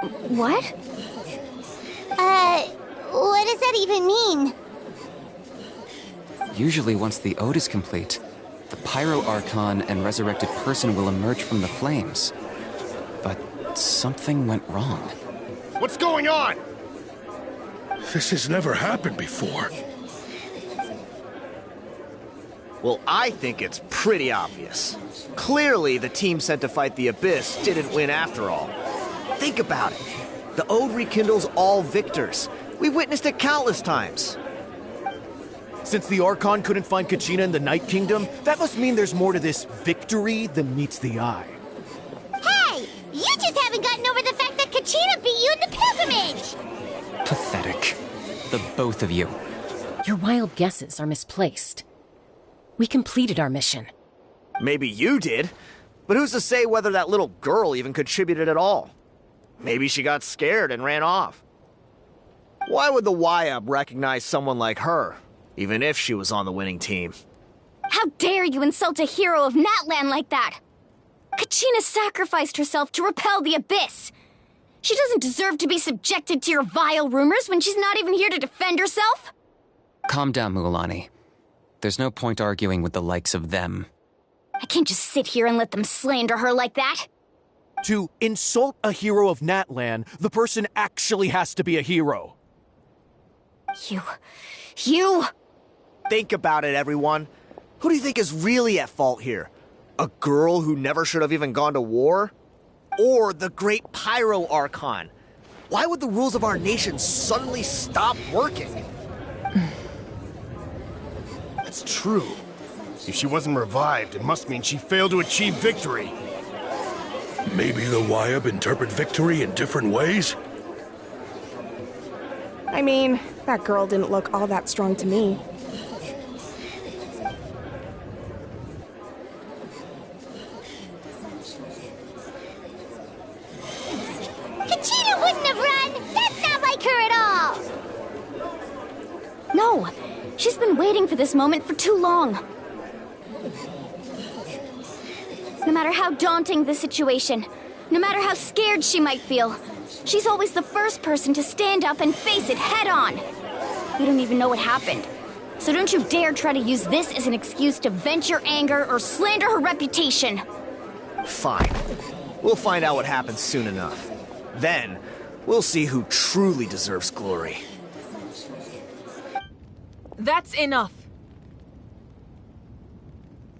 What? What does that even mean? Usually once the ode is complete, the Pyro Archon and resurrected person will emerge from the flames. But something went wrong. What's going on? This has never happened before. Well, I think it's pretty obvious. Clearly, the team sent to fight the Abyss didn't win after all. Think about it. The Ode rekindles all victors. We've witnessed it countless times. Since the Archon couldn't find Kachina in the Night Kingdom, that must mean there's more to this victory than meets the eye. Hey! You just haven't gotten over the fact that Kachina beat you in the pilgrimage! Pathetic. The both of you. Your wild guesses are misplaced. We completed our mission. Maybe you did, but who's to say whether that little girl even contributed at all? Maybe she got scared and ran off. Why would the YUB recognize someone like her, even if she was on the winning team? How dare you insult a hero of Natlan like that? Kachina sacrificed herself to repel the Abyss. She doesn't deserve to be subjected to your vile rumors when she's not even here to defend herself. Calm down, Mualani. There's no point arguing with the likes of them. I can't just sit here and let them slander her like that. To insult a hero of Natlan, the person actually has to be a hero. You... Think about it, everyone. Who do you think is really at fault here? A girl who never should have even gone to war? Or the great Pyro Archon? Why would the rules of our nation suddenly stop working? That's true. If she wasn't revived, it must mean she failed to achieve victory. Maybe the YUB interpret victory in different ways? I mean, that girl didn't look all that strong to me. Kachina wouldn't have run! That's not like her at all! No, she's been waiting for this moment for too long. No matter how daunting the situation, no matter how scared she might feel, she's always the first person to stand up and face it head on. We don't even know what happened, so don't you dare try to use this as an excuse to vent your anger or slander her reputation. Fine. We'll find out what happens soon enough. Then, we'll see who truly deserves glory. That's enough.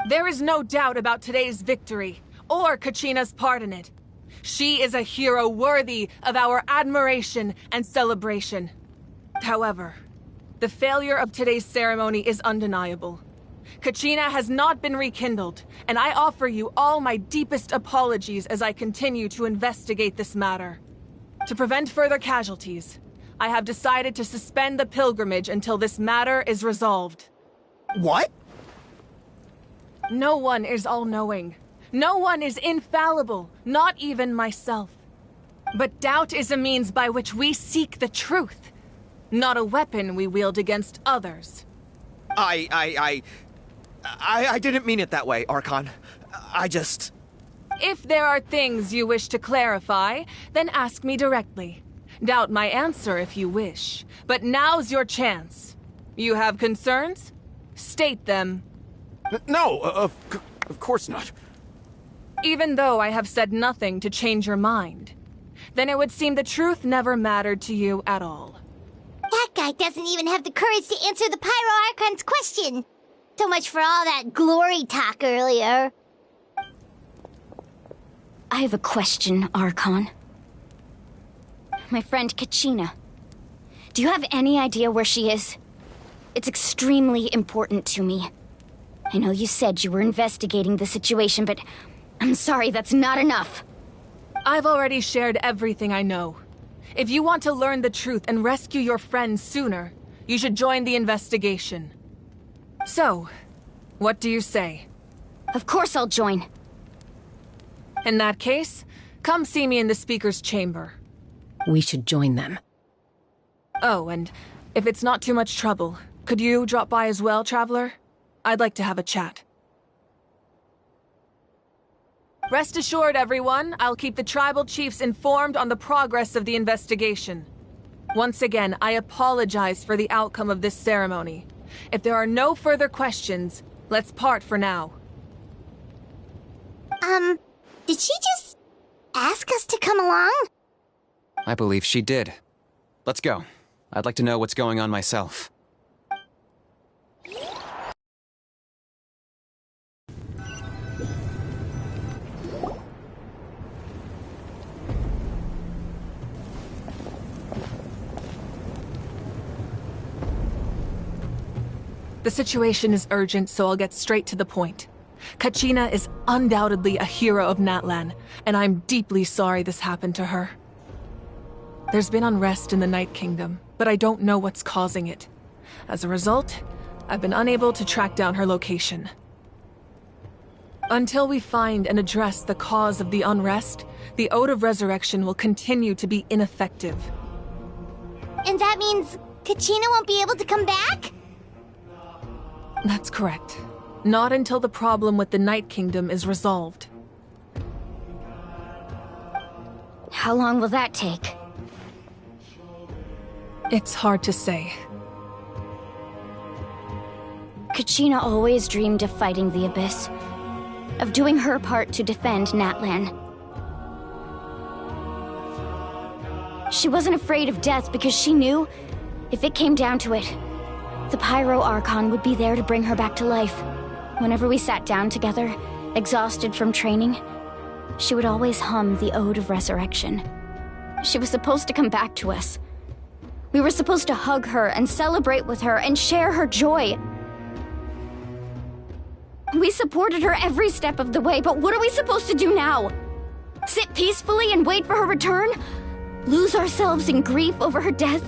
There is no doubt about today's victory, or Kachina's part in it. She is a hero worthy of our admiration and celebration. However, the failure of today's ceremony is undeniable. Kachina has not been rekindled, and I offer you all my deepest apologies as I continue to investigate this matter. To prevent further casualties, I have decided to suspend the pilgrimage until this matter is resolved. What? No one is all-knowing. No one is infallible, not even myself. But doubt is a means by which we seek the truth, not a weapon we wield against others. I didn't mean it that way, Archon. I just... If there are things you wish to clarify, then ask me directly. Doubt my answer if you wish, but now's your chance. You have concerns? State them. No, of course not. Even though I have said nothing to change your mind, then it would seem the truth never mattered to you at all. That guy doesn't even have the courage to answer the Pyro Archon's question. So much for all that glory talk earlier. I have a question, Archon. My friend Kachina. Do you have any idea where she is? It's extremely important to me. I know you said you were investigating the situation, but I'm sorry, that's not enough. I've already shared everything I know. If you want to learn the truth and rescue your friend sooner, you should join the investigation. So, what do you say? Of course I'll join. In that case, come see me in the speaker's chamber. We should join them. Oh, and if it's not too much trouble, could you drop by as well, Traveler? I'd like to have a chat. Rest assured, everyone, I'll keep the tribal chiefs informed on the progress of the investigation. Once again, I apologize for the outcome of this ceremony. If there are no further questions, let's part for now. Did she just ask us to come along? I believe she did. Let's go. I'd like to know what's going on myself. The situation is urgent, so I'll get straight to the point. Kachina is undoubtedly a hero of Natlan, and I'm deeply sorry this happened to her. There's been unrest in the Night Kingdom, but I don't know what's causing it. As a result, I've been unable to track down her location. Until we find and address the cause of the unrest, the Ode of Resurrection will continue to be ineffective. And that means Kachina won't be able to come back? That's correct. Not until the problem with the Night Kingdom is resolved. How long will that take? It's hard to say. Kachina always dreamed of fighting the Abyss, of doing her part to defend Natlan. She wasn't afraid of death because she knew, if it came down to it, the Pyro Archon would be there to bring her back to life. Whenever we sat down together, exhausted from training, she would always hum the Ode of Resurrection. She was supposed to come back to us. We were supposed to hug her and celebrate with her and share her joy. We supported her every step of the way, but what are we supposed to do now? Sit peacefully and wait for her return? Lose ourselves in grief over her death?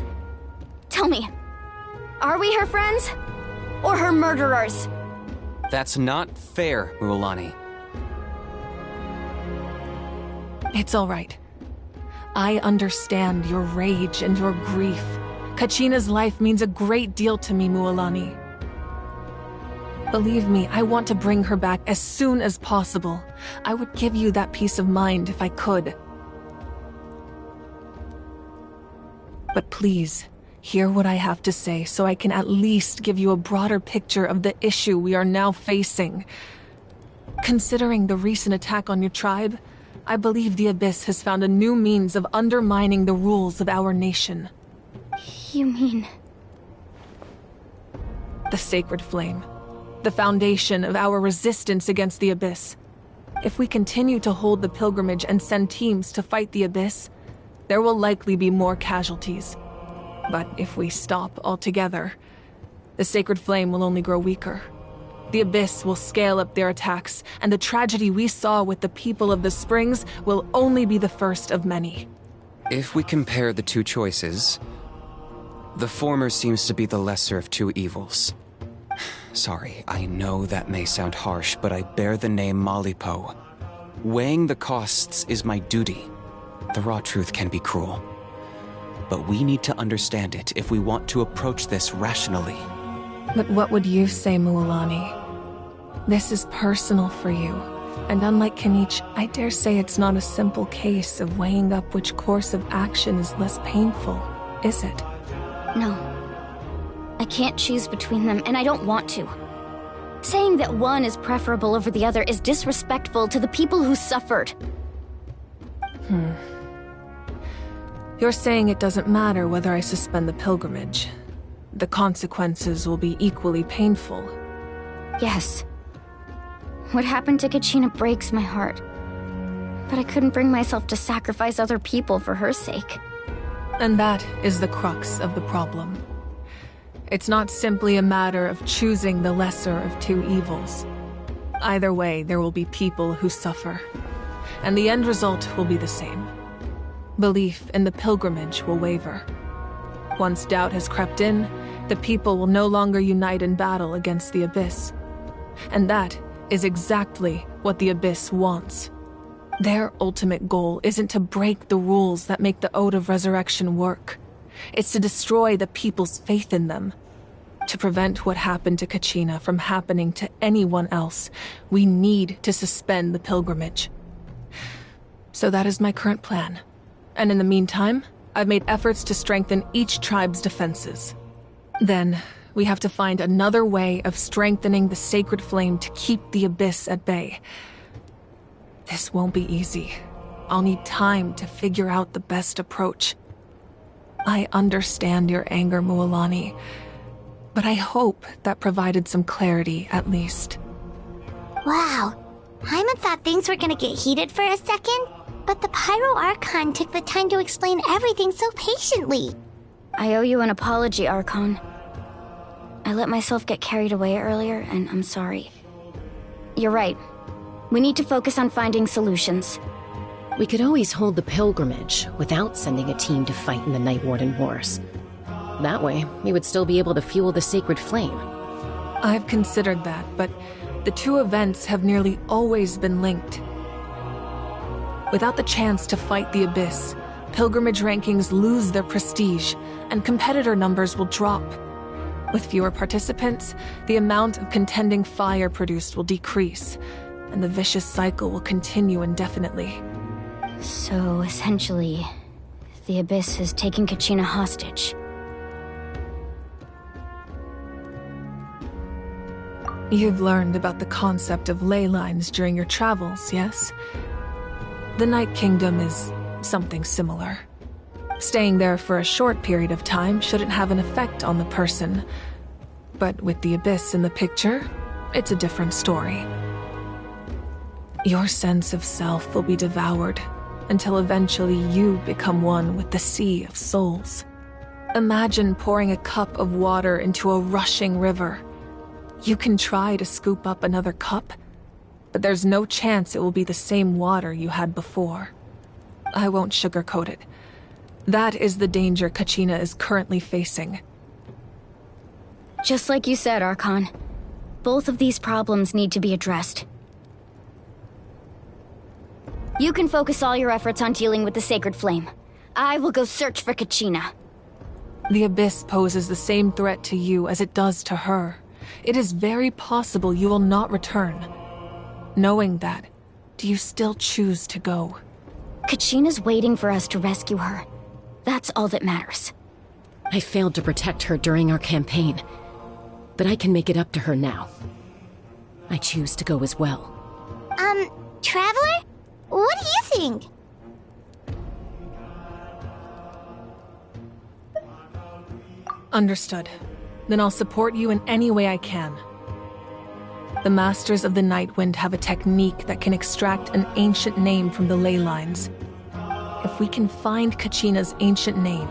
Tell me, are we her friends? Or her murderers? That's not fair, Mualani. It's all right. I understand your rage and your grief. Kachina's life means a great deal to me, Mualani. Believe me, I want to bring her back as soon as possible. I would give you that peace of mind if I could. But please, hear what I have to say so I can at least give you a broader picture of the issue we are now facing. Considering the recent attack on your tribe, I believe the Abyss has found a new means of undermining the rules of our nation. You mean... The Sacred Flame. The foundation of our resistance against the Abyss. If we continue to hold the pilgrimage and send teams to fight the Abyss, there will likely be more casualties. But if we stop altogether, the Sacred Flame will only grow weaker. The Abyss will scale up their attacks, and the tragedy we saw with the people of the Springs will only be the first of many. If we compare the two choices, the former seems to be the lesser of two evils. Sorry, I know that may sound harsh, but I bear the name Malipo. Weighing the costs is my duty. The raw truth can be cruel. But we need to understand it if we want to approach this rationally. But what would you say, Mualani? This is personal for you, and unlike Kanich, I dare say it's not a simple case of weighing up which course of action is less painful, is it? No. I can't choose between them, and I don't want to. Saying that one is preferable over the other is disrespectful to the people who suffered. You're saying it doesn't matter whether I suspend the pilgrimage. The consequences will be equally painful. Yes. What happened to Kachina breaks my heart. But I couldn't bring myself to sacrifice other people for her sake. And that is the crux of the problem. It's not simply a matter of choosing the lesser of two evils. Either way, there will be people who suffer. And the end result will be the same. Belief in the pilgrimage will waver. Once doubt has crept in, the people will no longer unite in battle against the Abyss. And that is exactly what the Abyss wants. Their ultimate goal isn't to break the rules that make the Ode of Resurrection work. It's to destroy the people's faith in them. To prevent what happened to Kachina from happening to anyone else, we need to suspend the pilgrimage. So that is my current plan. And in the meantime, I've made efforts to strengthen each tribe's defenses. Then, we have to find another way of strengthening the sacred flame to keep the Abyss at bay. This won't be easy. I'll need time to figure out the best approach. I understand your anger, Mualani, but I hope that provided some clarity, at least. Wow. Hyman thought things were gonna get heated for a second, but the Pyro Archon took the time to explain everything so patiently. I owe you an apology, Archon. I let myself get carried away earlier, and I'm sorry. You're right. We need to focus on finding solutions. We could always hold the pilgrimage without sending a team to fight in the Night Warden Wars. That way, we would still be able to fuel the sacred flame. I've considered that, but the two events have nearly always been linked. Without the chance to fight the Abyss, pilgrimage rankings lose their prestige, and competitor numbers will drop. With fewer participants, the amount of contending fire produced will decrease, and the vicious cycle will continue indefinitely. So, essentially, the Abyss has taken Kachina hostage. You've learned about the concept of ley lines during your travels, yes? The Night Kingdom is something similar. Staying there for a short period of time shouldn't have an effect on the person. But with the Abyss in the picture, it's a different story. Your sense of self will be devoured until eventually you become one with the sea of souls. Imagine pouring a cup of water into a rushing river. You can try to scoop up another cup, but there's no chance it will be the same water you had before. I won't sugarcoat it. That is the danger Kachina is currently facing. Just like you said, Archon. Both of these problems need to be addressed. You can focus all your efforts on dealing with the Sacred Flame. I will go search for Kachina. The Abyss poses the same threat to you as it does to her. It is very possible you will not return. Knowing that, do you still choose to go? Kachina's waiting for us to rescue her. That's all that matters. I failed to protect her during our campaign, but I can make it up to her now. I choose to go as well. Traveler? What do you think? Understood. Then I'll support you in any way I can. The Masters of the Night Wind have a technique that can extract an ancient name from the ley lines. If we can find Kachina's ancient name,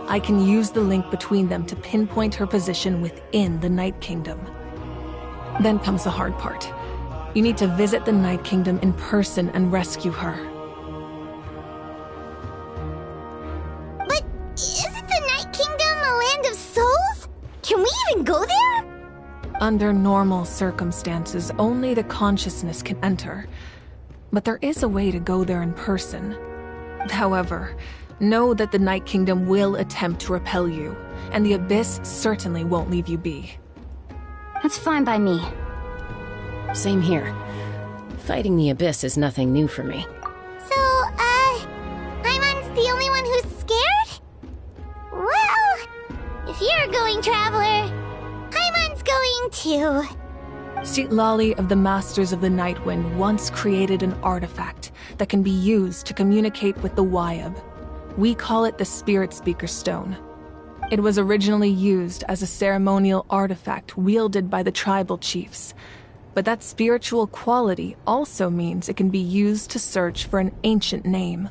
I can use the link between them to pinpoint her position within the Night Kingdom. Then comes the hard part. You need to visit the Night Kingdom in person and rescue her. But isn't the Night Kingdom a land of souls? Can we even go there? Under normal circumstances, only the consciousness can enter. But there is a way to go there in person. However, know that the Night Kingdom will attempt to repel you, and the Abyss certainly won't leave you be. That's fine by me. Same here. Fighting the Abyss is nothing new for me. So, Hyman's the only one who's scared? Well, if you're going, Traveler, Hyman's going too. Citlali of the Masters of the Nightwind once created an artifact that can be used to communicate with the Wayab. We call it the Spirit Speaker Stone. It was originally used as a ceremonial artifact wielded by the tribal chiefs. But that spiritual quality also means it can be used to search for an ancient name.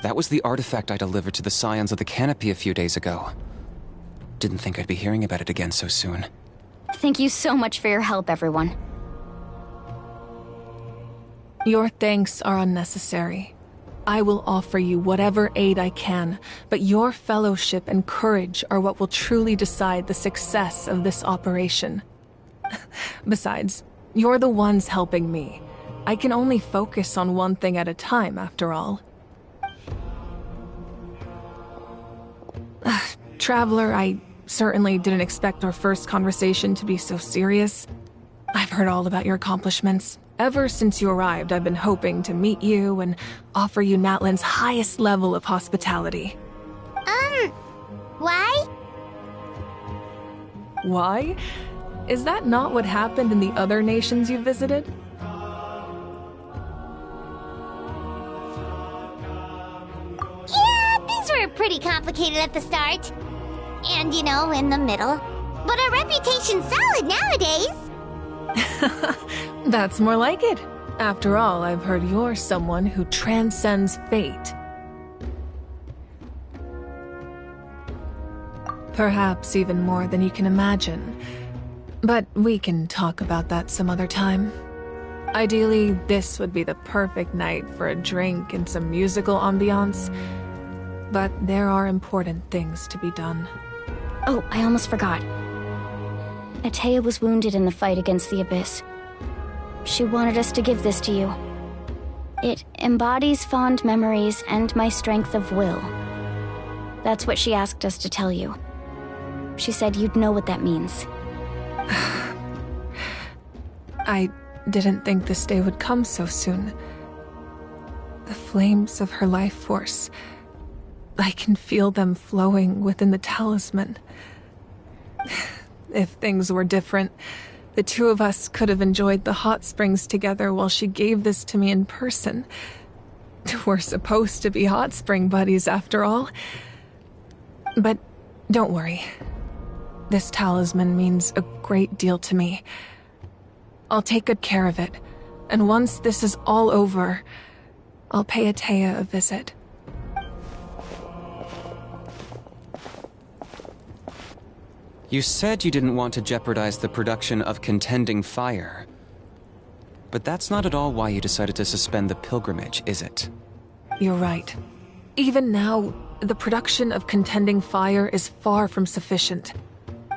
That was the artifact I delivered to the Scions of the Canopy a few days ago. Didn't think I'd be hearing about it again so soon. Thank you so much for your help, everyone. Your thanks are unnecessary. I will offer you whatever aid I can, but your fellowship and courage are what will truly decide the success of this operation. Besides, you're the ones helping me. I can only focus on one thing at a time, after all. Traveler, I certainly didn't expect our first conversation to be so serious. I've heard all about your accomplishments, Ever since you arrived, I've been hoping to meet you and offer you Natlan's highest level of hospitality. Why? Why? Is that not what happened in the other nations you visited? Yeah, things were pretty complicated at the start. And, in the middle. But our reputation's solid nowadays. That's more like it. After all, I've heard you're someone who transcends fate. Perhaps even more than you can imagine. But we can talk about that some other time. Ideally, this would be the perfect night for a drink and some musical ambiance. But there are important things to be done. Oh, I almost forgot. Atea was wounded in the fight against the Abyss. She wanted us to give this to you. It embodies fond memories and my strength of will. That's what she asked us to tell you. She said you'd know what that means. I didn't think this day would come so soon. The flames of her life force. I can feel them flowing within the talisman. If things were different, the two of us could have enjoyed the hot springs together while she gave this to me in person. We're supposed to be hot spring buddies after all. But don't worry. This talisman means a great deal to me. I'll take good care of it, and once this is all over, I'll pay Atea a visit. You said you didn't want to jeopardize the production of Contending Fire. But that's not at all why you decided to suspend the pilgrimage, is it? You're right. Even now, the production of Contending Fire is far from sufficient.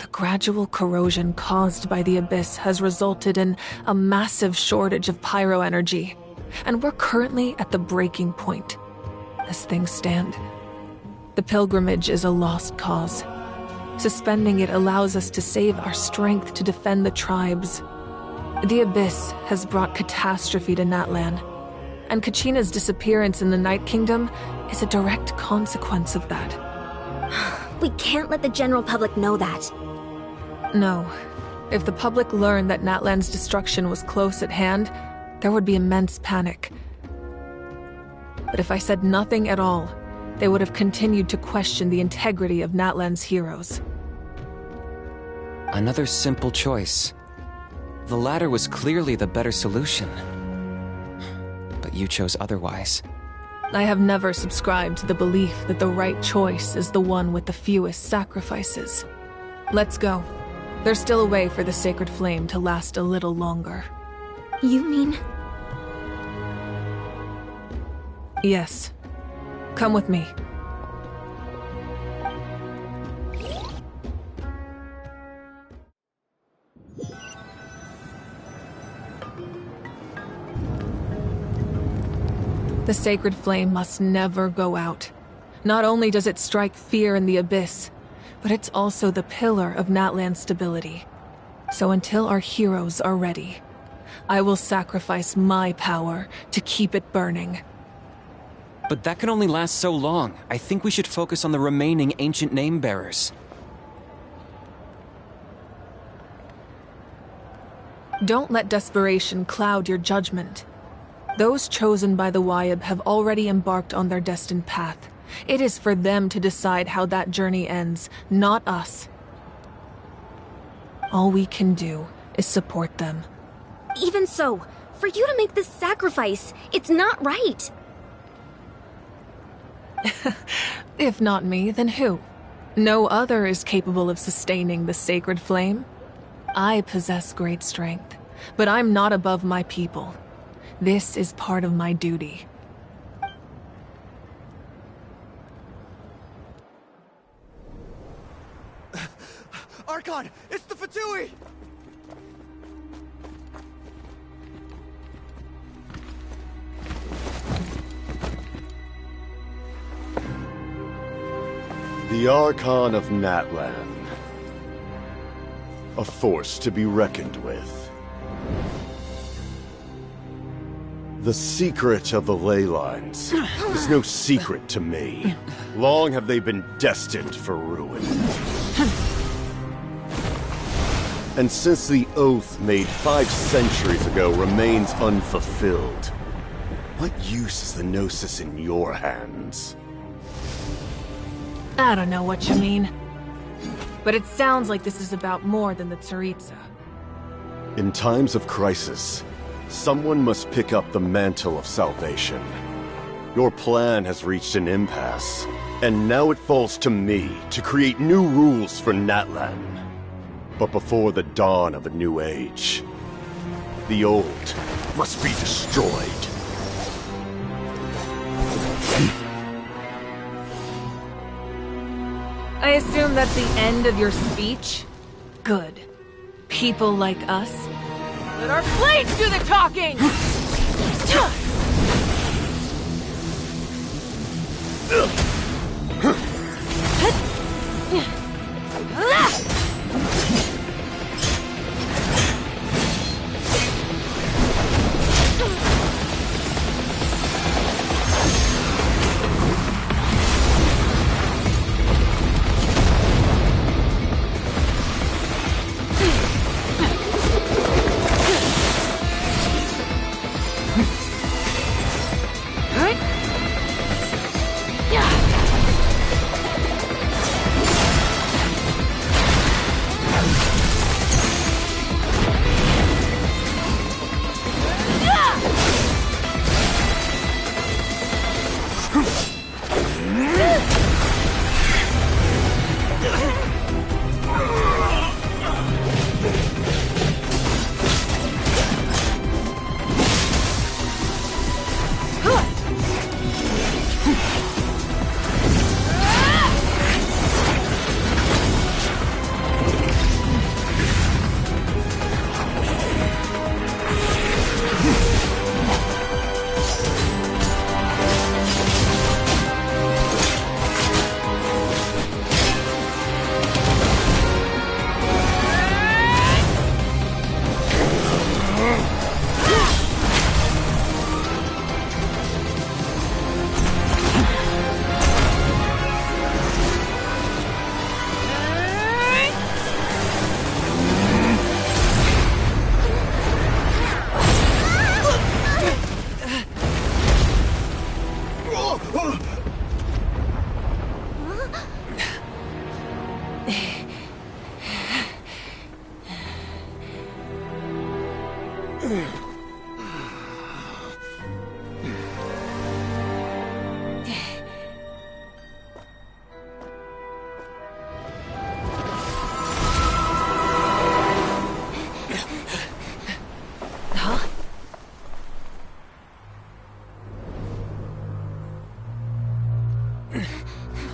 The gradual corrosion caused by the Abyss has resulted in a massive shortage of pyro energy, and we're currently at the breaking point. As things stand, the pilgrimage is a lost cause. Suspending it allows us to save our strength to defend the tribes. The Abyss has brought catastrophe to Natlan, and Kachina's disappearance in the Night Kingdom is a direct consequence of that. We can't let the general public know that. No. If the public learned that Natlan's destruction was close at hand, there would be immense panic. But if I said nothing at all, they would have continued to question the integrity of Natlan's heroes. Another simple choice. The latter was clearly the better solution. But you chose otherwise. I have never subscribed to the belief that the right choice is the one with the fewest sacrifices. Let's go. There's still a way for the sacred flame to last a little longer. You mean? Yes. Come with me. The sacred flame must never go out. Not only does it strike fear in the Abyss, but it's also the pillar of Natlan's stability. So until our heroes are ready, I will sacrifice my power to keep it burning. But that can only last so long. I think we should focus on the remaining ancient name-bearers. Don't let desperation cloud your judgment. Those chosen by the Wayab have already embarked on their destined path. It is for them to decide how that journey ends, not us. All we can do is support them. Even so, for you to make this sacrifice, it's not right. If not me, then who? No other is capable of sustaining the sacred flame. I possess great strength, but I'm not above my people. This is part of my duty. Archon! It's the Fatui! The Archon of Natlan. A force to be reckoned with. The secret of the ley lines is no secret to me. Long have they been destined for ruin. And since the oath made 5 centuries ago remains unfulfilled, what use is the Gnosis in your hands? I don't know what you mean. But it sounds like this is about more than the Tsaritsa. In times of crisis, someone must pick up the mantle of salvation. Your plan has reached an impasse, and now it falls to me to create new rules for Natlan. But before the dawn of a new age, the old must be destroyed. I assume that's the end of your speech? Good. People like us. Let our blades do the talking!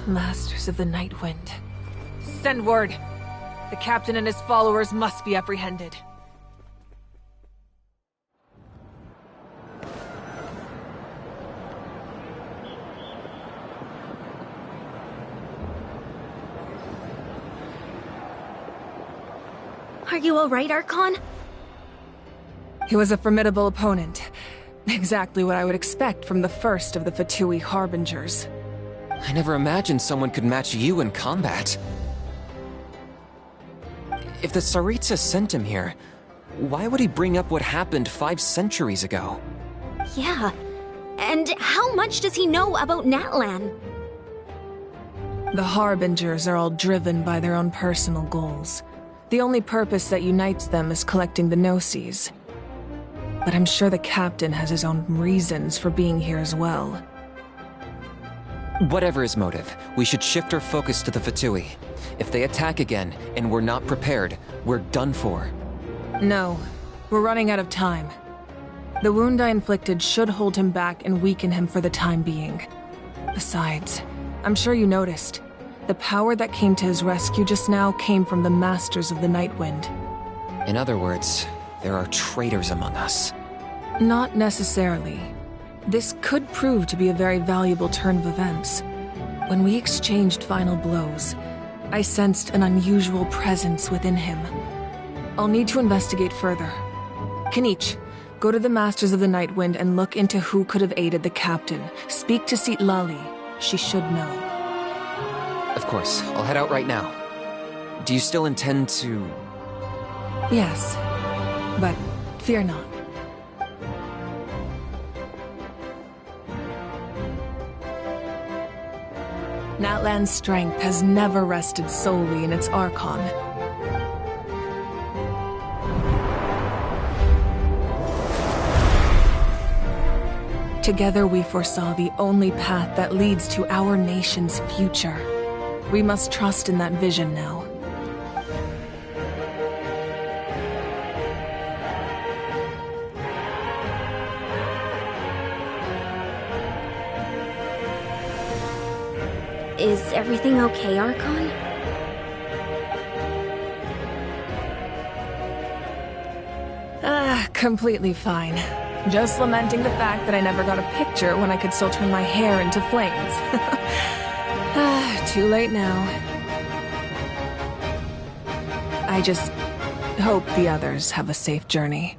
Masters of the Night Wind. Send word! The captain and his followers must be apprehended. Are you alright, Archon? He was a formidable opponent. Exactly what I would expect from the first of the Fatui Harbingers. I never imagined someone could match you in combat. If the Tsaritsa sent him here, why would he bring up what happened 5 centuries ago? Yeah. And how much does he know about Natlan? The Harbingers are all driven by their own personal goals. The only purpose that unites them is collecting the Gnosis. But I'm sure the captain has his own reasons for being here as well. Whatever his motive, we should shift our focus to the Fatui. If they attack again, and we're not prepared, we're done for. No, we're running out of time. The wound I inflicted should hold him back and weaken him for the time being. Besides, I'm sure you noticed, the power that came to his rescue just now came from the Masters of the Night Wind. In other words, there are traitors among us. Not necessarily. This could prove to be a very valuable turn of events. When we exchanged final blows, I sensed an unusual presence within him. I'll need to investigate further. Kanich, Go to the Masters of the Night Wind and look into who could have aided the captain. Speak to Seat Lali. She should know. Of course, I'll head out right now. Do you still intend to... Yes, but fear not. Natlan's strength has never rested solely in its Archon. Together we foresaw the only path that leads to our nation's future. We must trust in that vision now. Is everything okay, Archon? Completely fine. Just lamenting the fact that I never got a picture when I could still turn my hair into flames. Too late now. I just hope the others have a safe journey.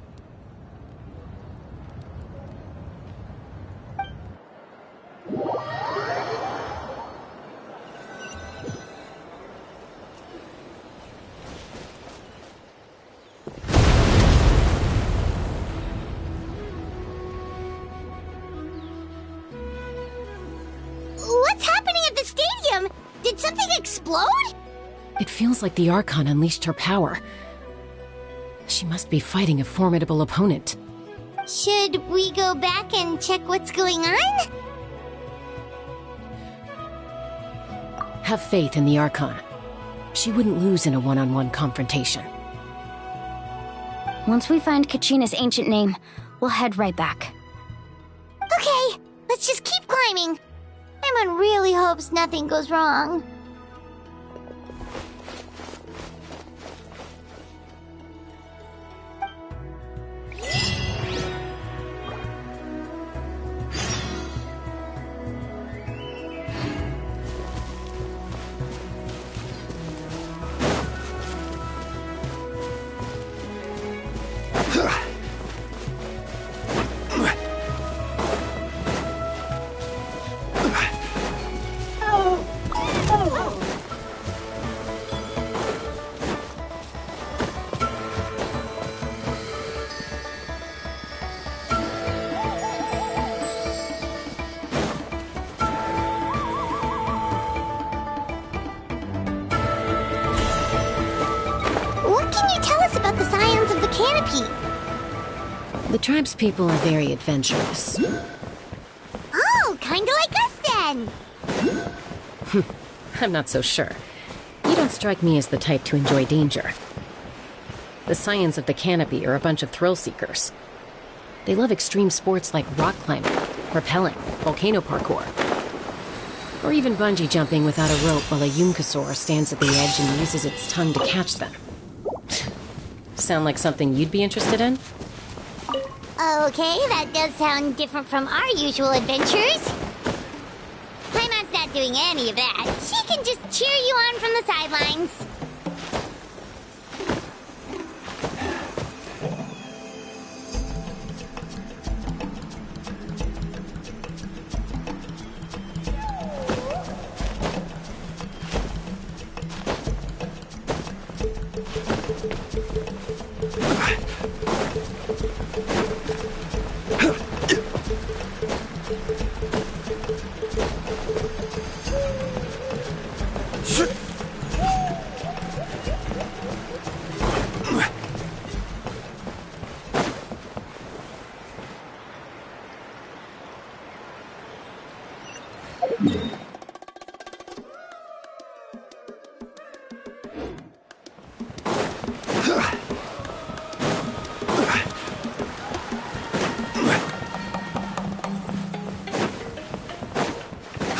What's happening at the stadium? Did something explode? It feels like the Archon unleashed her power. She must be fighting a formidable opponent. Should we go back and check what's going on? Have faith in the Archon. She wouldn't lose in a one-on-one confrontation. Once we find Kachina's ancient name, we'll head right back. Okay, let's just keep climbing. Paimon really hopes nothing goes wrong. The tribespeople are very adventurous. Oh, kinda like us then! I'm not so sure. You don't strike me as the type to enjoy danger. The Scions of the Canopy are a bunch of thrill-seekers. They love extreme sports like rock climbing, rappelling, volcano parkour, or even bungee jumping without a rope while a Yunkasaur stands at the edge and uses its tongue to catch them. Sound like something you'd be interested in? Okay, that does sound different from our usual adventures. Paimon's not doing any of that. She can just cheer you on from the sidelines.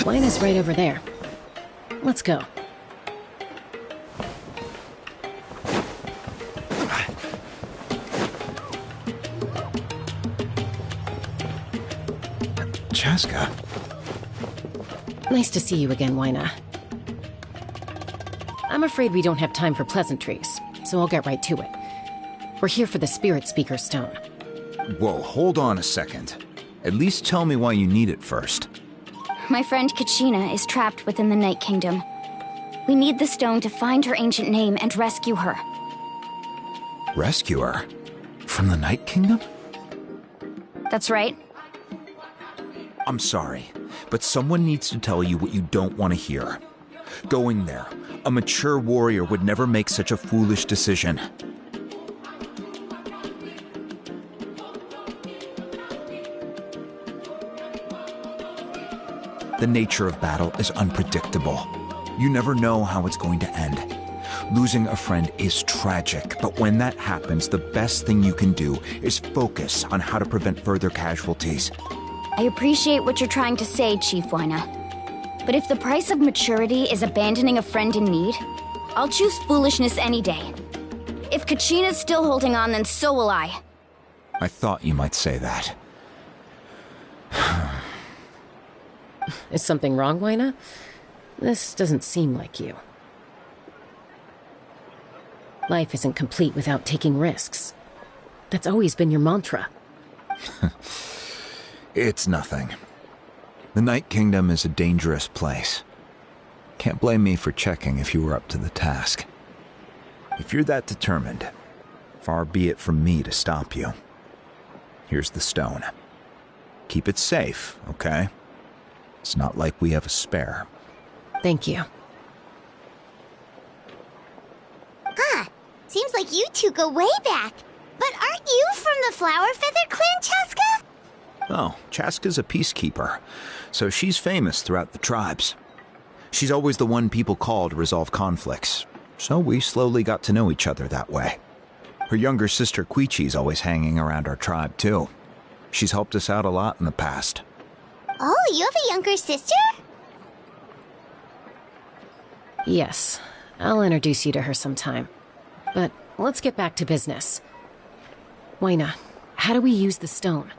Wine is right over there. Let's go. Chaska. Nice to see you again, Wyna. I'm afraid we don't have time for pleasantries, so I'll get right to it. We're here for the Spirit Speaker Stone. Whoa, hold on a second. At least tell me why you need it first. My friend Kachina is trapped within the Night Kingdom. We need the stone to find her ancient name and rescue her. Rescue her? From the Night Kingdom? That's right. I'm sorry, but someone needs to tell you what you don't want to hear. Going there, a mature warrior would never make such a foolish decision. The nature of battle is unpredictable. You never know how it's going to end. Losing a friend is tragic, but when that happens, the best thing you can do is focus on how to prevent further casualties. I appreciate what you're trying to say, Chief Wyna. But if the price of maturity is abandoning a friend in need, I'll choose foolishness any day. If Kachina's still holding on, then so will I. I thought you might say that. Is something wrong, Wyna? This doesn't seem like you. Life isn't complete without taking risks. That's always been your mantra. It's nothing. The Night Kingdom is a dangerous place. Can't blame me for checking if you were up to the task. If you're that determined, far be it from me to stop you. Here's the stone. Keep it safe, okay? It's not like we have a spare. Thank you. Huh. Seems like you two go way back. But aren't you from the Flower Feather Clan, Chaska? Oh, Chaska's a peacekeeper, so she's famous throughout the tribes. She's always the one people call to resolve conflicts, so we slowly got to know each other that way. Her younger sister Quichi's always hanging around our tribe, too. She's helped us out a lot in the past. Oh, you have a younger sister? Yes, I'll introduce you to her sometime. But let's get back to business. Wyna, how do we use the stone?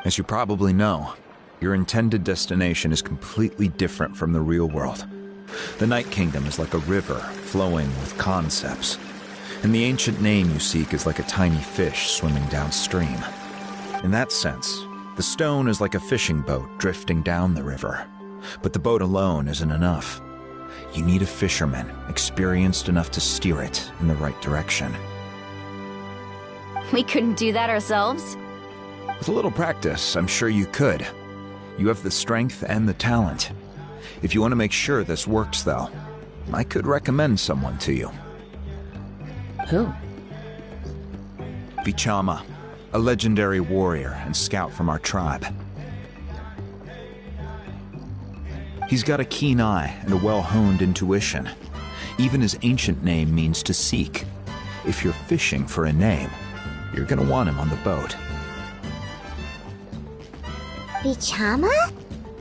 As you probably know, your intended destination is completely different from the real world. The Night Kingdom is like a river flowing with concepts, and the ancient name you seek is like a tiny fish swimming downstream. In that sense, the stone is like a fishing boat drifting down the river, but the boat alone isn't enough. You need a fisherman experienced enough to steer it in the right direction. We couldn't do that ourselves? With a little practice, I'm sure you could. You have the strength and the talent. If you want to make sure this works, though, I could recommend someone to you. Who? Vichama, a legendary warrior and scout from our tribe. He's got a keen eye and a well-honed intuition. Even his ancient name means to seek. If you're fishing for a name, you're gonna want him on the boat. Vichama?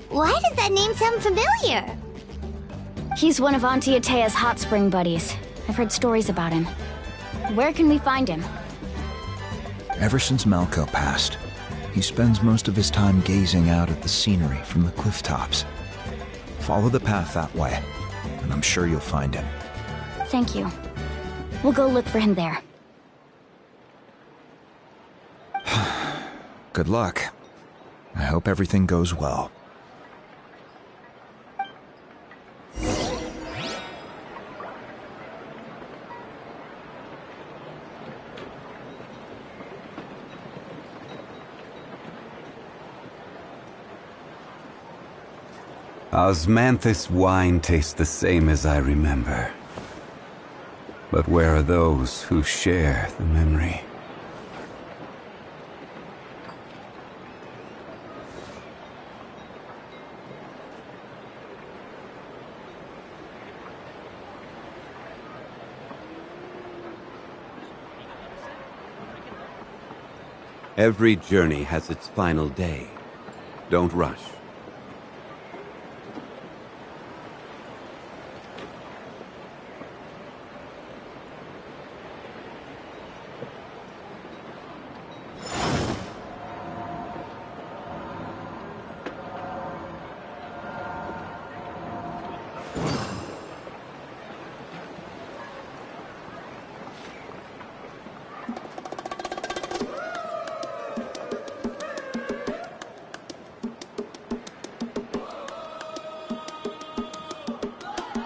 Why does that name sound familiar? He's one of Auntie Atea's hot spring buddies. I've heard stories about him. Where can we find him? Ever since Malco passed, he spends most of his time gazing out at the scenery from the cliff tops. Follow the path that way, and I'm sure you'll find him. Thank you. We'll go look for him there. Good luck. I hope everything goes well. Osmanthus wine tastes the same as I remember. But where are those who share the memory? Every journey has its final day. Don't rush.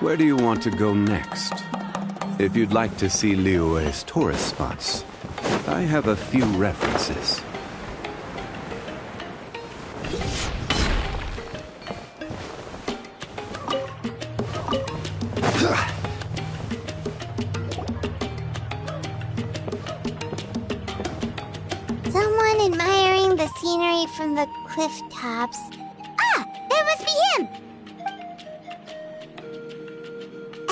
Where do you want to go next? If you'd like to see Liyue's tourist spots, I have a few references. Someone admiring the scenery from the cliff tops. Ah, that must be him!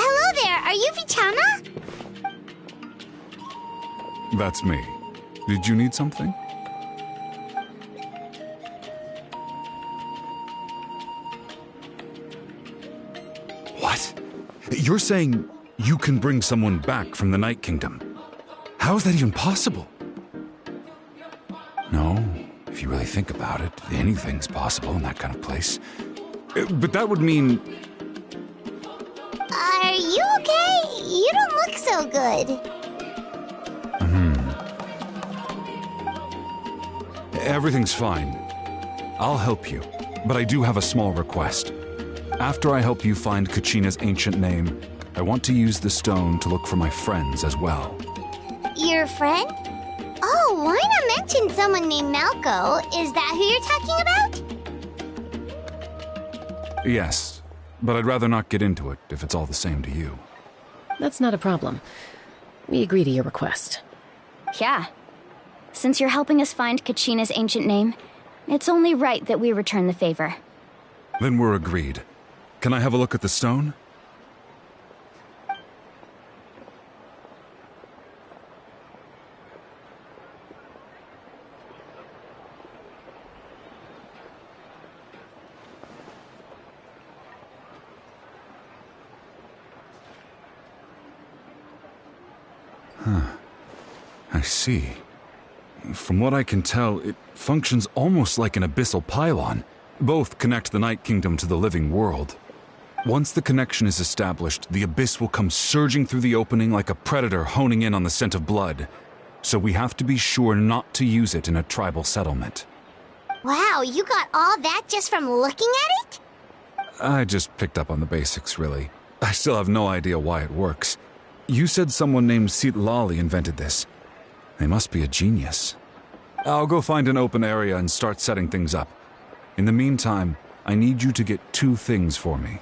Hello there, are you Vichama? That's me. Did you need something? What? You're saying you can bring someone back from the Night Kingdom? How is that even possible? No, if you really think about it, anything's possible in that kind of place. But that would mean... Are you okay? You don't look so good. Everything's fine. I'll help you, but I do have a small request. After I help you find Kachina's ancient name, I want to use the stone to look for my friends as well. Your friend? Oh, why not mention someone named Malco? Is that who you're talking about? Yes, but I'd rather not get into it if it's all the same to you. That's not a problem. We agree to your request. Yeah. Since you're helping us find Kachina's ancient name, it's only right that we return the favor. Then we're agreed. Can I have a look at the stone? I see. From what I can tell, it functions almost like an abyssal pylon. Both connect the Night Kingdom to the living world. Once the connection is established, the abyss will come surging through the opening like a predator honing in on the scent of blood. So we have to be sure not to use it in a tribal settlement. Wow, you got all that just from looking at it? I just picked up on the basics, really. I still have no idea why it works. You said someone named Lali invented this. They must be a genius. I'll go find an open area and start setting things up. In the meantime, I need you to get 2 things for me.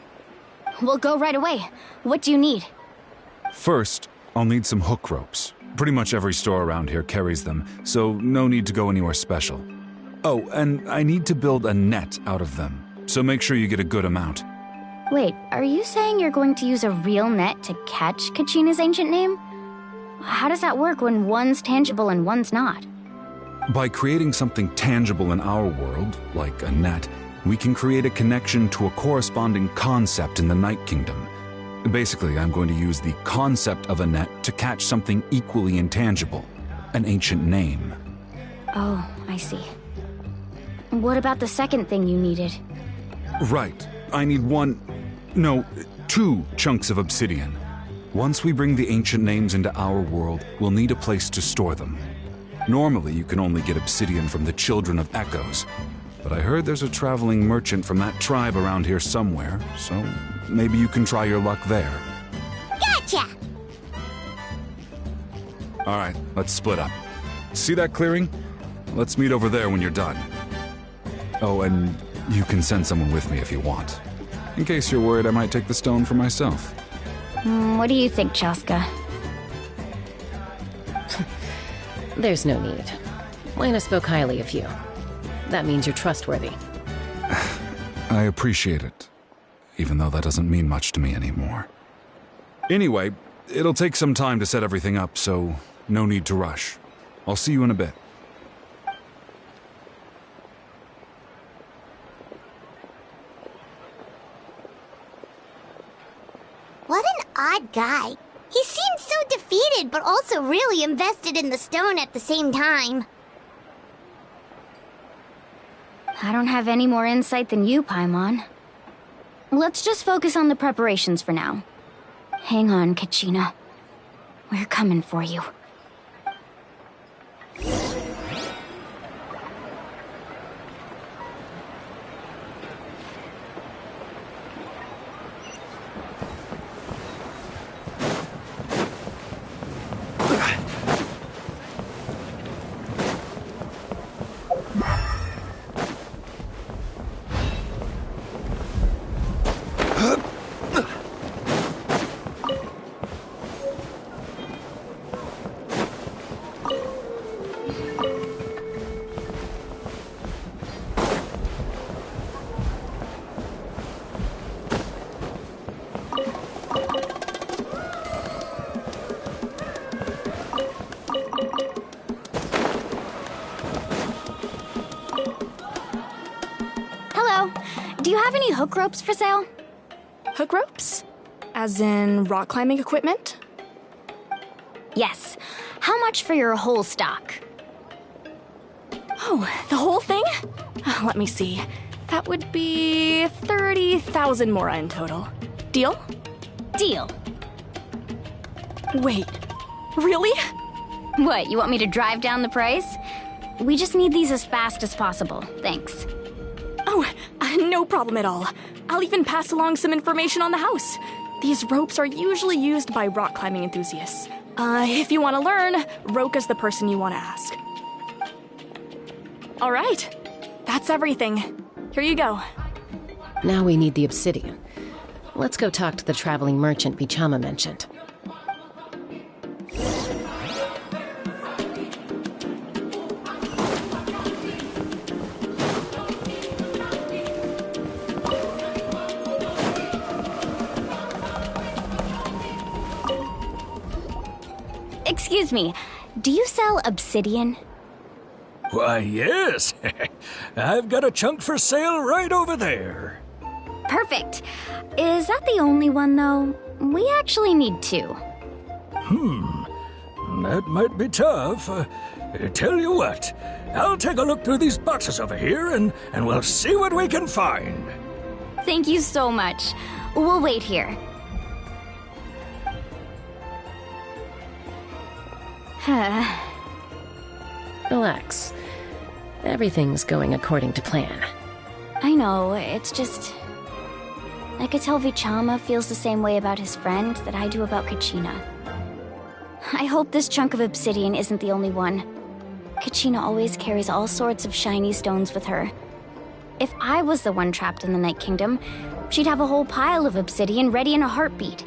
We'll go right away. What do you need? First, I'll need some hook ropes. Pretty much every store around here carries them, so no need to go anywhere special. Oh, and I need to build a net out of them, so make sure you get a good amount. Wait, are you saying you're going to use a real net to catch Kachina's ancient name? How does that work when one's tangible and one's not? By creating something tangible in our world, like a net, we can create a connection to a corresponding concept in the Night Kingdom. Basically, I'm going to use the concept of a net to catch something equally intangible, an ancient name. Oh, I see. What about the second thing you needed? Right. I need 2 chunks of obsidian. Once we bring the ancient names into our world, we'll need a place to store them. Normally, you can only get obsidian from the Children of Echoes, but I heard there's a traveling merchant from that tribe around here somewhere, so maybe you can try your luck there. Gotcha! Alright, let's split up. See that clearing? Let's meet over there when you're done. Oh, and you can send someone with me if you want. In case you're worried I might take the stone for myself. What do you think, Chaska? There's no need. Lena spoke highly of you. That means you're trustworthy. I appreciate it, even though that doesn't mean much to me anymore. Anyway, it'll take some time to set everything up, so no need to rush. I'll see you in a bit. What an odd guy. He seems so defeated, but also really invested in the stone at the same time. I don't have any more insight than you, Paimon. Let's just focus on the preparations for now. Hang on, Kachina. We're coming for you. have any hook ropes for sale? Hook ropes? As in rock climbing equipment? Yes. How much for your whole stock? Oh, the whole thing? Let me see. That would be 30,000 mora in total. Deal? Deal. Wait, really? What, you want me to drive down the price? We just need these as fast as possible, thanks. Oh, no problem at all. I'll even pass along some information on the house. These ropes are usually used by rock climbing enthusiasts. If you want to learn, Roka's the person you want to ask. All right, that's everything. Here you go. Now we need the obsidian. Let's go talk to the traveling merchant Vichama mentioned. Excuse me, do you sell obsidian? Why, yes. I've got a chunk for sale right over there. Perfect. Is that the only one, though? We actually need two. That might be tough. Tell you what, I'll take a look through these boxes over here and we'll see what we can find. Thank you so much. We'll wait here. Relax. Everything's going according to plan. I know, it's just... I could tell Vichama feels the same way about his friend that I do about Kachina. I hope this chunk of obsidian isn't the only one. Kachina always carries all sorts of shiny stones with her. If I was the one trapped in the Night Kingdom, she'd have a whole pile of obsidian ready in a heartbeat.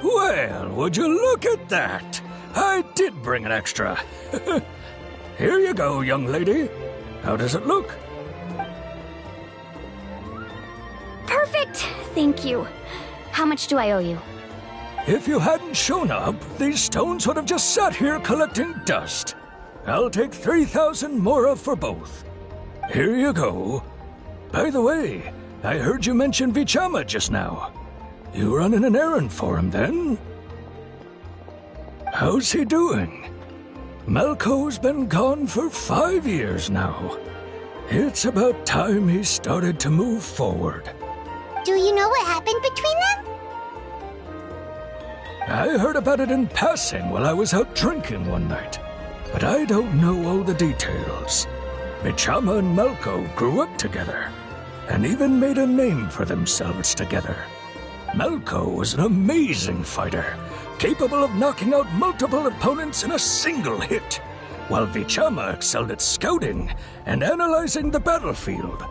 Well, would you look at that? I did bring an extra. Here you go, young lady. How does it look? Perfect! Thank you. How much do I owe you? If you hadn't shown up, these stones would have just sat here collecting dust. I'll take 3,000 mora for both. Here you go. By the way, I heard you mention Vichama just now. You running an errand for him, then? How's he doing? Malco's been gone for 5 years now. It's about time he started to move forward. Do you know what happened between them? I heard about it in passing while I was out drinking one night, but I don't know all the details. Vichama and Malco grew up together, and even made a name for themselves together. Malco was an amazing fighter, capable of knocking out multiple opponents in a single hit, while Vichama excelled at scouting and analyzing the battlefield.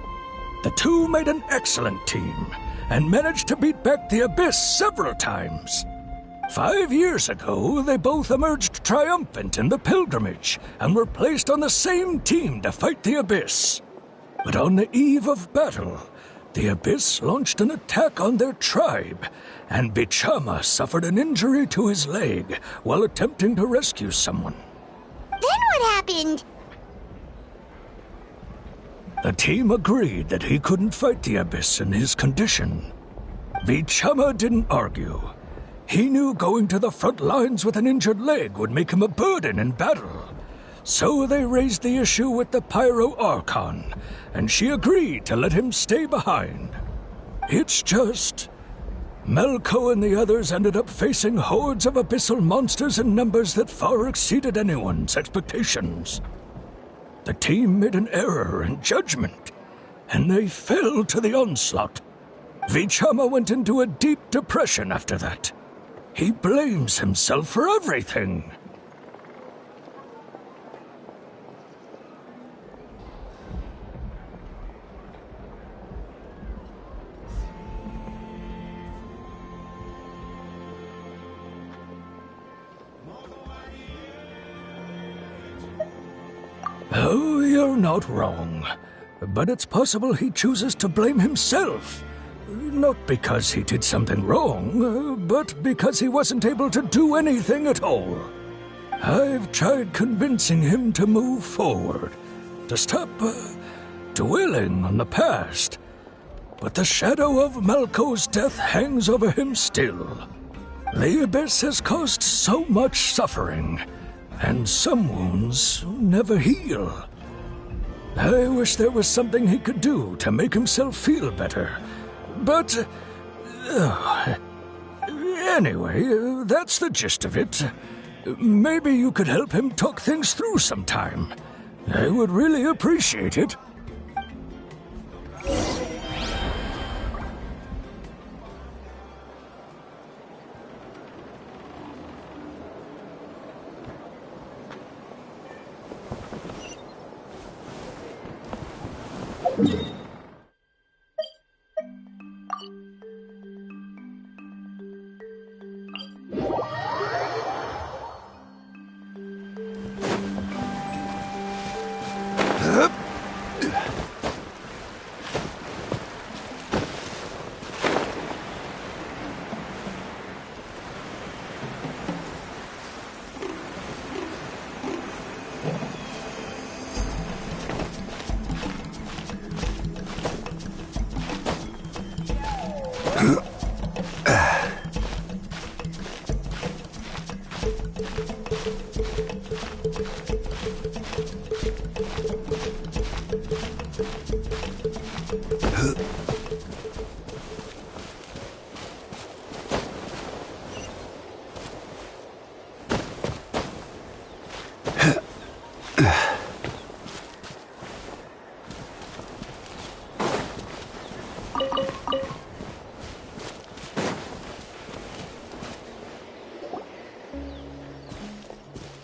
The two made an excellent team, and managed to beat back the Abyss several times. 5 years ago, they both emerged triumphant in the pilgrimage, and were placed on the same team to fight the Abyss. But on the eve of battle, the Abyss launched an attack on their tribe, and Vichama suffered an injury to his leg while attempting to rescue someone. Then what happened? The team agreed that he couldn't fight the Abyss in his condition. Vichama didn't argue. He knew going to the front lines with an injured leg would make him a burden in battle. So they raised the issue with the Pyro Archon, and she agreed to let him stay behind. It's just... Malco and the others ended up facing hordes of abyssal monsters in numbers that far exceeded anyone's expectations. The team made an error in judgment, and they fell to the onslaught. Vichama went into a deep depression after that. He blames himself for everything. Oh, you're not wrong. But it's possible he chooses to blame himself. Not because he did something wrong, but because he wasn't able to do anything at all. I've tried convincing him to move forward, to stop dwelling on the past. but the shadow of Malco's death hangs over him still. The Abyss has caused so much suffering, and some wounds never heal. I wish there was something he could do to make himself feel better. But... anyway, that's the gist of it. Maybe you could help him talk things through sometime. I would really appreciate it.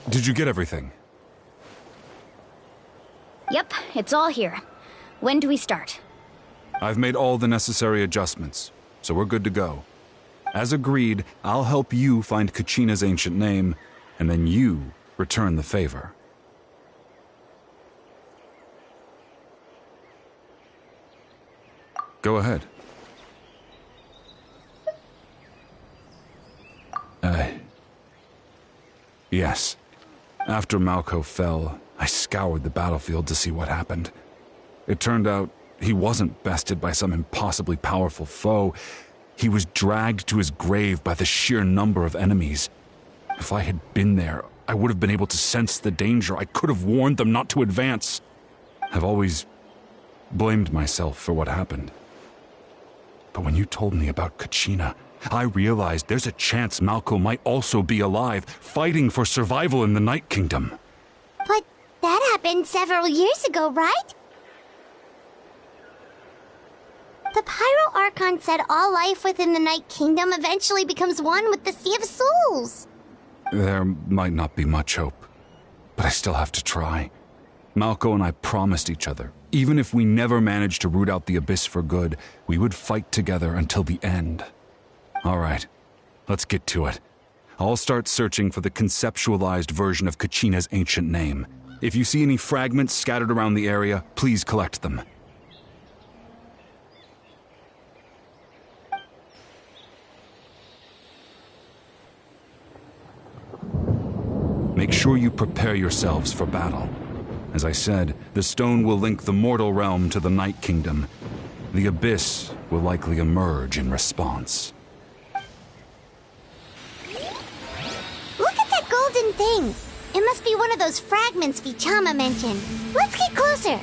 Did you get everything? Yep, it's all here. When do we start? I've made all the necessary adjustments, so we're good to go. As agreed, I'll help you find Kachina's ancient name, and then you return the favor. Go ahead. Yes. After Malco fell, I scoured the battlefield to see what happened. It turned out he wasn't bested by some impossibly powerful foe. He was dragged to his grave by the sheer number of enemies. If I had been there, I would have been able to sense the danger. I could have warned them not to advance. I've always blamed myself for what happened. But when you told me about Kachina, I realized there's a chance Malco might also be alive, fighting for survival in the Night Kingdom. But that happened several years ago, right? The Pyro Archon said all life within the Night Kingdom eventually becomes one with the Sea of Souls. There might not be much hope, but I still have to try. Malco and I promised each other, even if we never managed to root out the Abyss for good, we would fight together until the end. All right, let's get to it. I'll start searching for the conceptualized version of Kachina's ancient name. If you see any fragments scattered around the area, please collect them. Make sure you prepare yourselves for battle. As I said, the stone will link the mortal realm to the Night Kingdom. The Abyss will likely emerge in response. Look at that golden thing! It must be one of those fragments Vichama mentioned. Let's get closer!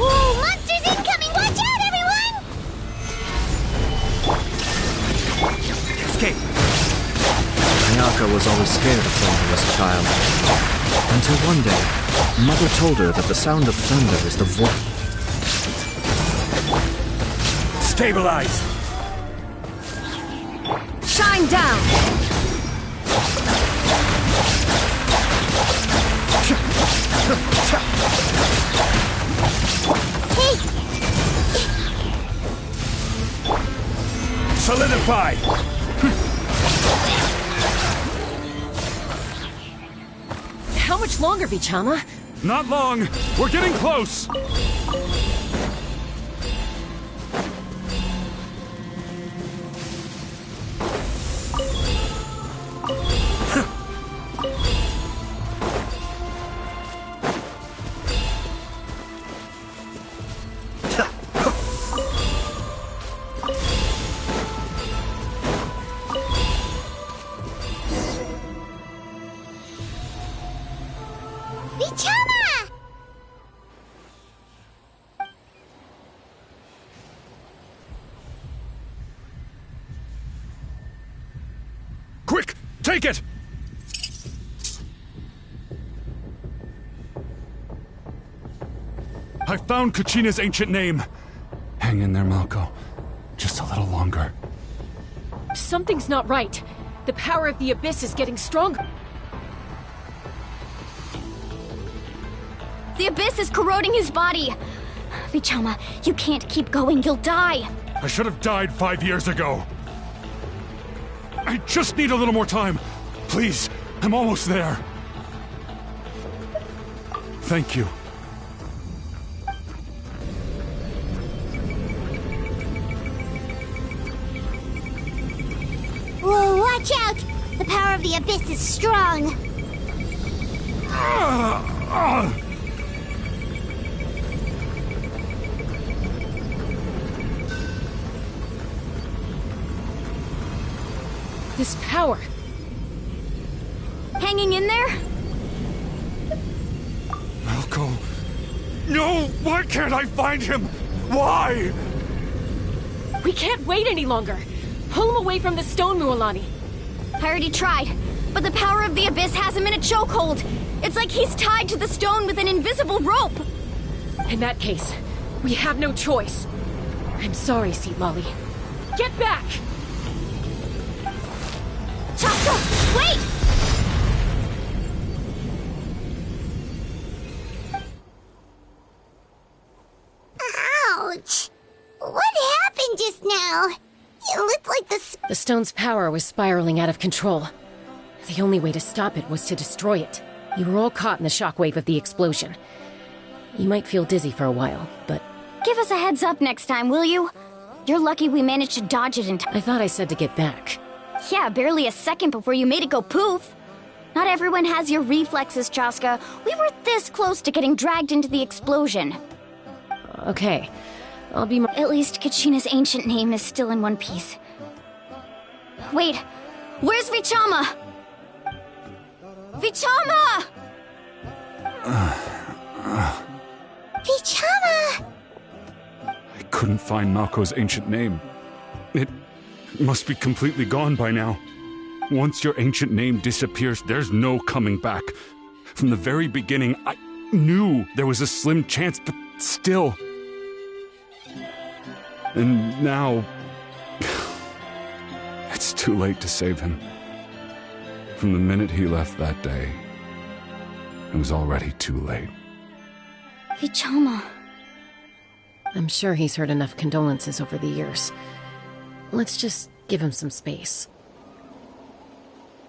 Whoa, monsters incoming! Watch out, everyone! Escape! Ayaka was always scared of thunder as a child. Until one day, Mother told her that the sound of thunder is the voice. Stabilize! Shine down! Solidify! How much longer, Vichama? Not long! We're getting close! Vichama! Quick! Take it! I found Kachina's ancient name. Hang in there, Malko. Just a little longer. Something's not right. The power of the Abyss is getting stronger. The Abyss is corroding his body. Vichama, you can't keep going. You'll die. I should have died 5 years ago. I just need a little more time. Please, I'm almost there. Thank you. Whoa, watch out! The power of the Abyss is strong. This power. Hanging in there? Malko. No! Why can't I find him? Why? We can't wait any longer. Pull him away from the stone, Mualani. I already tried, but the power of the Abyss has him in a chokehold. It's like he's tied to the stone with an invisible rope. In that case, we have no choice. I'm sorry, Seat Lolly. Get back! Chaska, wait! Ouch! What happened just now? It looked like The stone's power was spiraling out of control. The only way to stop it was to destroy it. You were all caught in the shockwave of the explosion. You might feel dizzy for a while, but... Give us a heads up next time, will you? You're lucky we managed to dodge it in time. I thought I said to get back. Yeah, barely a second before you made it go poof. Not everyone has your reflexes, Chaska. We were this close to getting dragged into the explosion. Okay. I'll be more... At least Kachina's ancient name is still in one piece. Wait, where's Vichama? Vichama! Vichama! I couldn't find Malko's ancient name. It must be completely gone by now. Once your ancient name disappears, there's no coming back. From the very beginning, I knew there was a slim chance, but still... And now... It's too late to save him. From the minute he left that day, it was already too late. Vichama. I'm sure he's heard enough condolences over the years. Let's just give him some space.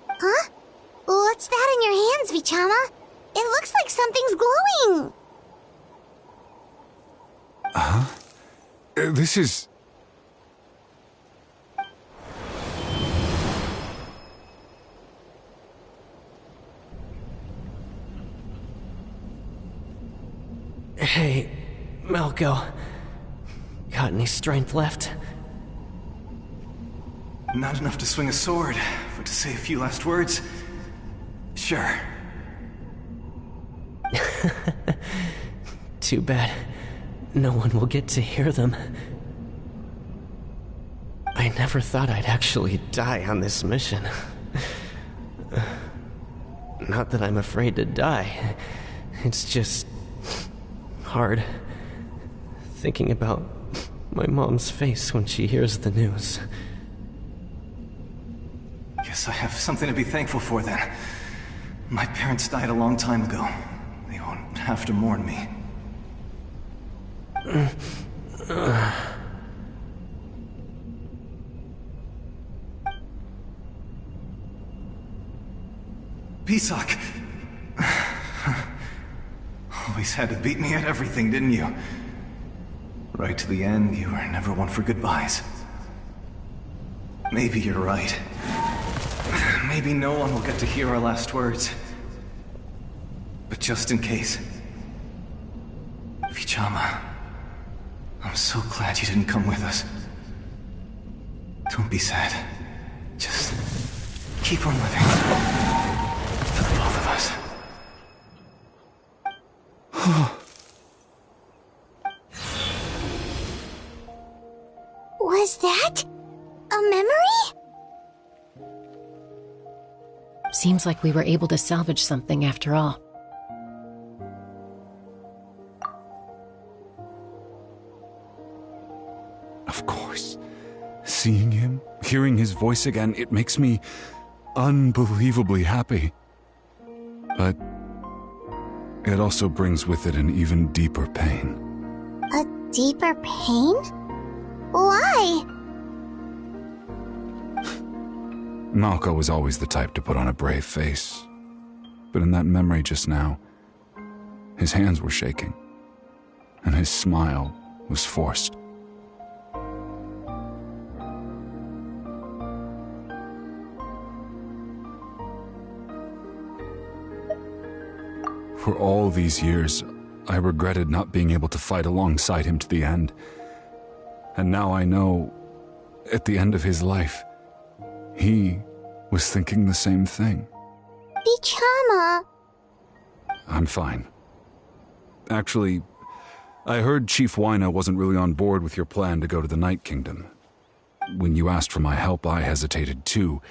Huh? What's that in your hands, Vichama? It looks like something's glowing! Huh? This is... Hey, Malko. Got any strength left? Not enough to swing a sword, but to say a few last words? Sure. Too bad. No one will get to hear them. I never thought I'd actually die on this mission. Not that I'm afraid to die. It's just... hard. Thinking about my mom's face when she hears the news. Guess I have something to be thankful for then. My parents died a long time ago. They won't have to mourn me. Pisak! always had to beat me at everything, didn't you? Right to the end, you were never one for goodbyes. Maybe you're right. Maybe no one will get to hear our last words. But just in case... Vichama, I'm so glad you didn't come with us. Don't be sad. Just keep on living. For the both of us. Was that a memory? Seems like we were able to salvage something after all. Of course. Seeing him, hearing his voice again, it makes me unbelievably happy. But it also brings with it an even deeper pain. A deeper pain? Why? Malko was always the type to put on a brave face. But in that memory just now, his hands were shaking, and his smile was forced. For all these years, I regretted not being able to fight alongside him to the end. And now I know, at the end of his life, he was thinking the same thing. Vichama! I'm fine. Actually, I heard Chief Wyna wasn't really on board with your plan to go to the Night Kingdom. When you asked for my help, I hesitated too.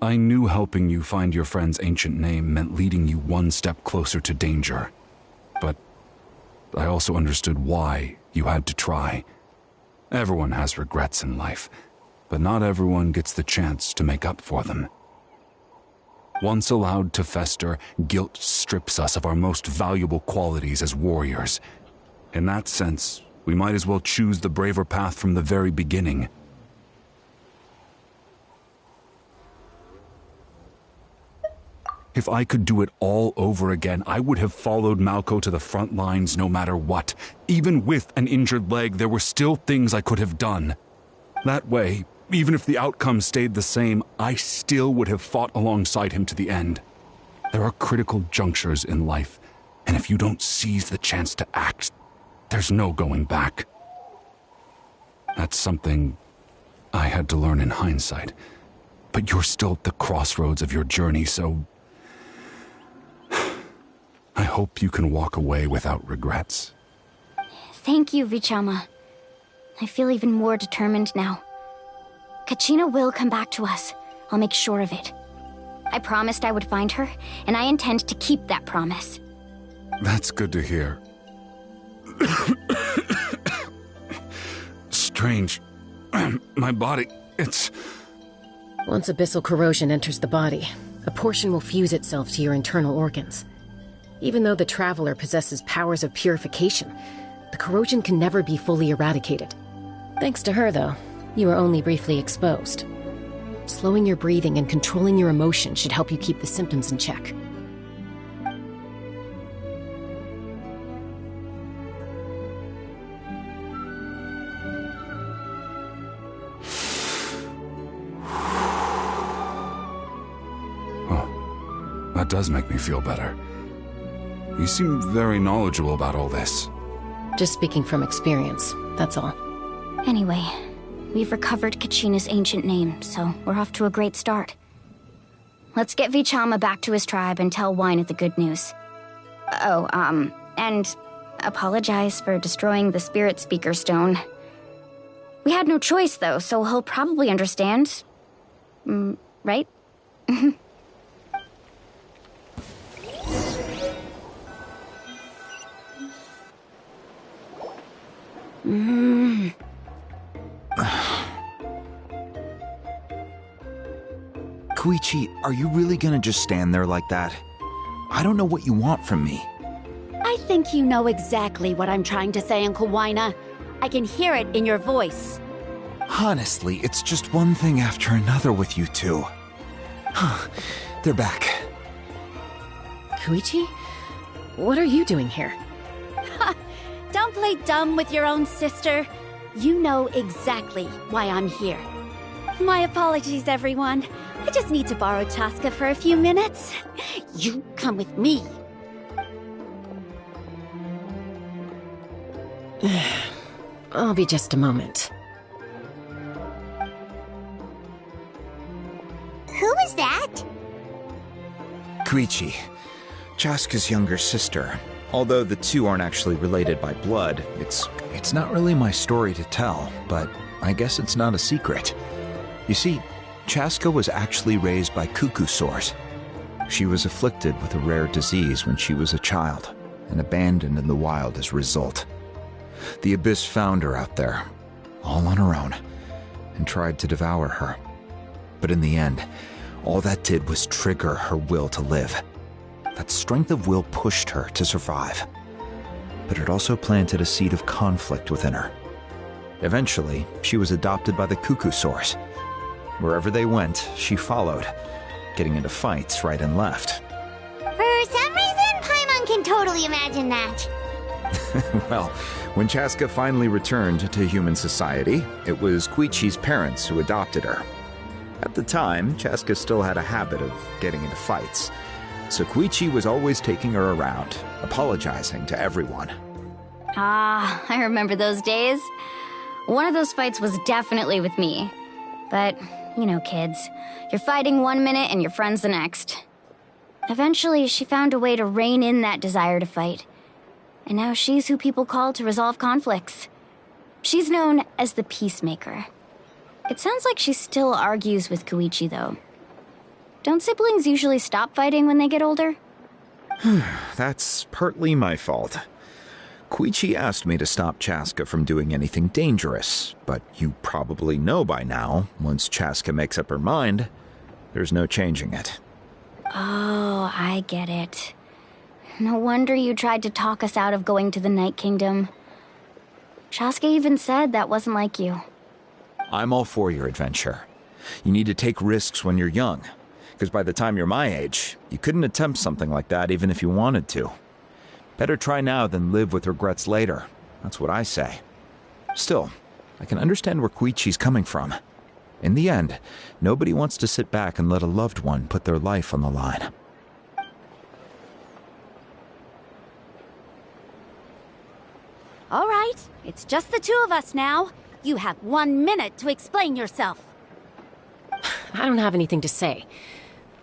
I knew helping you find your friend's ancient name meant leading you one step closer to danger. But I also understood why you had to try. Everyone has regrets in life, but not everyone gets the chance to make up for them. Once allowed to fester, guilt strips us of our most valuable qualities as warriors. In that sense, we might as well choose the braver path from the very beginning. If I could do it all over again, I would have followed Malko to the front lines no matter what. Even with an injured leg, there were still things I could have done. That way, even if the outcome stayed the same, I still would have fought alongside him to the end. There are critical junctures in life, and if you don't seize the chance to act, there's no going back. That's something I had to learn in hindsight. But you're still at the crossroads of your journey, so I hope you can walk away without regrets. Thank you, Vichama. I feel even more determined now. Kachina will come back to us. I'll make sure of it. I promised I would find her, and I intend to keep that promise. That's good to hear. Strange. My body, it's... Once abyssal corrosion enters the body, a portion will fuse itself to your internal organs. Even though the Traveler possesses powers of purification, the corrosion can never be fully eradicated. Thanks to her, though, you are only briefly exposed. Slowing your breathing and controlling your emotions should help you keep the symptoms in check. Oh, that does make me feel better. You seem very knowledgeable about all this. Just speaking from experience, that's all. Anyway, we've recovered Kachina's ancient name, so we're off to a great start. Let's get Vichama back to his tribe and tell Wyna the good news. Oh, and apologize for destroying the Spirit Speaker Stone. We had no choice, though, so he'll probably understand. Right? Koichi, are you really gonna just stand there like that? I don't know what you want from me. I think you know exactly what I'm trying to say, Uncle Wyna. I can hear it in your voice. Honestly, it's just one thing after another with you two. They're back. Koichi? what are you doing here? Don't play dumb with your own sister. You know exactly why I'm here. My apologies, everyone. I just need to borrow Chaska for a few minutes. You come with me. I'll be just a moment. Who is that? Koichi, Chaska's younger sister. Although the two aren't actually related by blood, it's not really my story to tell, but I guess it's not a secret. You see, Chaska was actually raised by cuckoo sores. She was afflicted with a rare disease when she was a child, and abandoned in the wild as a result. The Abyss found her out there, all on her own, and tried to devour her. But in the end, all that did was trigger her will to live. That strength of will pushed her to survive. But it also planted a seed of conflict within her. Eventually, she was adopted by the cuckoo sores. Wherever they went, she followed, getting into fights right and left. For some reason, Paimon can totally imagine that. Well, when Chaska finally returned to human society, it was Koichi's parents who adopted her. At the time, Chaska still had a habit of getting into fights, so Koichi was always taking her around, apologizing to everyone. Ah, I remember those days. One of those fights was definitely with me. But, you know, kids, you're fighting one minute and your friend's the next. Eventually, she found a way to rein in that desire to fight. And now she's who people call to resolve conflicts. She's known as the Peacemaker. It sounds like she still argues with Koichi, though. Don't siblings usually stop fighting when they get older? That's partly my fault. Koichi asked me to stop Chaska from doing anything dangerous, but you probably know by now, once Chaska makes up her mind, there's no changing it. Oh, I get it. No wonder you tried to talk us out of going to the Night Kingdom. Chaska even said that wasn't like you. I'm all for your adventure. You need to take risks when you're young, because by the time you're my age, you couldn't attempt something like that even if you wanted to. Better try now than live with regrets later. That's what I say. Still, I can understand where Koichi's coming from. In the end, nobody wants to sit back and let a loved one put their life on the line. All right, it's just the two of us now. You have 1 minute to explain yourself. I don't have anything to say.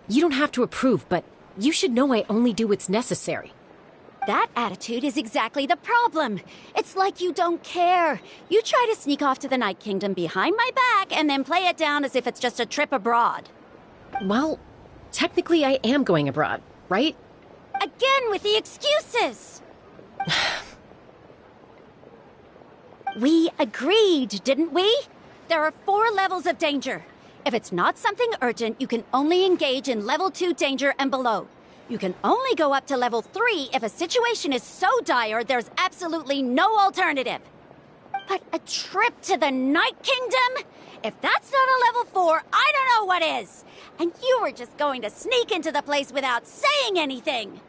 You don't have to approve, but you should know I only do what's necessary. That attitude is exactly the problem. It's like you don't care. You try to sneak off to the Night Kingdom behind my back and then play it down as if it's just a trip abroad. Well, technically I am going abroad, right? Again with the excuses! We agreed, didn't we? There are 4 levels of danger. If it's not something urgent, you can only engage in level 2 danger and below. You can only go up to level 3 if a situation is so dire there's absolutely no alternative. But a trip to the Night Kingdom? If that's not a level 4, I don't know what is. And you were just going to sneak into the place without saying anything.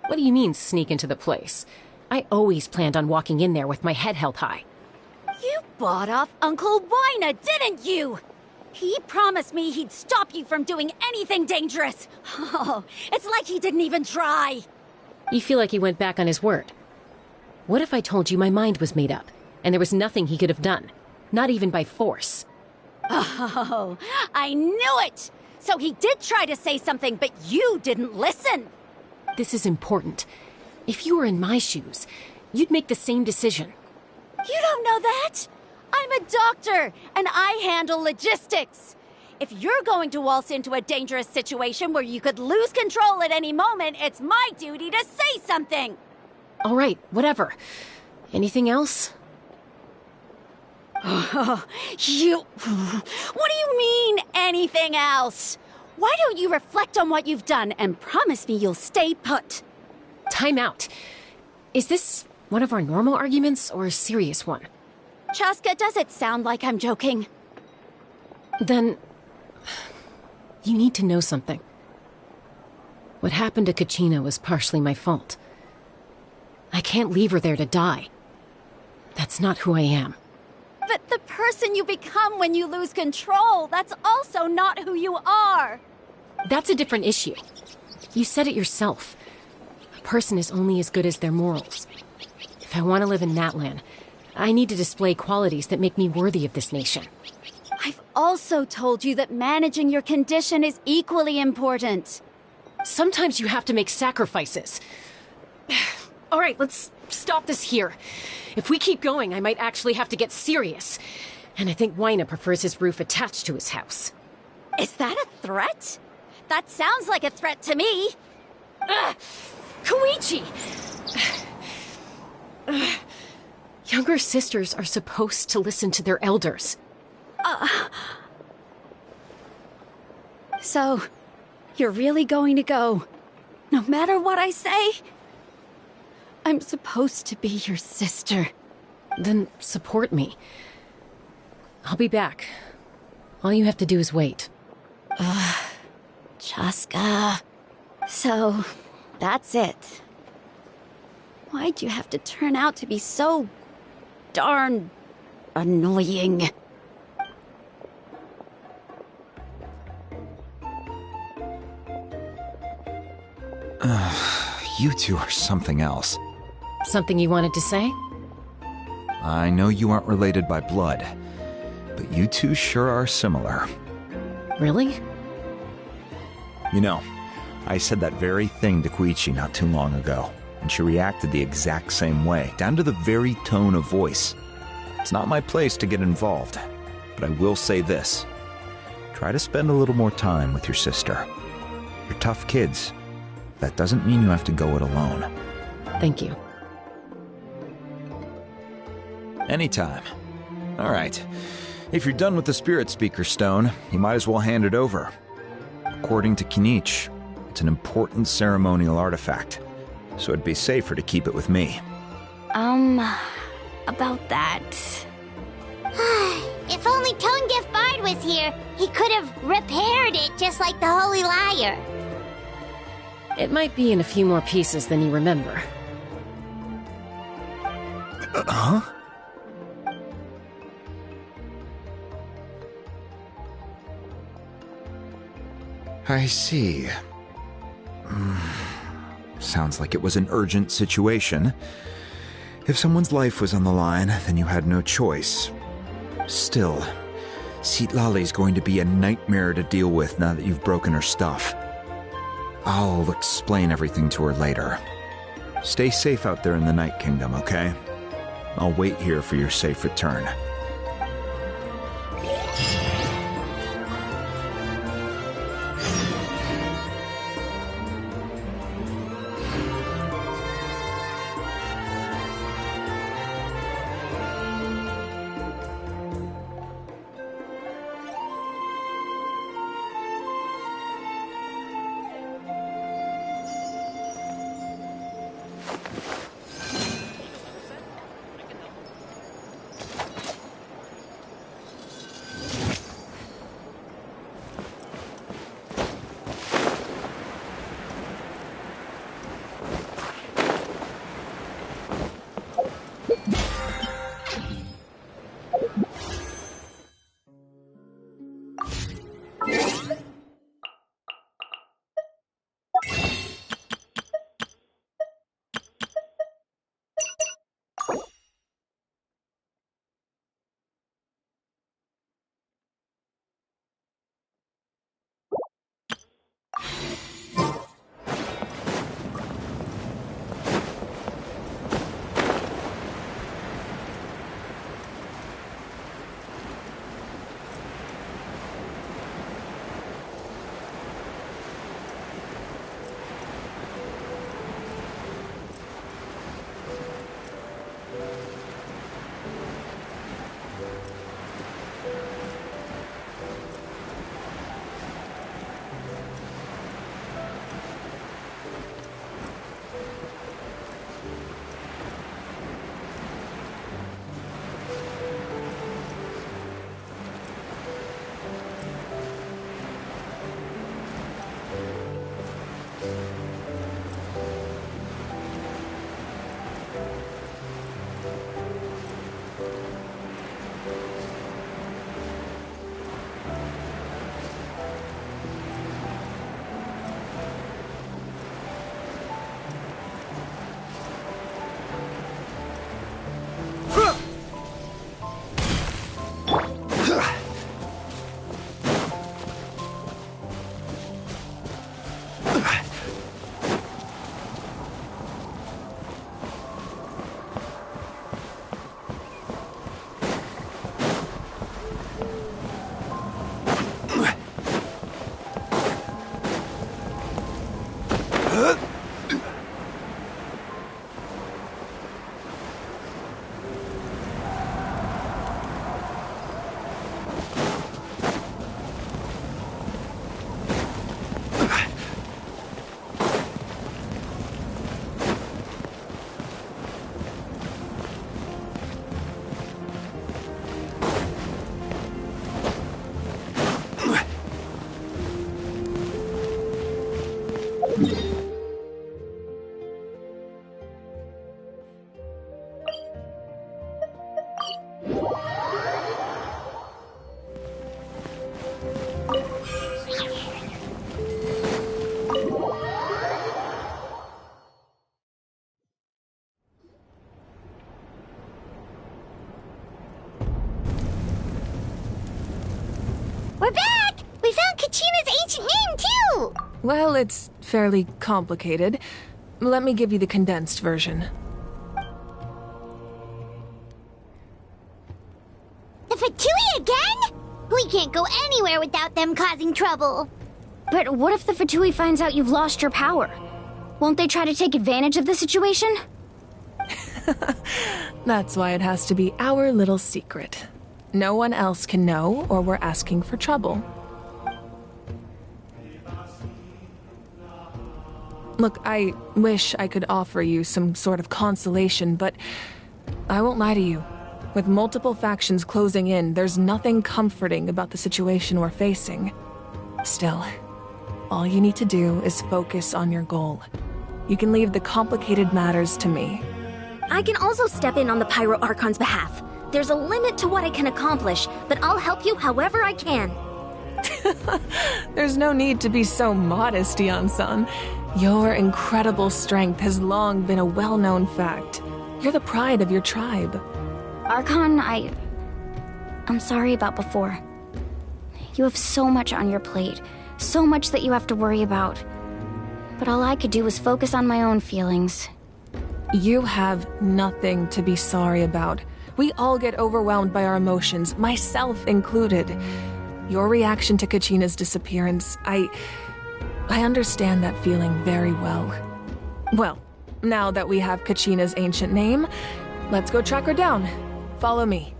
What do you mean, sneak into the place? I always planned on walking in there with my head held high. You bought off Uncle Wina, didn't you? He promised me he'd stop you from doing anything dangerous. Oh, it's like he didn't even try. You feel like he went back on his word. What if I told you my mind was made up, and there was nothing he could have done? Not even by force. Oh, I knew it! So he did try to say something, but you didn't listen. This is important. If you were in my shoes, you'd make the same decision. You don't know that? I'm a doctor, and I handle logistics. If you're going to waltz into a dangerous situation where you could lose control at any moment, it's my duty to say something. All right, whatever. Anything else? What do you mean, anything else? Why don't you reflect on what you've done and promise me you'll stay put? Time out. Is this one of our normal arguments or a serious one? Chaska, does it sound like I'm joking? Then, you need to know something. What happened to Kachina was partially my fault. I can't leave her there to die. That's not who I am. But the person you become when you lose control, that's also not who you are. That's a different issue. You said it yourself. A person is only as good as their morals. If I want to live in Natlan, I need to display qualities that make me worthy of this nation. I've also told you that managing your condition is equally important. Sometimes you have to make sacrifices. All right, let's stop this here. If we keep going, I might actually have to get serious. And I think Wyna prefers his roof attached to his house. Is that a threat? That sounds like a threat to me. Koichi! Younger sisters are supposed to listen to their elders. So, you're really going to go, no matter what I say? I'm supposed to be your sister. Then support me. I'll be back. All you have to do is wait. Chaska. So, that's it. Why'd you have to turn out to be so darn annoying? You two are something else. Something you wanted to say? I know you aren't related by blood, but you two sure are similar. Really? You know, I said that very thing to Koichi not too long ago, and she reacted the exact same way, down to the very tone of voice. It's not my place to get involved, but I will say this. Try to spend a little more time with your sister. You're tough kids. That doesn't mean you have to go it alone. Thank you. Anytime. All right. If you're done with the Spirit Speaker Stone, you might as well hand it over. According to Kinich, it's an important ceremonial artifact, so it'd be safer to keep it with me. About that. If only Tone Deaf Bard was here, he could have repaired it just like the Holy Liar. It might be in a few more pieces than you remember. Huh? I see. Sounds like it was an urgent situation. If someone's life was on the line, then you had no choice. Still, Citlali's going to be a nightmare to deal with now that you've broken her stuff. I'll explain everything to her later. Stay safe out there in the Night Kingdom, okay? I'll wait here for your safe return. We're back! We found Kachina's ancient name, too! Well, it's fairly complicated. Let me give you the condensed version. The Fatui again? We can't go anywhere without them causing trouble. But what if the Fatui finds out you've lost your power? Won't they try to take advantage of the situation? That's why it has to be our little secret. No one else can know, or we're asking for trouble. Look, I wish I could offer you some sort of consolation, but I won't lie to you. With multiple factions closing in, there's nothing comforting about the situation we're facing. Still, all you need to do is focus on your goal. You can leave the complicated matters to me. I can also step in on the Pyro Archon's behalf. There's a limit to what I can accomplish, but I'll help you however I can. There's no need to be so modest, Yan-san. Your incredible strength has long been a well-known fact. You're the pride of your tribe. Archon, I'm sorry about before. You have so much on your plate, so much that you have to worry about. But all I could do was focus on my own feelings. You have nothing to be sorry about. We all get overwhelmed by our emotions, myself included. Your reaction to Kachina's disappearance, I understand that feeling very well. Well, now that we have Kachina's ancient name, let's go track her down. Follow me.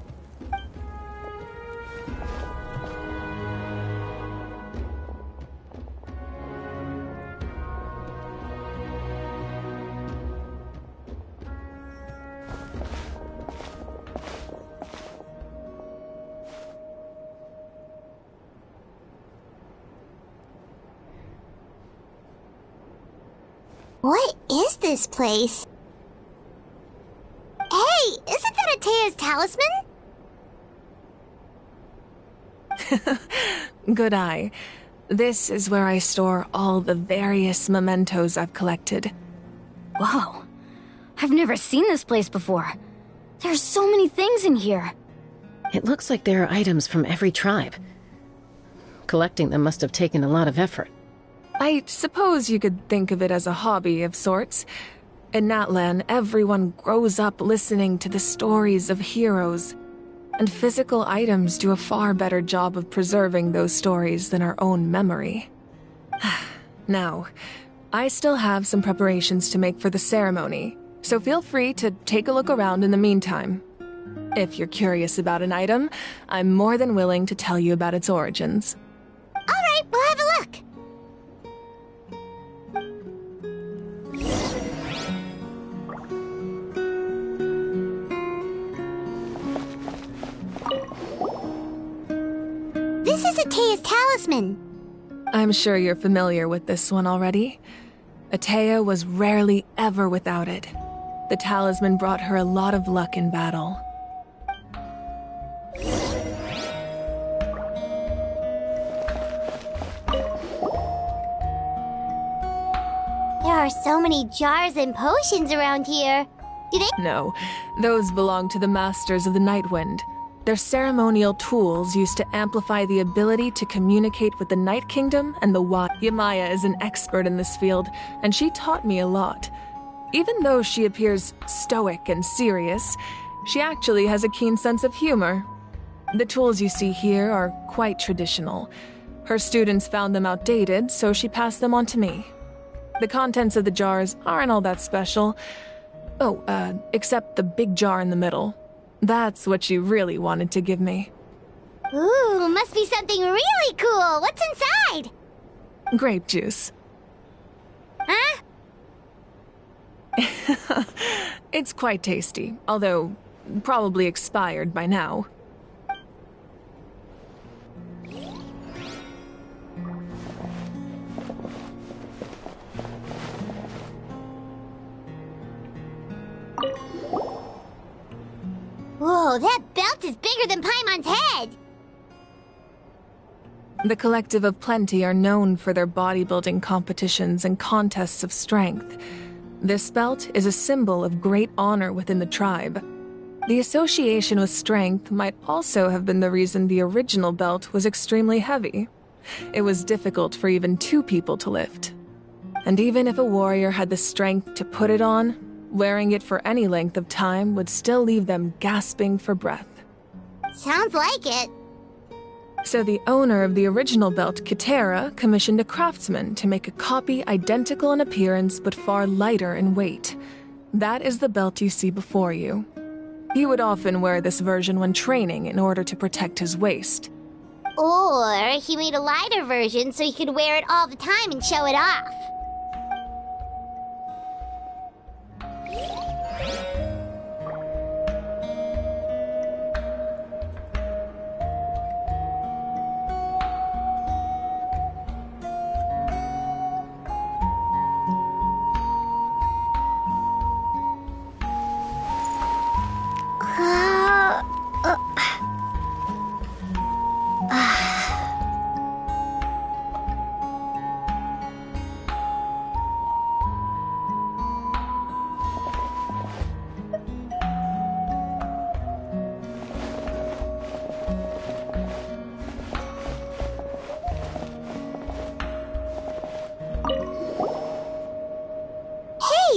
What is this place? Hey, isn't that Atea's talisman? Good eye. This is where I store all the various mementos I've collected. Whoa. I've never seen this place before. There's so many things in here. It looks like there are items from every tribe. Collecting them must have taken a lot of effort. I suppose you could think of it as a hobby of sorts. In Natlan, everyone grows up listening to the stories of heroes, and physical items do a far better job of preserving those stories than our own memory. Now, I still have some preparations to make for the ceremony, so feel free to take a look around in the meantime. If you're curious about an item, I'm more than willing to tell you about its origins. All right, we'll have a look. This is Atea's talisman. I'm sure you're familiar with this one already. Atea was rarely ever without it. The talisman brought her a lot of luck in battle. are so many jars and potions around here. Do they? No, those belong to the Masters of the Night Wind. They're ceremonial tools used to amplify the ability to communicate with the Night Kingdom and the Wild. Yamaya is an expert in this field, and she taught me a lot. Even though she appears stoic and serious, she actually has a keen sense of humor. The tools you see here are quite traditional. Her students found them outdated, so she passed them on to me. The contents of the jars aren't all that special. Oh, except the big jar in the middle. That's what she really wanted to give me. Ooh, must be something really cool. What's inside? Grape juice. Huh? It's quite tasty, although probably expired by now. Whoa, that belt is bigger than Paimon's head! The Collective of Plenty are known for their bodybuilding competitions and contests of strength. This belt is a symbol of great honor within the tribe. The association with strength might also have been the reason the original belt was extremely heavy. It was difficult for even 2 people to lift. And even if a warrior had the strength to put it on, wearing it for any length of time would still leave them gasping for breath. Sounds like it. So the owner of the original belt, Kitera, commissioned a craftsman to make a copy identical in appearance but far lighter in weight. That is the belt you see before you. He would often wear this version when training in order to protect his waist. Or he made a lighter version so he could wear it all the time and show it off.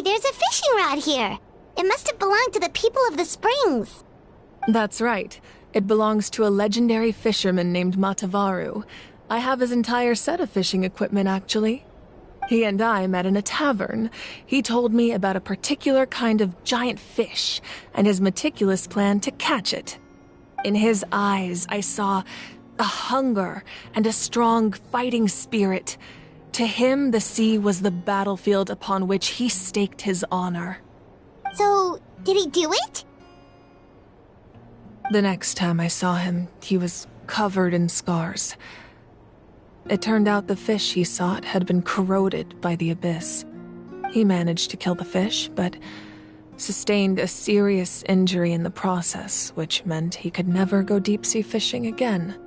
There's a fishing rod here. It must have belonged to the people of the springs. That's right. It belongs to a legendary fisherman named Matavaru. I have his entire set of fishing equipment, actually. He and I met in a tavern. He told me about a particular kind of giant fish and his meticulous plan to catch it. In his eyes, I saw a hunger and a strong fighting spirit. To him, the sea was the battlefield upon which he staked his honor. So, did he do it? The next time I saw him, he was covered in scars. It turned out the fish he sought had been corroded by the abyss. He managed to kill the fish, but sustained a serious injury in the process, which meant he could never go deep-sea fishing again.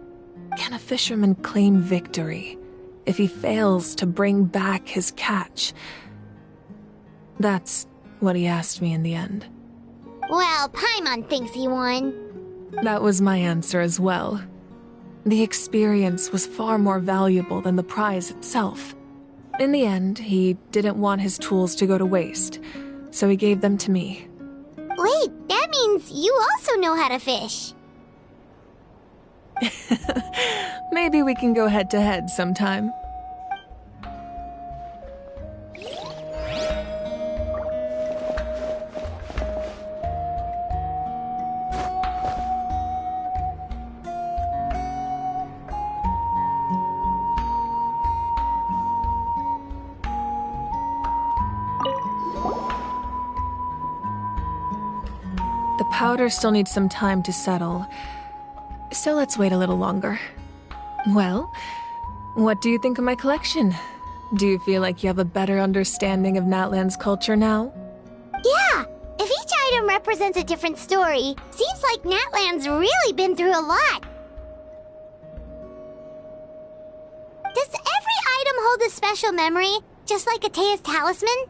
Can a fisherman claim victory if he fails to bring back his catch? That's what he asked me in the end. Well, Paimon thinks he won. That was my answer as well. The experience was far more valuable than the prize itself. In the end, he didn't want his tools to go to waste, so he gave them to me. Wait, that means you also know how to fish. Maybe we can go head-to-head sometime. The powder still needs some time to settle, so let's wait a little longer. Well, what do you think of my collection? Do you feel like you have a better understanding of Natlan's culture now? Yeah! If each item represents a different story, seems like Natlan's really been through a lot. Does every item hold a special memory, just like Atea's talisman?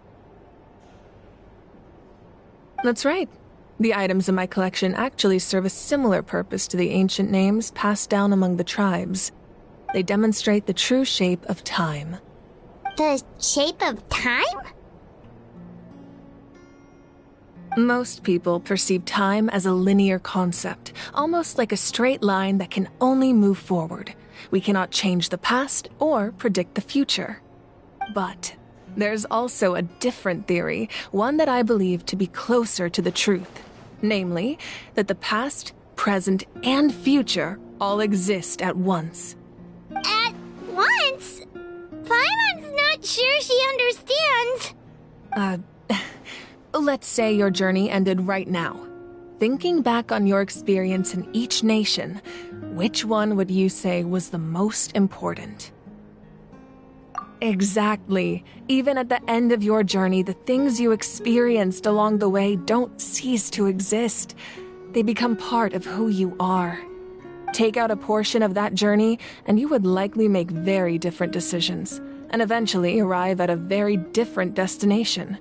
That's right. The items in my collection actually serve a similar purpose to the ancient names passed down among the tribes. They demonstrate the true shape of time. The shape of time? Most people perceive time as a linear concept, almost like a straight line that can only move forward. We cannot change the past or predict the future. But there's also a different theory, one that I believe to be closer to the truth. Namely, that the past, present, and future all exist at once. At once? Paimon's not sure she understands. Let's say your journey ended right now. Thinking back on your experience in each nation, which one would you say was the most important? Exactly. Even at the end of your journey, the things you experienced along the way don't cease to exist. They become part of who you are. Take out a portion of that journey, and you would likely make very different decisions, and eventually arrive at a very different destination.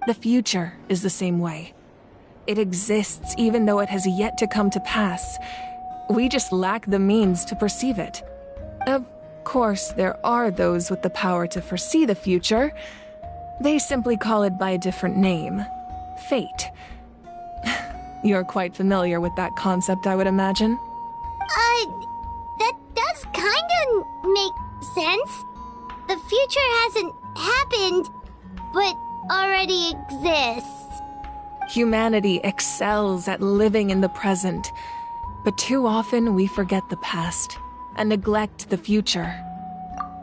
The future is the same way. It exists even though it has yet to come to pass. We just lack the means to perceive it. Of course, there are those with the power to foresee the future. They simply call it by a different name. Fate. You're quite familiar with that concept, I would imagine. That does kinda make sense. The future hasn't happened, but already exists. Humanity excels at living in the present, but too often we forget the past and neglect the future,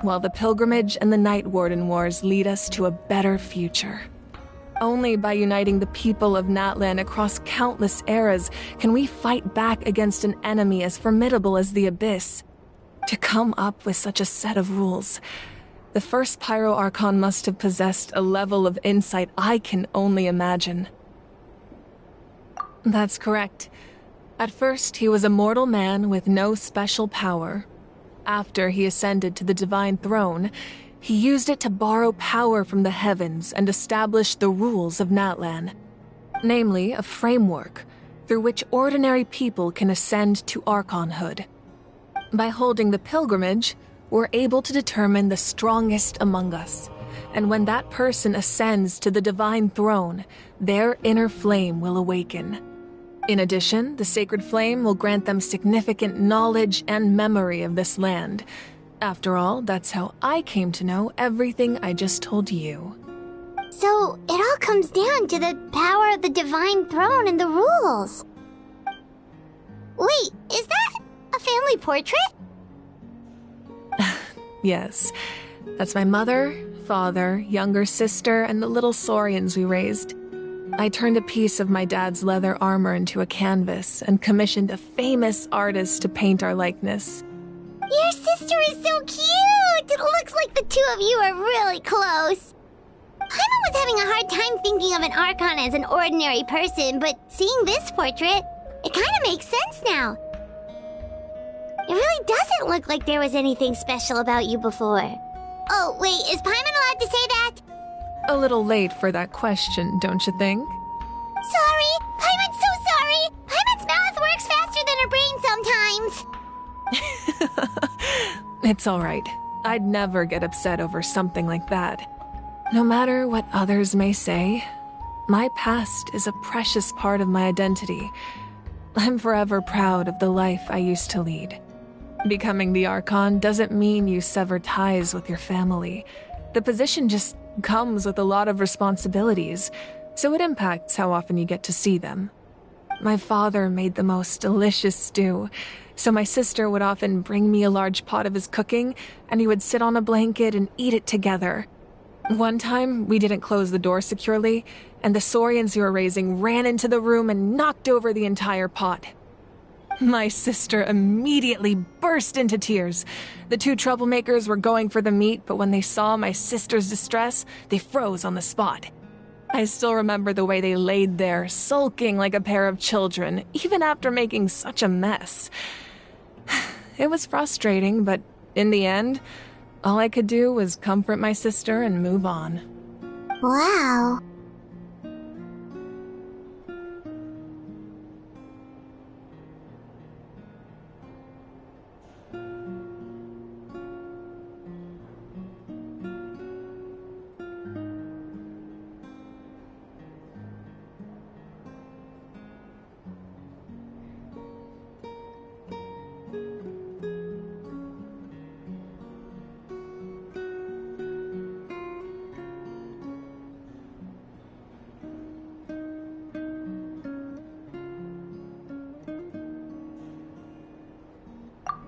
while the pilgrimage and the Night Warden Wars lead us to a better future. Only by uniting the people of Natlan across countless eras can we fight back against an enemy as formidable as the Abyss. To come up with such a set of rules, the first Pyro Archon must have possessed a level of insight I can only imagine. That's correct. At first, he was a mortal man with no special power. After he ascended to the divine throne, he used it to borrow power from the heavens and establish the rules of Natlan. Namely, a framework through which ordinary people can ascend to Archonhood. By holding the pilgrimage, we're able to determine the strongest among us. And when that person ascends to the divine throne, their inner flame will awaken. In addition, the sacred flame will grant them significant knowledge and memory of this land. After all, that's how I came to know everything I just told you. So, it all comes down to the power of the divine throne and the rules. Wait, is that a family portrait? Yes, that's my mother, father, younger sister, and the little saurians we raised. I turned a piece of my dad's leather armor into a canvas and commissioned a famous artist to paint our likeness. Your sister is so cute! It looks like the two of you are really close. Paimon was having a hard time thinking of an Archon as an ordinary person, but seeing this portrait, it kind of makes sense now. It really doesn't look like there was anything special about you before. Oh, wait, is Paimon allowed to say that? A little late for that question, don't you think? Sorry! Paimon's so sorry! Paimon's mouth works faster than her brain sometimes! It's all right. I'd never get upset over something like that. No matter what others may say, my past is a precious part of my identity. I'm forever proud of the life I used to lead. Becoming the Archon doesn't mean you sever ties with your family. The position just comes with a lot of responsibilities, so it impacts how often you get to see them. My father made the most delicious stew, so my sister would often bring me a large pot of his cooking, and we would sit on a blanket and eat it together. One time, we didn't close the door securely, and the saurians we were raising ran into the room and knocked over the entire pot. My sister immediately burst into tears. The two troublemakers were going for the meat, but when they saw my sister's distress, they froze on the spot. I still remember the way they laid there, sulking like a pair of children, even after making such a mess. It was frustrating, but in the end, all I could do was comfort my sister and move on. Wow.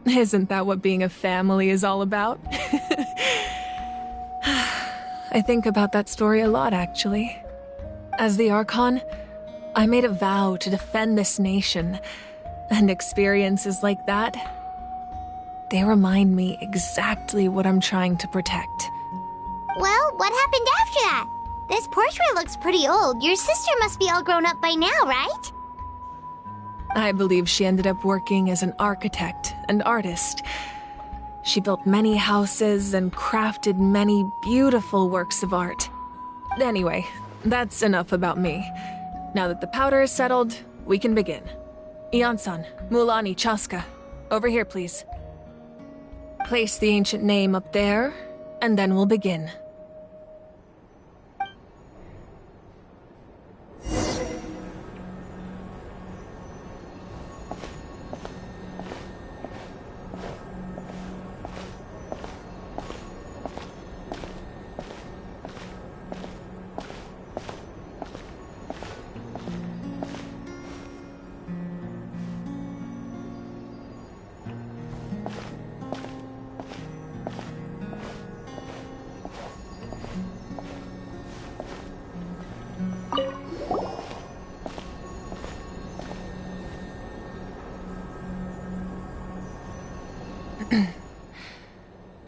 Isn't that what being a family is all about? I think about that story a lot, actually. As the Archon, I made a vow to defend this nation, and experiences like that, they remind me exactly what I'm trying to protect. Well, what happened after that? This portrait looks pretty old. Your sister must be all grown up by now, right? I believe she ended up working as an architect and artist. She built many houses and crafted many beautiful works of art. Anyway, that's enough about me. Now that the powder is settled, we can begin. Ian-san, Mulani, Chaska, over here, please. Place the ancient name up there, and then we'll begin.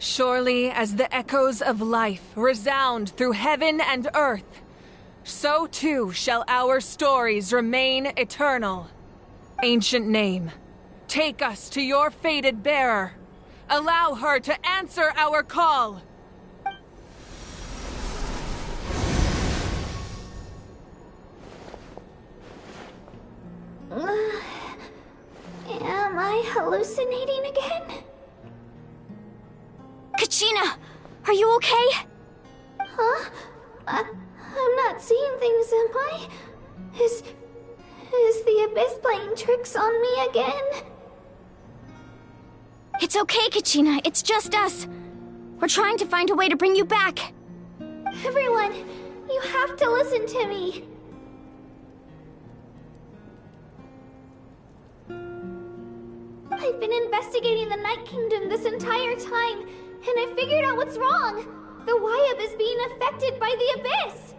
Surely as the echoes of life resound through heaven and earth, so too shall our stories remain eternal. Ancient name, take us to your fated bearer. Allow her to answer our call. Am I hallucinating again? Kachina, are you okay? Huh? I'm not seeing things, am I? Is the Abyss playing tricks on me again? It's okay, Kachina. It's just us. We're trying to find a way to bring you back. Everyone, you have to listen to me. I've been investigating the Night Kingdom this entire time, and I figured out what's wrong. The Wyab is being affected by the Abyss.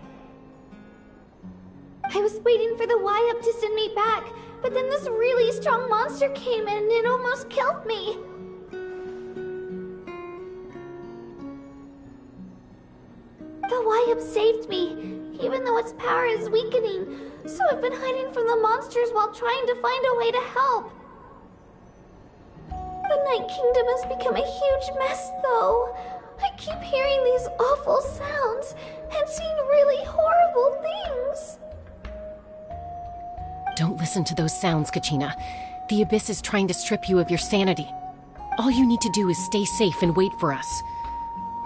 I was waiting for the Wyab to send me back, but then this really strong monster came in and it almost killed me. The Wyab saved me, even though its power is weakening, so I've been hiding from the monsters while trying to find a way to help. The Night Kingdom has become a huge mess, though. I keep hearing these awful sounds and seeing really horrible things. Don't listen to those sounds, Kachina. The Abyss is trying to strip you of your sanity. All you need to do is stay safe and wait for us.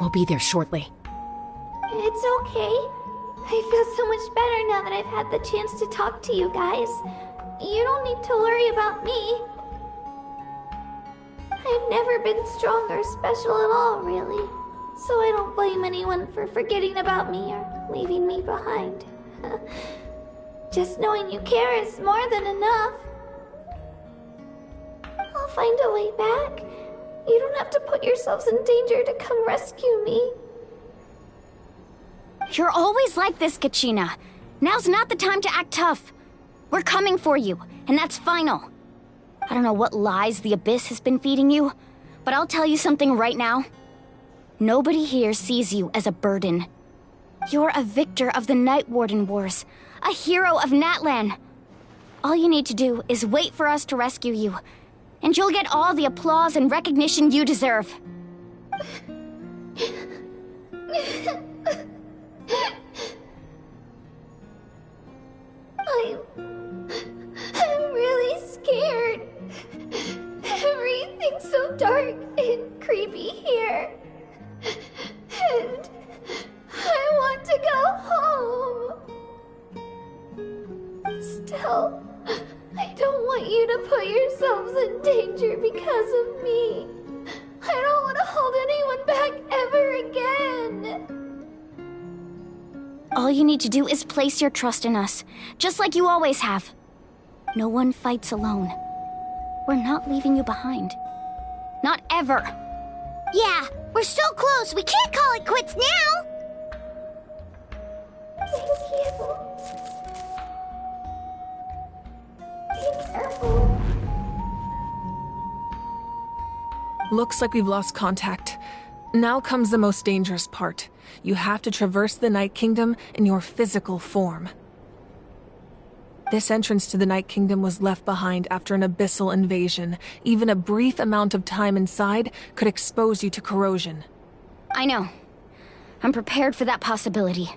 We'll be there shortly. It's okay. I feel so much better now that I've had the chance to talk to you guys. You don't need to worry about me. I've never been strong or special at all, really. So I don't blame anyone for forgetting about me or leaving me behind. Just knowing you care is more than enough. I'll find a way back. You don't have to put yourselves in danger to come rescue me. You're always like this, Kachina. Now's not the time to act tough. We're coming for you, and that's final. I don't know what lies the Abyss has been feeding you, but I'll tell you something right now. Nobody here sees you as a burden. You're a victor of the Night Warden Wars, a hero of Natlan. All you need to do is wait for us to rescue you, and you'll get all the applause and recognition you deserve. I'm really scared. Everything's so dark and creepy here. And I want to go home. Still, I don't want you to put yourselves in danger because of me. I don't want to hold anyone back ever again. All you need to do is place your trust in us, just like you always have. No one fights alone. We're not leaving you behind. Not ever. Yeah, we're so close, we can't call it quits now! Looks like we've lost contact. Now comes the most dangerous part. You have to traverse the Night Kingdom in your physical form. This entrance to the Night Kingdom was left behind after an abyssal invasion. Even a brief amount of time inside could expose you to corrosion. I know. I'm prepared for that possibility.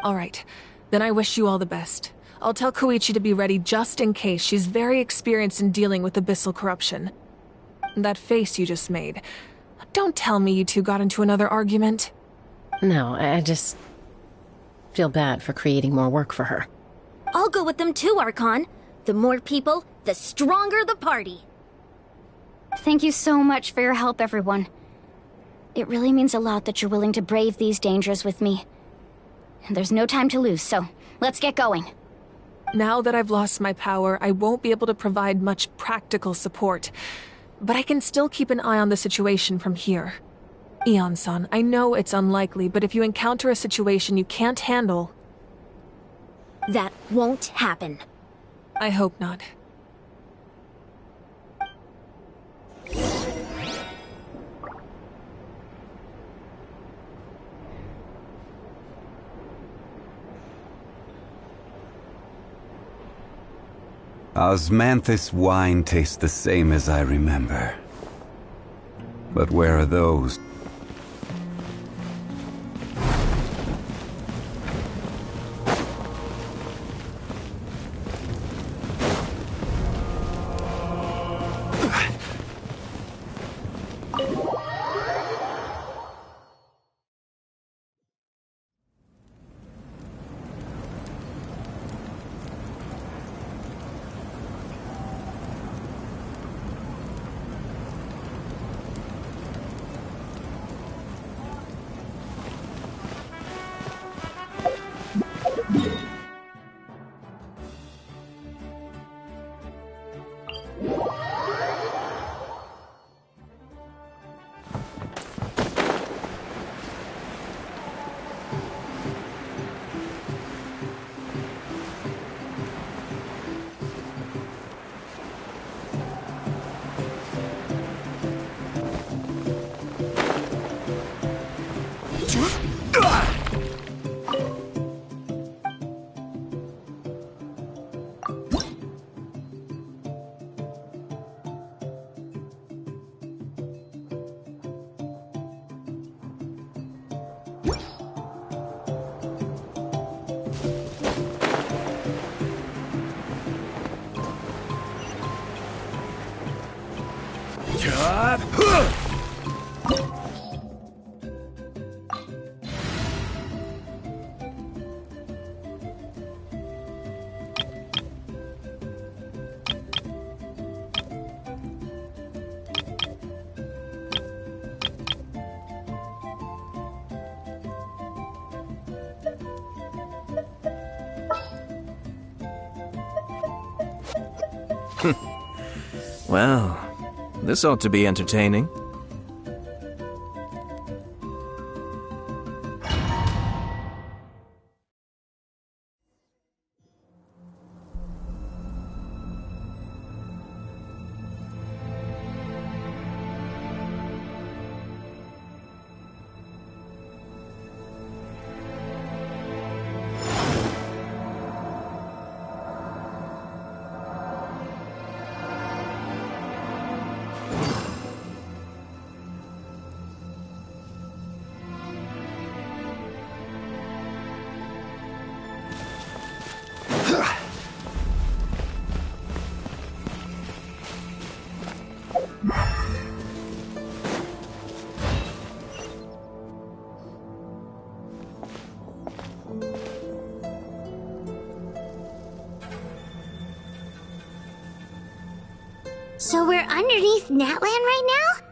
All right. Then I wish you all the best. I'll tell Koichi to be ready just in case. She's very experienced in dealing with abyssal corruption. That face you just made. Don't tell me you two got into another argument. No, I just feel bad for creating more work for her. I'll go with them too, Archon. The more people, the stronger the party. Thank you so much for your help, everyone. It really means a lot that you're willing to brave these dangers with me. And there's no time to lose, so let's get going. Now that I've lost my power, I won't be able to provide much practical support. But I can still keep an eye on the situation from here. Eon-san, I know it's unlikely, but if you encounter a situation you can't handle... That won't happen. I hope not. Osmanthus wine tastes the same as I remember. But where are those? Well, this ought to be entertaining. So we're underneath Natlan right now?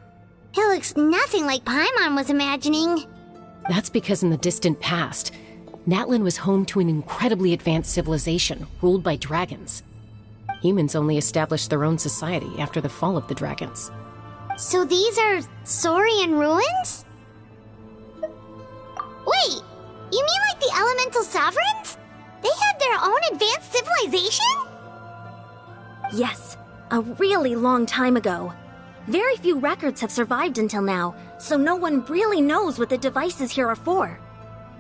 It looks nothing like Paimon was imagining. That's because in the distant past, Natlan was home to an incredibly advanced civilization ruled by dragons. Humans only established their own society after the fall of the dragons. So these are Saurian ruins? Wait, you mean like the elemental sovereigns? They had their own advanced civilization? Yes, a really long time ago. Very few records have survived until now, so no one really knows what the devices here are for.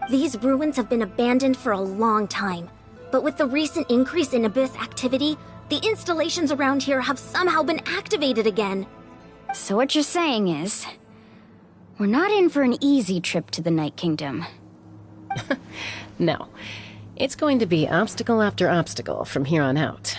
These ruins have been abandoned for a long time, but with the recent increase in Abyss activity, the installations around here have somehow been activated again. So what you're saying is, we're not in for an easy trip to the Night Kingdom. No. It's going to be obstacle after obstacle from here on out.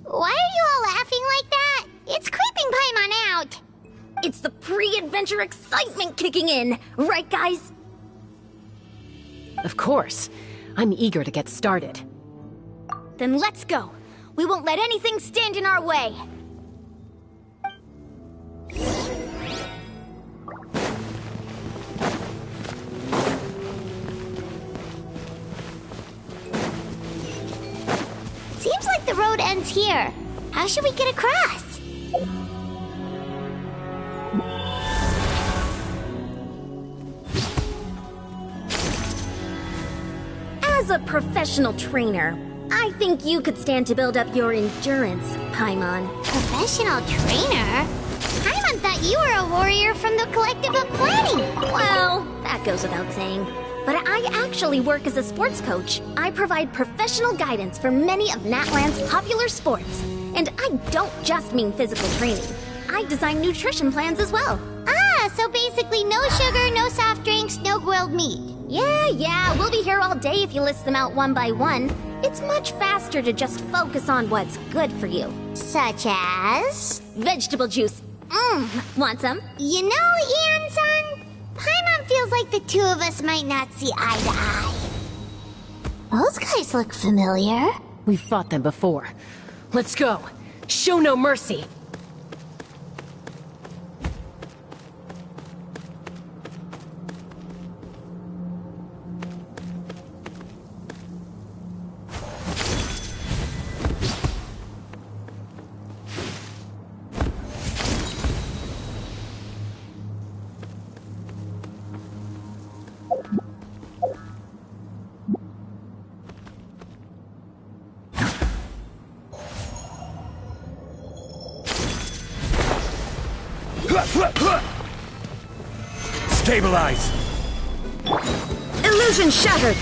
Why are you all laughing like that? It's creeping Paimon out. It's the pre-adventure excitement kicking in, right guys? Of course. I'm eager to get started. Then let's go. We won't let anything stand in our way. Seems like the road ends here. How should we get across? As a professional trainer, I think you could stand to build up your endurance, Paimon. Professional trainer? Paimon thought you were a warrior from the Collective of Planning. Well, that goes without saying. But I actually work as a sports coach. I provide professional guidance for many of Natlan's popular sports. And I don't just mean physical training. I design nutrition plans as well. Ah, so basically no sugar, no soft drinks, no grilled meat. Yeah, we'll be here all day if you list them out one by one. It's much faster to just focus on what's good for you. Such as? Vegetable juice. Want some? You know, Ian-san, Paimon feels like the two of us might not see eye to eye. Those guys look familiar. We've fought them before. Let's go. Show no mercy. Stabilize! Illusion shattered!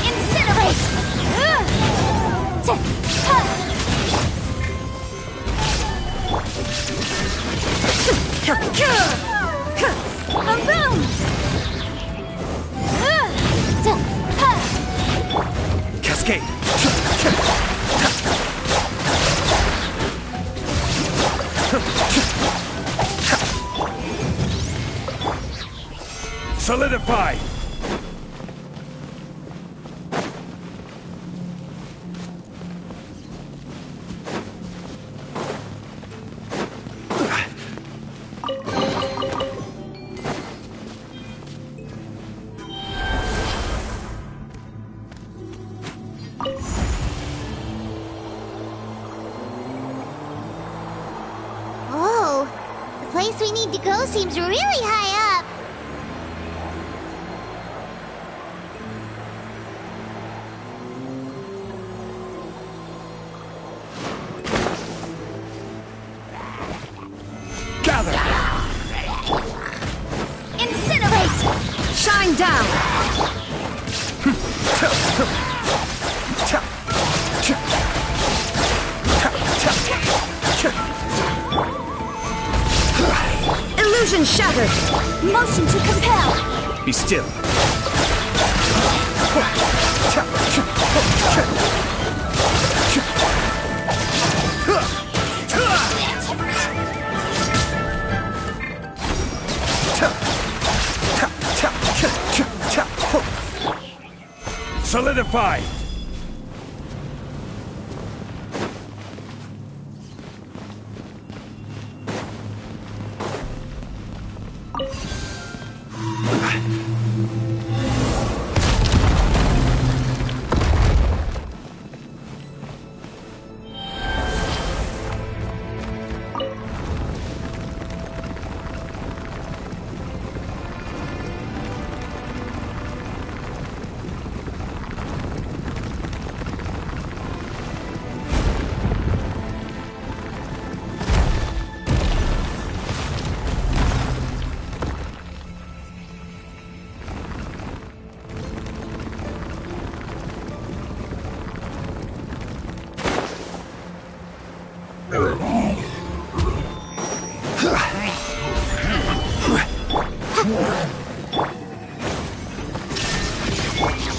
Incinerate! Boom! Cascade! Solidify! Whoa, the place we need to go seems really high up. Gather! Incinerate! Shine down! Illusion shattered! Motion to compel! Be still. Solidify!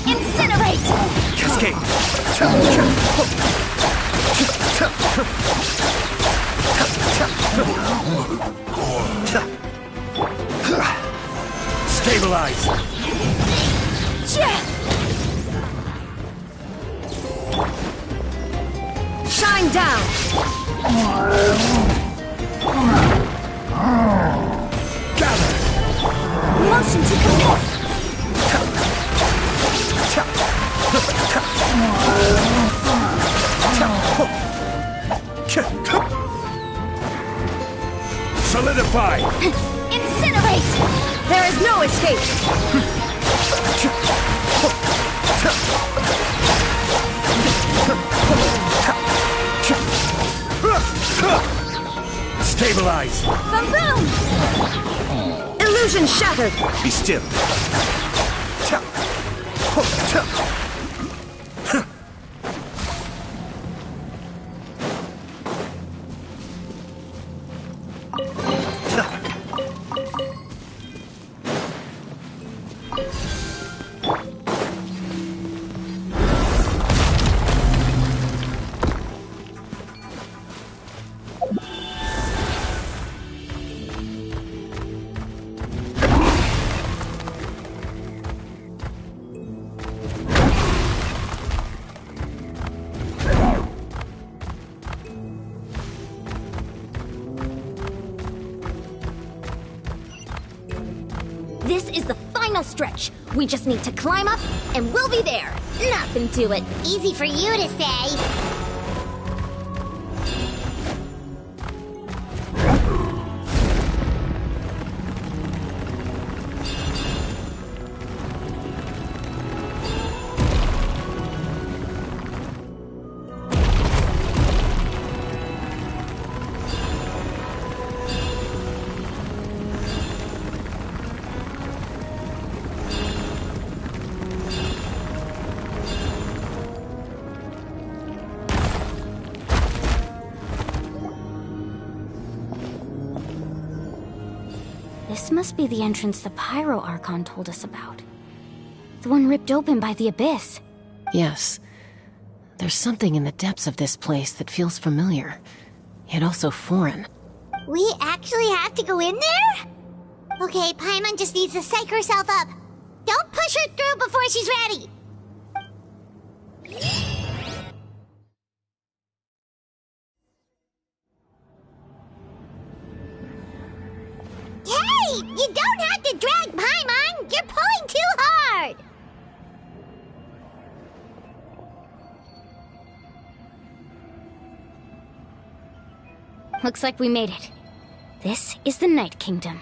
Incinerate! Cascade! Stabilize! Shine down! Gather! Motion to compel! Solidify! Incinerate! There is no escape! Stabilize! Boom! Illusion shattered! Be still. This is the final stretch. We just need to climb up, and we'll be there. Nothing to it. Easy for you to say. This must be the entrance the Pyro Archon told us about. The one ripped open by the Abyss. Yes. There's something in the depths of this place that feels familiar, yet also foreign. We actually have to go in there? Okay, Paimon just needs to psych herself up. Don't push her through before she's ready. Hey! You don't have to drag Paimon! You're pulling too hard! Looks like we made it. This is the Night Kingdom.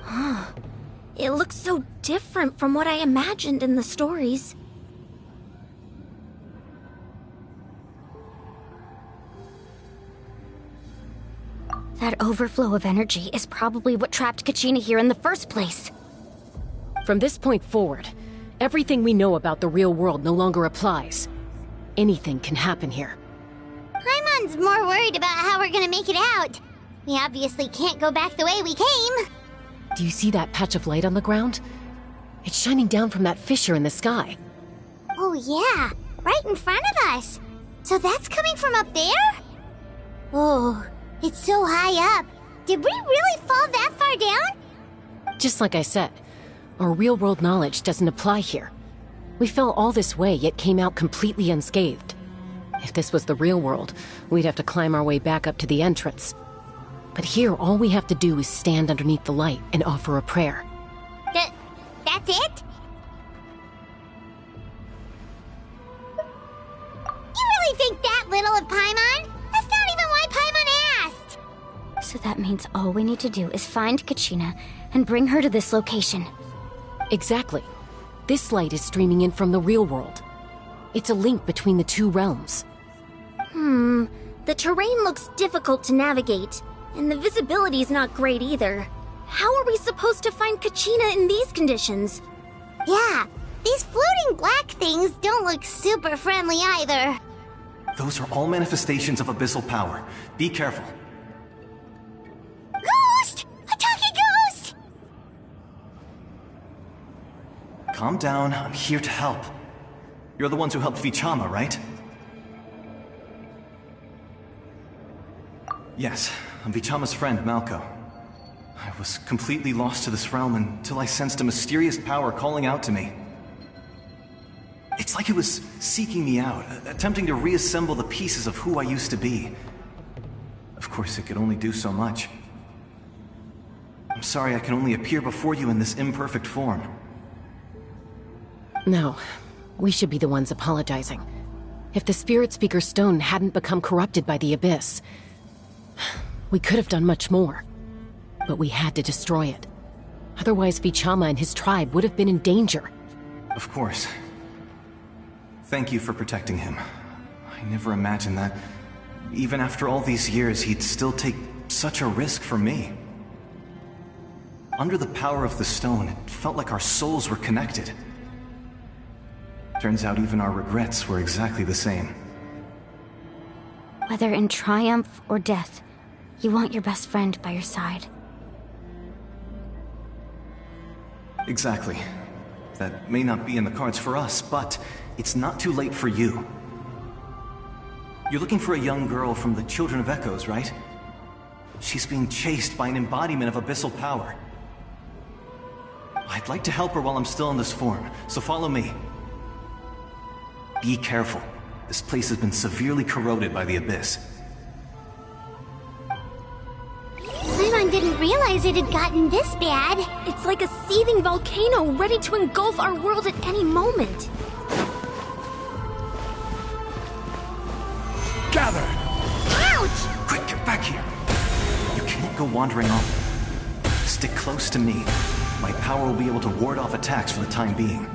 Huh. It looks so different from what I imagined in the stories. That overflow of energy is probably what trapped Kachina here in the first place. From this point forward, everything we know about the real world no longer applies. Anything can happen here. Paimon Paimon's more worried about how we're gonna make it out. We obviously can't go back the way we came. Do you see that patch of light on the ground? It's shining down from that fissure in the sky. Oh yeah, right in front of us. So that's coming from up there? Oh, it's so high up. Did we really fall that far down? Just like I said, our real-world knowledge doesn't apply here. We fell all this way, yet came out completely unscathed. If this was the real world, we'd have to climb our way back up to the entrance. But here, all we have to do is stand underneath the light and offer a prayer. That's it? You really think that little of Paimon? That's not even why Paimon asked! So that means all we need to do is find Kachina and bring her to this location. Exactly. This light is streaming in from the real world. It's a link between the two realms. The terrain looks difficult to navigate, and the visibility's not great either. How are we supposed to find Kachina in these conditions? Yeah, these floating black things don't look super friendly either. Those are all manifestations of abyssal power. Be careful. Ghost! A talking ghost! Calm down, I'm here to help. You're the ones who helped Vichama, right? Yes, I'm Vichama's friend, Malko. I was completely lost to this realm until I sensed a mysterious power calling out to me. It's like it was seeking me out, attempting to reassemble the pieces of who I used to be. Of course, it could only do so much. I'm sorry I can only appear before you in this imperfect form. No, we should be the ones apologizing. If the Spirit Speaker Stone hadn't become corrupted by the Abyss, we could have done much more. But we had to destroy it. Otherwise, Vichama and his tribe would have been in danger. Of course. Thank you for protecting him. I never imagined that, even after all these years, he'd still take such a risk for me. Under the power of the stone, it felt like our souls were connected. Turns out even our regrets were exactly the same. Whether in triumph or death, you want your best friend by your side. Exactly. That may not be in the cards for us, but it's not too late for you. You're looking for a young girl from the Children of Echoes, right? She's being chased by an embodiment of abyssal power. I'd like to help her while I'm still in this form, so follow me. Be careful. This place has been severely corroded by the Abyss. Paimon didn't realize it had gotten this bad. It's like a seething volcano ready to engulf our world at any moment. Gather! Ouch! Quick, get back here! You can't go wandering off. Stick close to me. My power will be able to ward off attacks for the time being.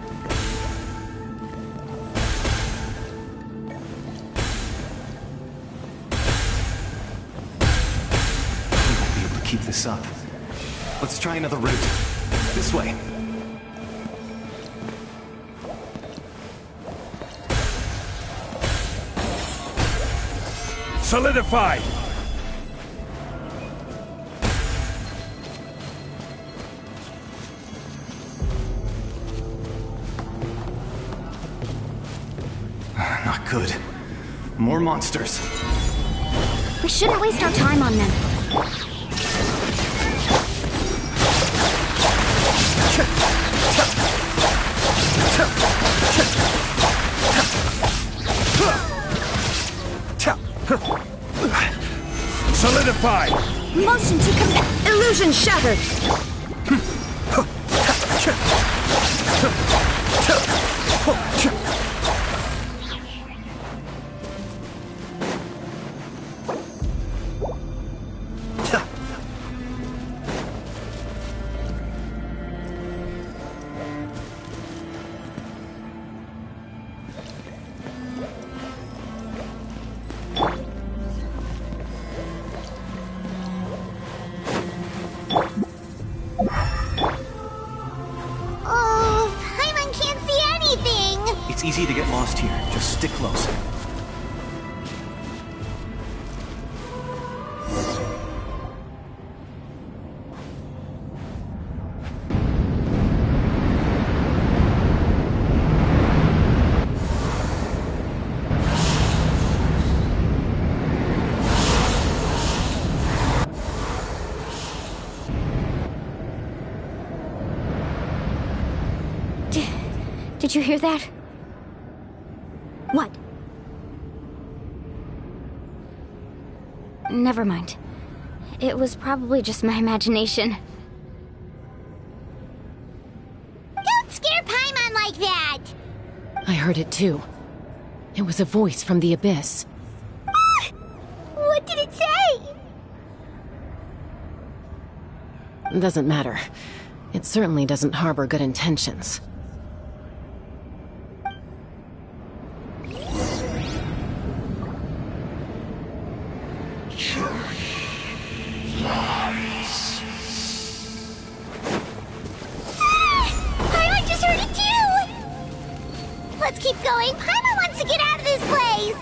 We won't be able to keep this up. Let's try another route. This way. Solidify! Not good. More monsters. We shouldn't waste our time on them. Solidify! Motion to combat. Illusion shattered. It's easy to get lost here. Just stick close. Did you hear that? What? Never mind. It was probably just my imagination. Don't scare Paimon like that! I heard it too. It was a voice from the abyss. What did it say? Doesn't matter. It certainly doesn't harbor good intentions. Paimon just heard it too! Let's keep going. Paimon wants to get out of this place!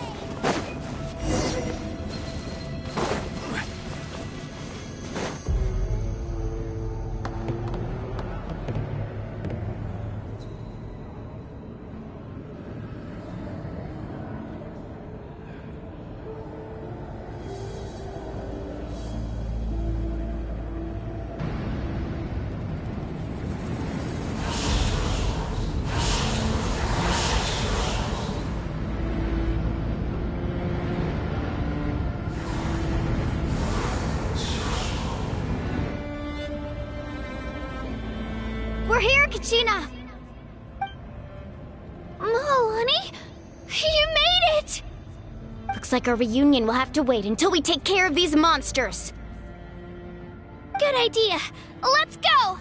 We're here, Kachina! Oh, honey? You made it! Looks like our reunion will have to wait until we take care of these monsters. Good idea. Let's go!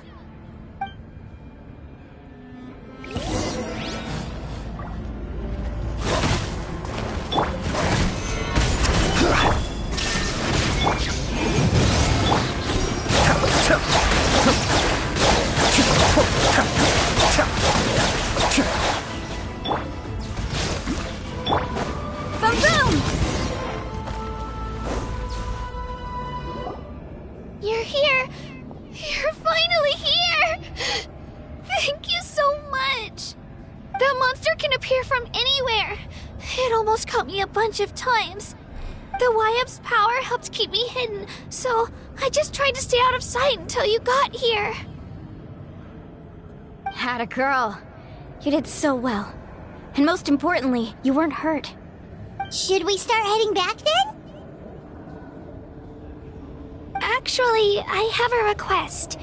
Boom, boom! You're here. You're finally here. Thank you so much. That monster can appear from anywhere. It almost caught me a bunch of times. The Wyab's power helped keep me hidden, so I just tried to stay out of sight until you got here. Atta girl. You did so well. And most importantly, you weren't hurt. Should we start heading back then? Actually, I have a request.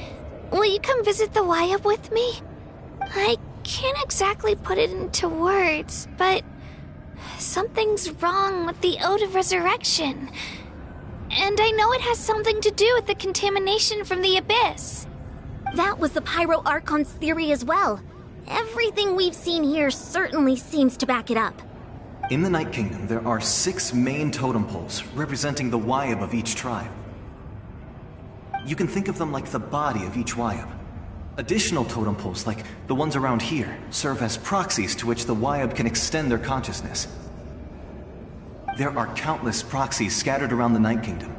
Will you come visit the Wyab with me? I can't exactly put it into words, but something's wrong with the Ode of Resurrection. And I know it has something to do with the contamination from the Abyss. That was the Pyro Archon's theory as well. Everything we've seen here certainly seems to back it up. In the Night Kingdom, there are 6 main totem poles representing the Wyab of each tribe. You can think of them like the body of each Wyab. Additional totem poles, like the ones around here, serve as proxies to which the Wyab can extend their consciousness. There are countless proxies scattered around the Night Kingdom.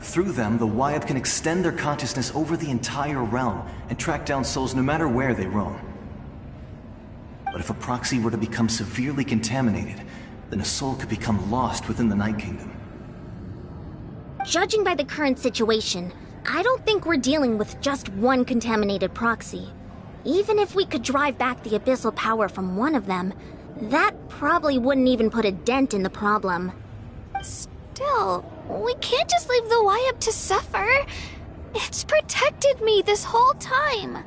Through them, the Wyab can extend their consciousness over the entire realm and track down souls no matter where they roam. But if a proxy were to become severely contaminated, then a soul could become lost within the Night Kingdom. Judging by the current situation, I don't think we're dealing with just one contaminated proxy. Even if we could drive back the abyssal power from one of them, that probably wouldn't even put a dent in the problem. Still, we can't just leave the Wyab to suffer. It's protected me this whole time.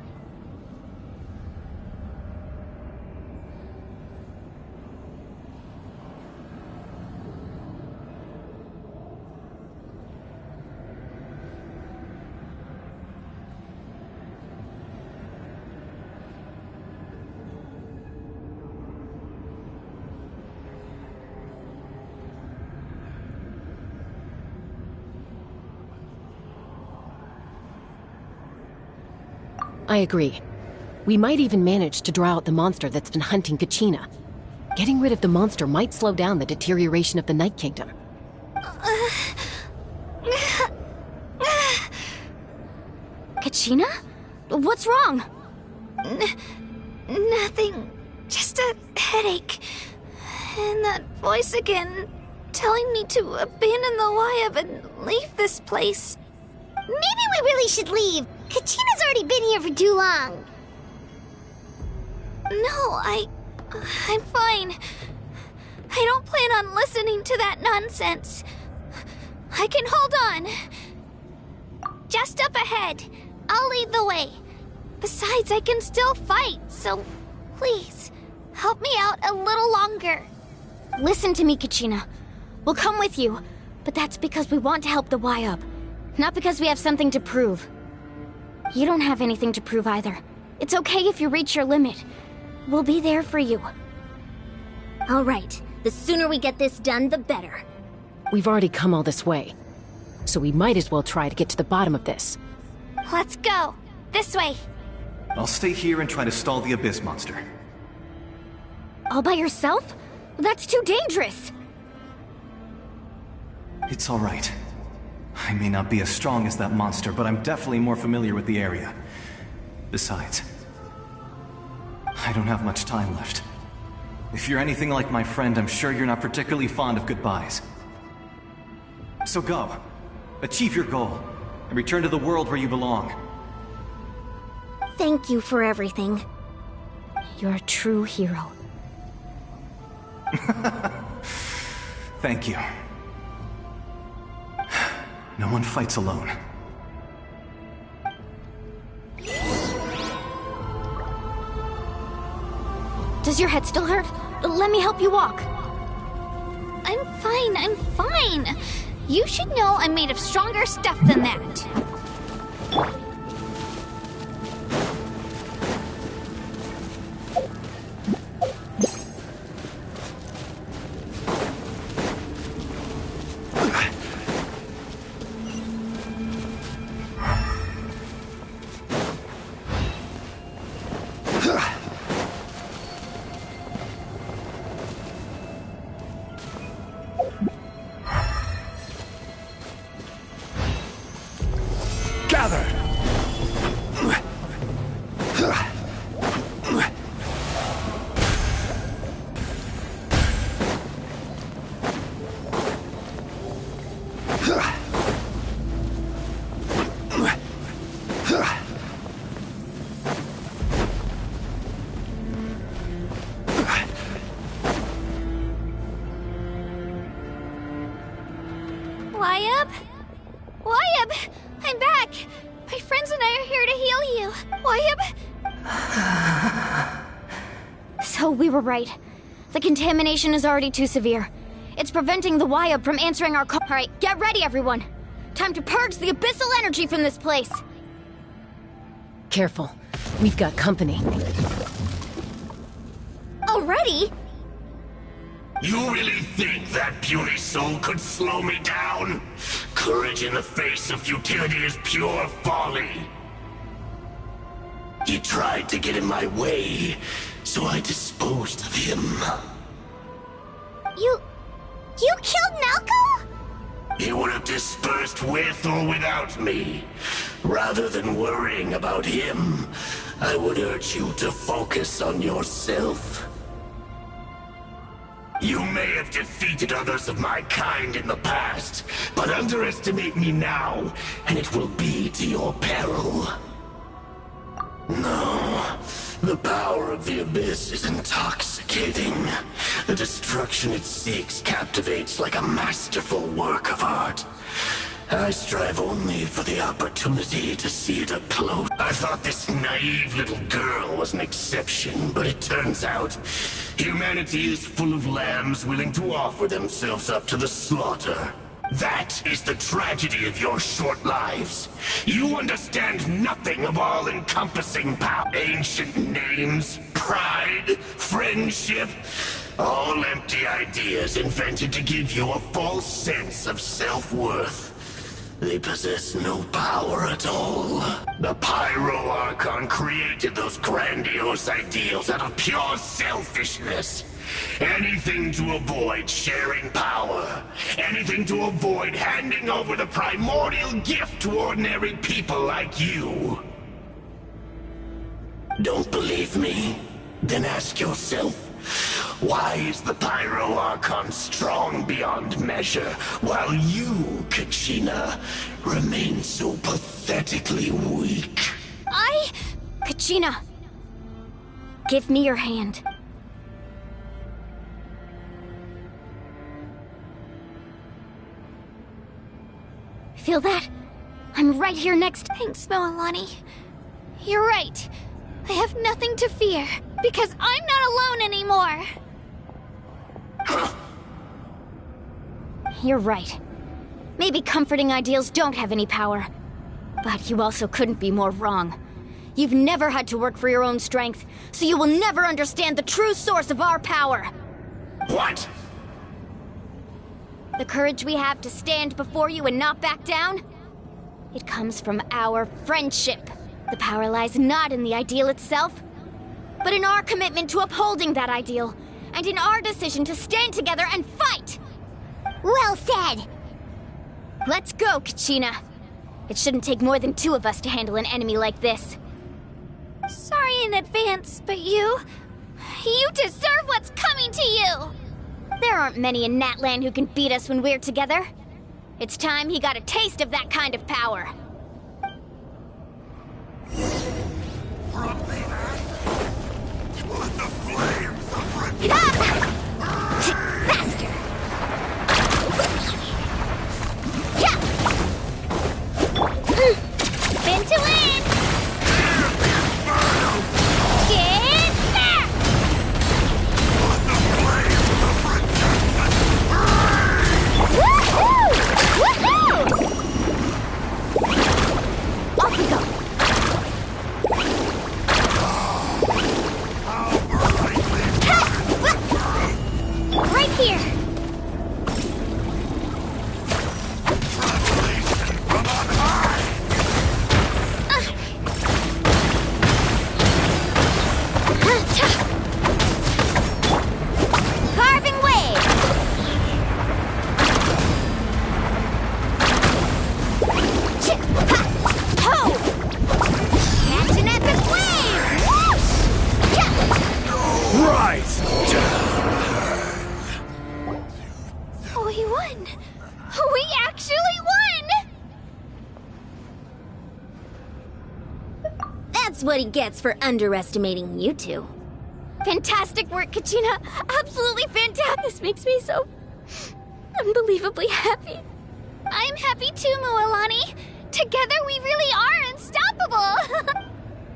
I agree. We might even manage to draw out the monster that's been hunting Kachina. Getting rid of the monster might slow down the deterioration of the Night Kingdom. Kachina? What's wrong? Nothing. Just a headache. And that voice again, telling me to abandon the Wyab and leave this place. Maybe we really should leave. Kachina's already been here for too long. No, I'm fine. I don't plan on listening to that nonsense. I can hold on. Just up ahead. I'll lead the way. Besides, I can still fight, so please, help me out a little longer. Listen to me, Kachina. We'll come with you, but that's because we want to help the Y-Up, not because we have something to prove. You don't have anything to prove either. It's okay if you reach your limit. We'll be there for you. All right. The sooner we get this done, the better. We've already come all this way, so we might as well try to get to the bottom of this. Let's go. This way. I'll stay here and try to stall the Abyss monster. All by yourself? That's too dangerous. It's all right. I may not be as strong as that monster, but I'm definitely more familiar with the area. Besides, I don't have much time left. If you're anything like my friend, I'm sure you're not particularly fond of goodbyes. So go. Achieve your goal, and return to the world where you belong. Thank you for everything. You're a true hero. Thank you. No one fights alone. Does your head still hurt? Let me help you walk. I'm fine. You should know I'm made of stronger stuff than that. Y-Up, I'm back. My friends and I are here to heal you. Y-Up. So we were right. The contamination is already too severe. It's preventing the Y-Up from answering our call. All right, get ready, everyone. Time to purge the abyssal energy from this place. Careful. We've got company. Already? You really think that puny soul could slow me down? Courage in the face of futility is pure folly. He tried to get in my way, so I disposed of him. You killed Malco? He would have dispersed with or without me. Rather than worrying about him, I would urge you to focus on yourself. You may have defeated others of my kind in the past, but underestimate me now, and it will be to your peril. No, the power of the Abyss is intoxicating. The destruction it seeks captivates like a masterful work of art. I strive only for the opportunity to see it up close. I thought this naive little girl was an exception, but it turns out humanity is full of lambs willing to offer themselves up to the slaughter. That is the tragedy of your short lives. You understand nothing of all-encompassing power. Ancient names, pride, friendship, all empty ideas invented to give you a false sense of self-worth. They possess no power at all. The Pyro Archon created those grandiose ideals out of pure selfishness. Anything to avoid sharing power. Anything to avoid handing over the primordial gift to ordinary people like you. Don't believe me? Then ask yourself, why is the Pyro Archon strong beyond measure, while you, Kachina, remain so pathetically weak? Kachina! Give me your hand. Feel that? I'm right here next. Thanks, Moalani. You're right. I have nothing to fear, because I'm not alone anymore. You're right. Maybe comforting ideals don't have any power. But you also couldn't be more wrong. You've never had to work for your own strength, so you will never understand the true source of our power. What? The courage we have to stand before you and not back down? It comes from our friendship. The power lies not in the ideal itself, but in our commitment to upholding that ideal, and in our decision to stand together and fight! Well said! Let's go, Kachina. It shouldn't take more than 2 of us to handle an enemy like this. Sorry in advance, but you deserve what's coming to you! There aren't many in Natlan who can beat us when we're together. It's time he got a taste of that kind of power. Faster! Spin to win! Get back! Woohoo! Woohoo! Off we go! Right here! Carving wave! Ho! Catch an epic wave! Right! We won! We actually won! That's what he gets for underestimating you two. Fantastic work, Kachina! Absolutely fantastic! This makes me so unbelievably happy. I'm happy too, Moalani. Together we really are unstoppable!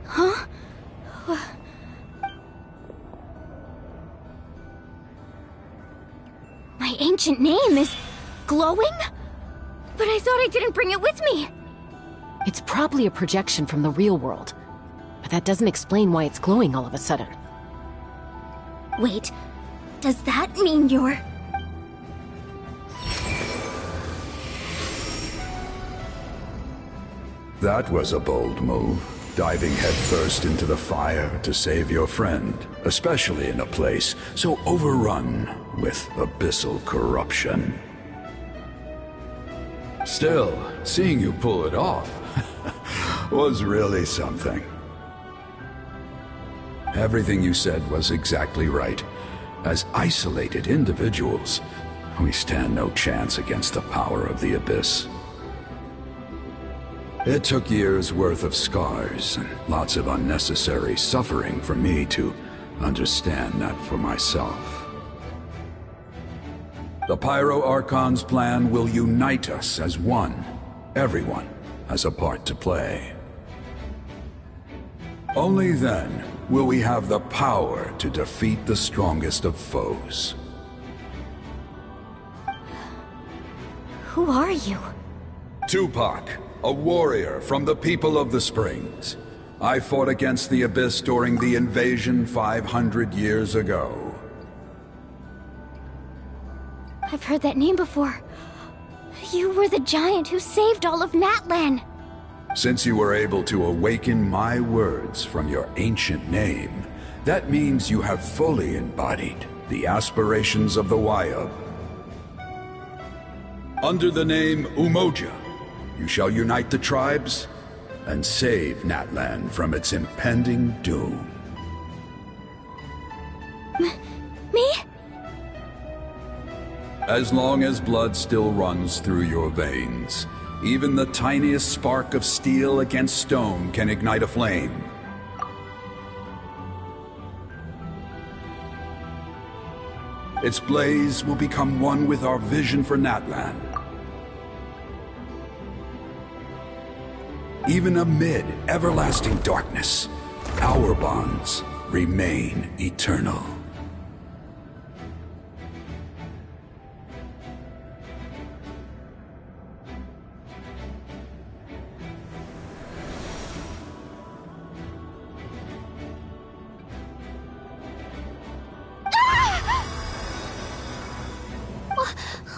Huh? My ancient name is glowing? But I thought I didn't bring it with me. It's probably a projection from the real world. But that doesn't explain why it's glowing all of a sudden. Wait, does that mean you're... That was a bold move, diving headfirst into the fire to save your friend, especially in a place so overrun with abyssal corruption. Still, seeing you pull it off was really something. Everything you said was exactly right. As isolated individuals, we stand no chance against the power of the Abyss. It took years' worth of scars and lots of unnecessary suffering for me to understand that for myself. The Pyro Archon's plan will unite us as one. Everyone has a part to play. Only then will we have the power to defeat the strongest of foes. Who are you? Tupac, a warrior from the people of the Springs. I fought against the Abyss during the invasion 500 years ago. I've heard that name before. You were the giant who saved all of Natlan. Since you were able to awaken my words from your ancient name, that means you have fully embodied the aspirations of the Wayub. Under the name Umoja, you shall unite the tribes and save Natlan from its impending doom. Me? As long as blood still runs through your veins, even the tiniest spark of steel against stone can ignite a flame. Its blaze will become one with our vision for Natlan. Even amid everlasting darkness, our bonds remain eternal.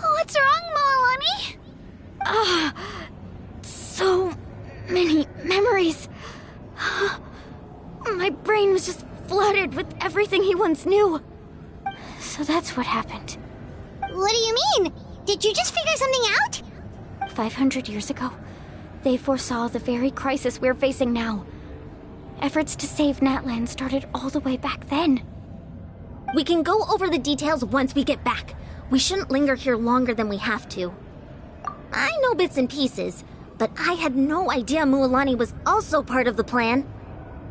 What's wrong, Moalani? So many memories. My brain was just flooded with everything he once knew. So that's what happened. What do you mean? Did you just figure something out? 500 years ago, they foresaw the very crisis we're facing now. Efforts to save Natlan started all the way back then. We can go over the details once we get back. We shouldn't linger here longer than we have to. I know bits and pieces, but I had no idea Mualani was also part of the plan.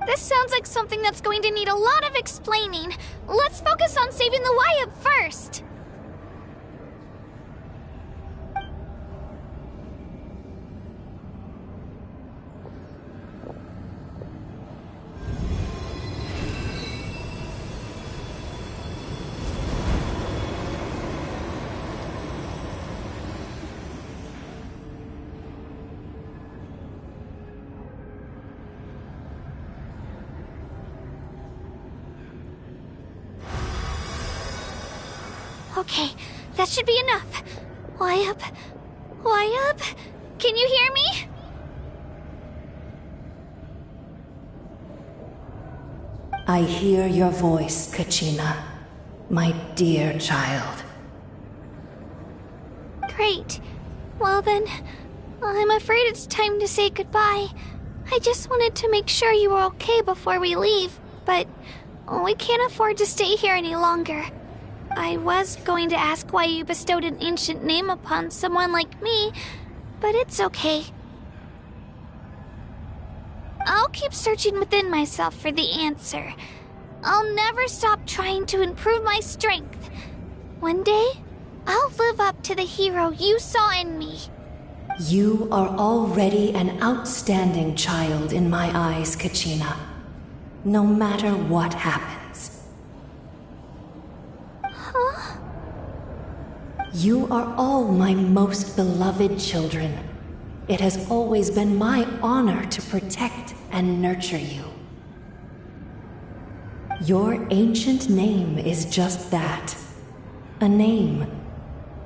This sounds like something that's going to need a lot of explaining. Let's focus on saving the Wyatt first. Okay, that should be enough. Wyatt? Can you hear me? I hear your voice, Kachina, my dear child. Great. Well then, I'm afraid it's time to say goodbye. I just wanted to make sure you were okay before we leave, but we can't afford to stay here any longer. I was going to ask why you bestowed an ancient name upon someone like me, but it's okay. I'll keep searching within myself for the answer. I'll never stop trying to improve my strength. One day, I'll live up to the hero you saw in me. You are already an outstanding child in my eyes, Kachina. No matter what happens. Huh? You are all my most beloved children. It has always been my honor to protect and nurture you. Your ancient name is just that. A name.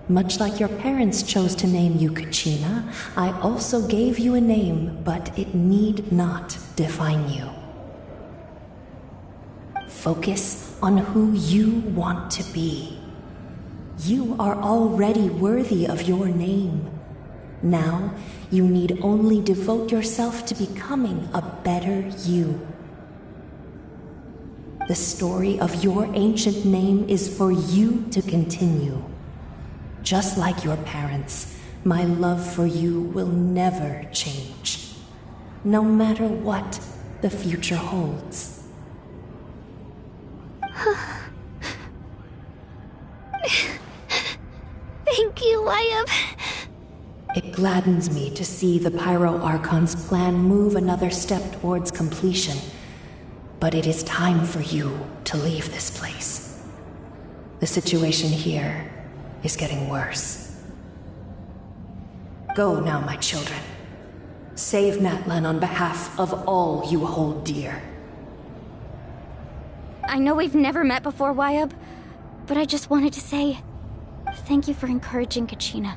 Much like your parents chose to name you Kachina, I also gave you a name, but it need not define you. Focus on who you want to be. You are already worthy of your name. Now, you need only devote yourself to becoming a better you. The story of your ancient name is for you to continue. Just like your parents, my love for you will never change, no matter what the future holds. Thank you, Wyatt. It gladdens me to see the Pyro Archon's plan move another step towards completion. But it is time for you to leave this place. The situation here is getting worse. Go now, my children. Save Natlan on behalf of all you hold dear. I know we've never met before, Wyatt, but I just wanted to say thank you for encouraging Kachina.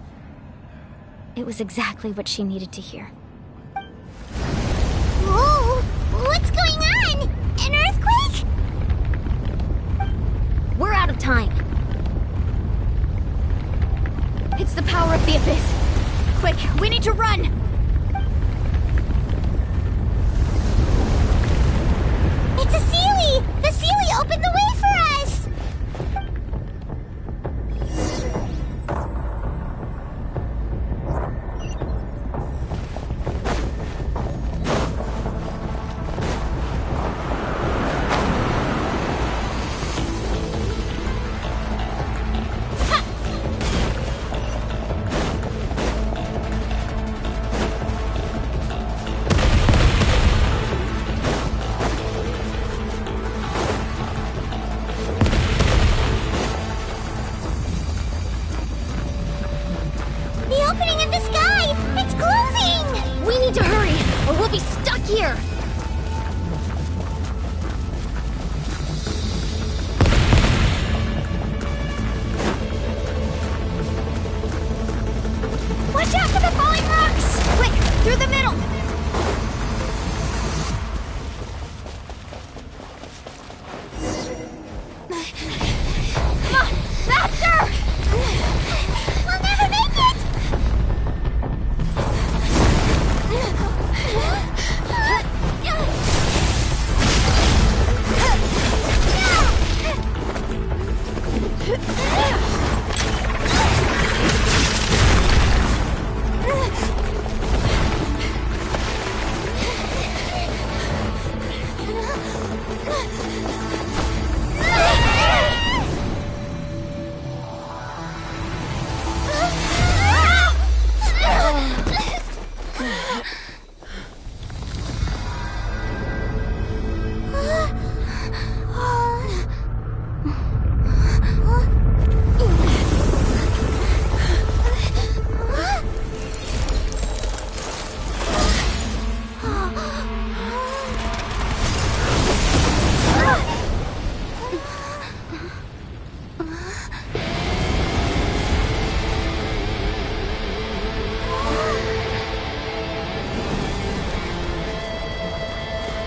It was exactly what she needed to hear. Whoa! What's going on? An earthquake? We're out of time. It's the power of the Abyss. Quick, we need to run! It's a Seelie! The Seelie opened the way for us! opening in the sky! It's closing! We need to hurry, or we'll be stuck here! Watch out for the falling rocks! Quick, through the middle! Come on, faster! We'll never make it!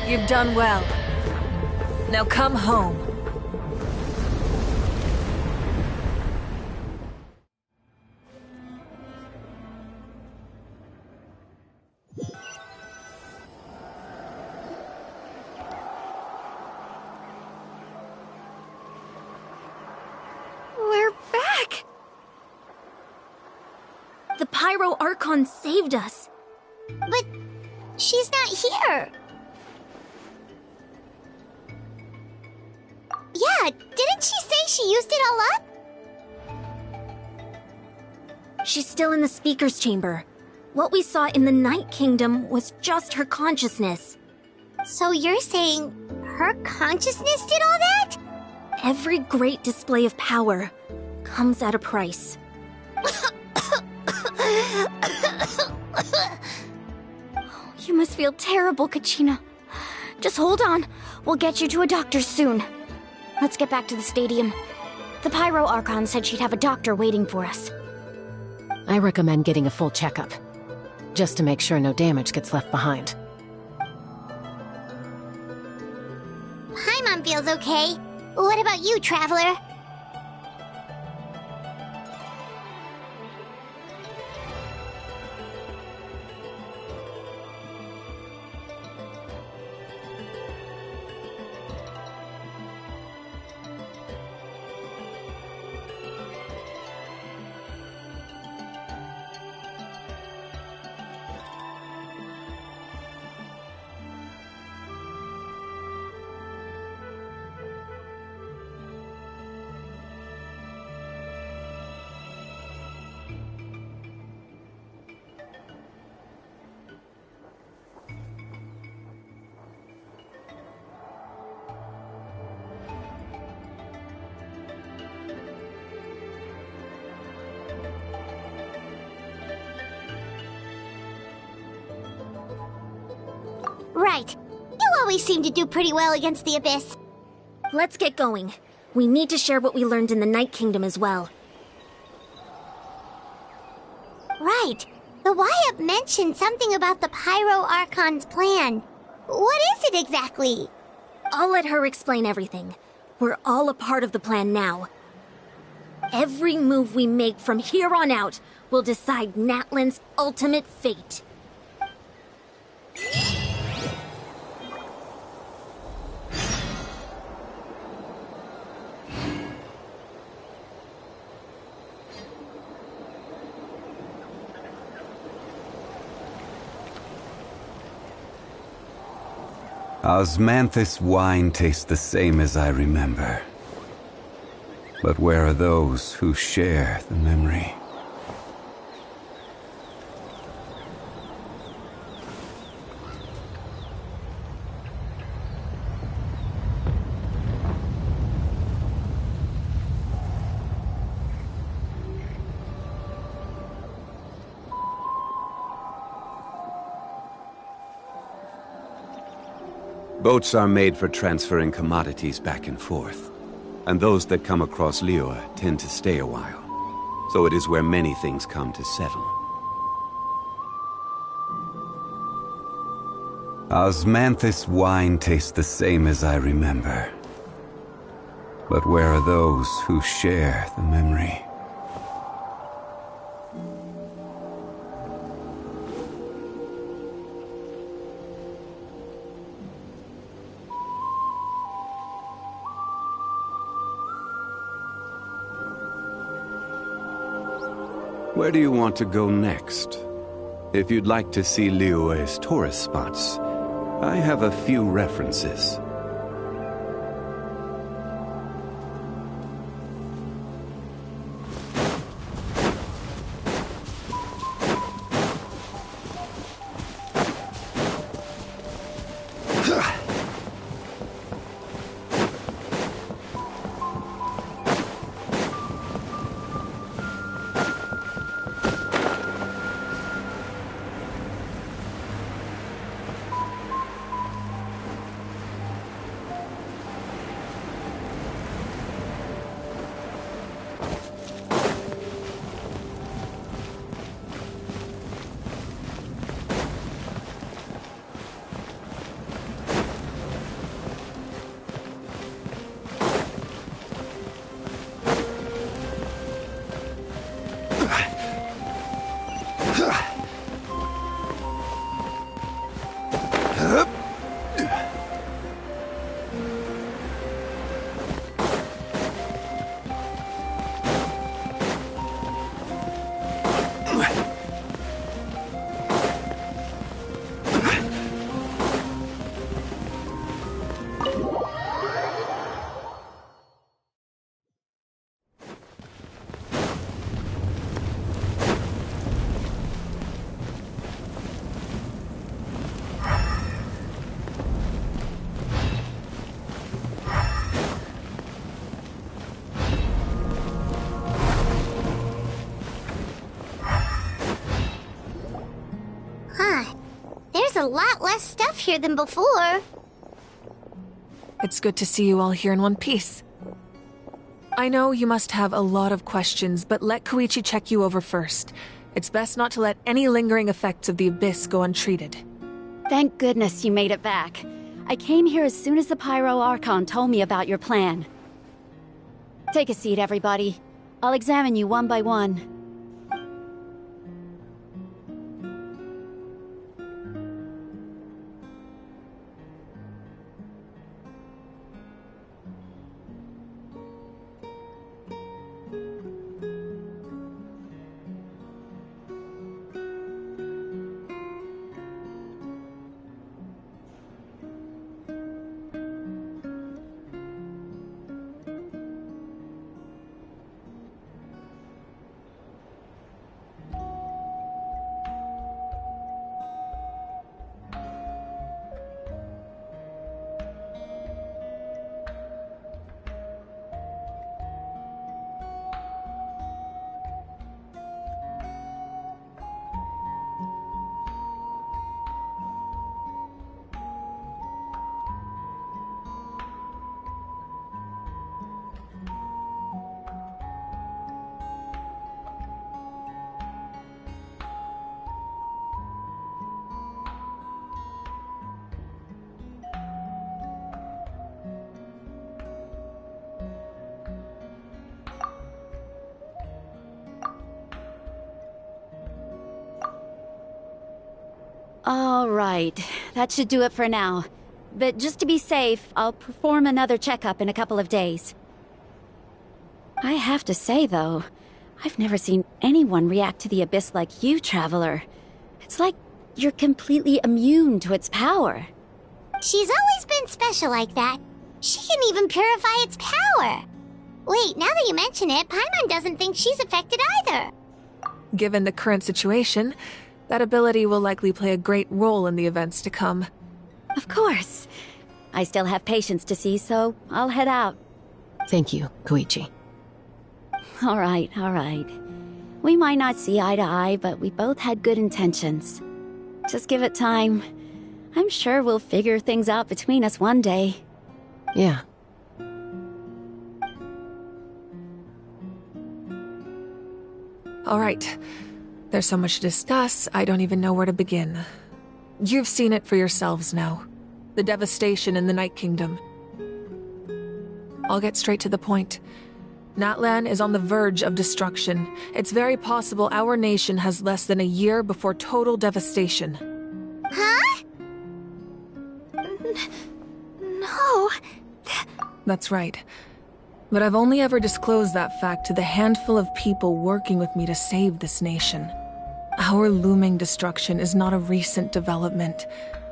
You've done well. Now come home. We're back! The Pyro Archon saved us. But she's not here. Yeah, didn't she say she used it all up? She's still in the Speaker's Chamber. What we saw in the Night Kingdom was just her consciousness. So you're saying her consciousness did all that? Every great display of power comes at a price. You must feel terrible, Kachina. Just hold on. We'll get you to a doctor soon. Let's get back to the stadium. The Pyro Archon said she'd have a doctor waiting for us. I recommend getting a full checkup, just to make sure no damage gets left behind. Paimon feels okay. What about you, Traveler? Right. You always seem to do pretty well against the Abyss. Let's get going. We need to share what we learned in the Night Kingdom as well. Right. The Y-Up mentioned something about the Pyro Archon's plan. What is it exactly? I'll let her explain everything. We're all a part of the plan now. Every move we make from here on out will decide Natlan's ultimate fate. Osmanthus wine tastes the same as I remember. But where are those who share the memory? Boats are made for transferring commodities back and forth, and those that come across Liyue tend to stay a while. So it is where many things come to settle. Osmanthus wine tastes the same as I remember. But where are those who share the memory? Where do you want to go next? If you'd like to see Liyue's tourist spots, I have a few references. A lot less stuff here than before. It's good to see you all here in one piece. I know you must have a lot of questions, but let Koichi check you over first. It's best not to let any lingering effects of the Abyss go untreated. Thank goodness you made it back. I came here as soon as the Pyro Archon told me about your plan. Take a seat, everybody. I'll examine you one by one. All right, that should do it for now. But just to be safe, I'll perform another checkup in a couple of days. I have to say, though, I've never seen anyone react to the Abyss like you, Traveler. It's like you're completely immune to its power. She's always been special like that. She can even purify its power. Wait, now that you mention it, Paimon doesn't think she's affected either. Given the current situation, that ability will likely play a great role in the events to come. Of course. I still have patients to see, so I'll head out. Thank you, Koichi. All right, all right. We might not see eye to eye, but we both had good intentions. Just give it time. I'm sure we'll figure things out between us one day. Yeah. All right. There's so much to discuss, I don't even know where to begin. You've seen it for yourselves now. The devastation in the Night Kingdom. I'll get straight to the point. Natlan is on the verge of destruction. It's very possible our nation has less than a year before total devastation. Huh? No. That's right. But I've only ever disclosed that fact to the handful of people working with me to save this nation. Our looming destruction is not a recent development,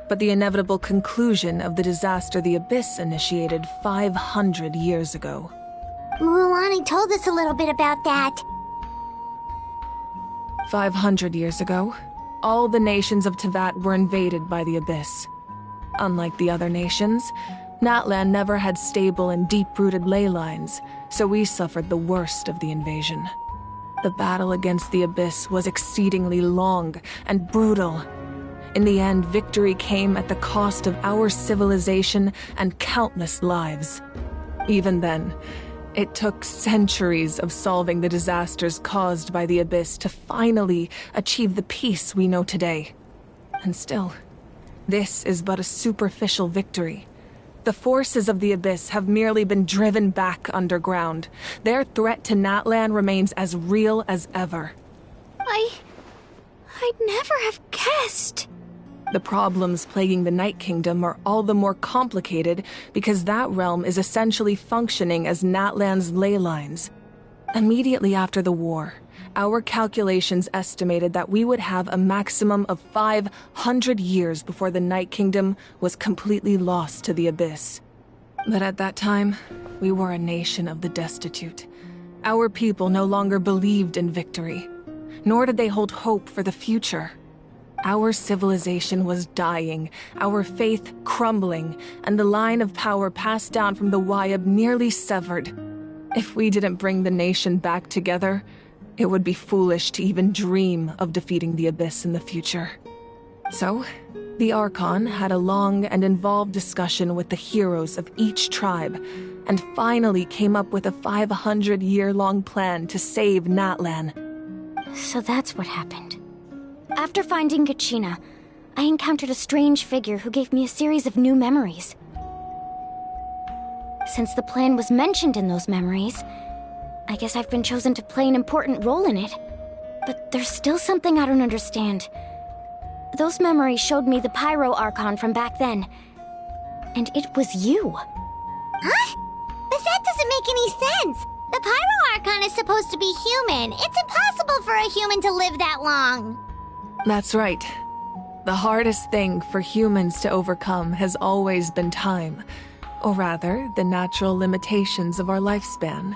but the inevitable conclusion of the disaster the Abyss initiated 500 years ago. Mualani told us a little bit about that. 500 years ago, all the nations of Tevat were invaded by the Abyss. Unlike the other nations, Natlan never had stable and deep-rooted ley lines, so we suffered the worst of the invasion. The battle against the Abyss was exceedingly long and brutal. In the end, victory came at the cost of our civilization and countless lives. Even then, it took centuries of solving the disasters caused by the Abyss to finally achieve the peace we know today. And still, this is but a superficial victory. The forces of the Abyss have merely been driven back underground. Their threat to Natlan remains as real as ever. I'd never have guessed. The problems plaguing the Night Kingdom are all the more complicated because that realm is essentially functioning as Natlan's ley lines. Immediately after the war, our calculations estimated that we would have a maximum of 500 years before the Night Kingdom was completely lost to the Abyss. But at that time, we were a nation of the destitute. Our people no longer believed in victory, nor did they hold hope for the future. Our civilization was dying, our faith crumbling, and the line of power passed down from the Wayab nearly severed. If we didn't bring the nation back together, it would be foolish to even dream of defeating the Abyss in the future. So, the Archon had a long and involved discussion with the heroes of each tribe, and finally came up with a 500-year-long plan to save Natlan. So that's what happened. After finding Kachina, I encountered a strange figure who gave me a series of new memories. Since the plan was mentioned in those memories, I guess I've been chosen to play an important role in it. But there's still something I don't understand. Those memories showed me the Pyro Archon from back then. And it was you. Huh? But that doesn't make any sense. The Pyro Archon is supposed to be human. It's impossible for a human to live that long. That's right. The hardest thing for humans to overcome has always been time. Or rather, the natural limitations of our lifespan.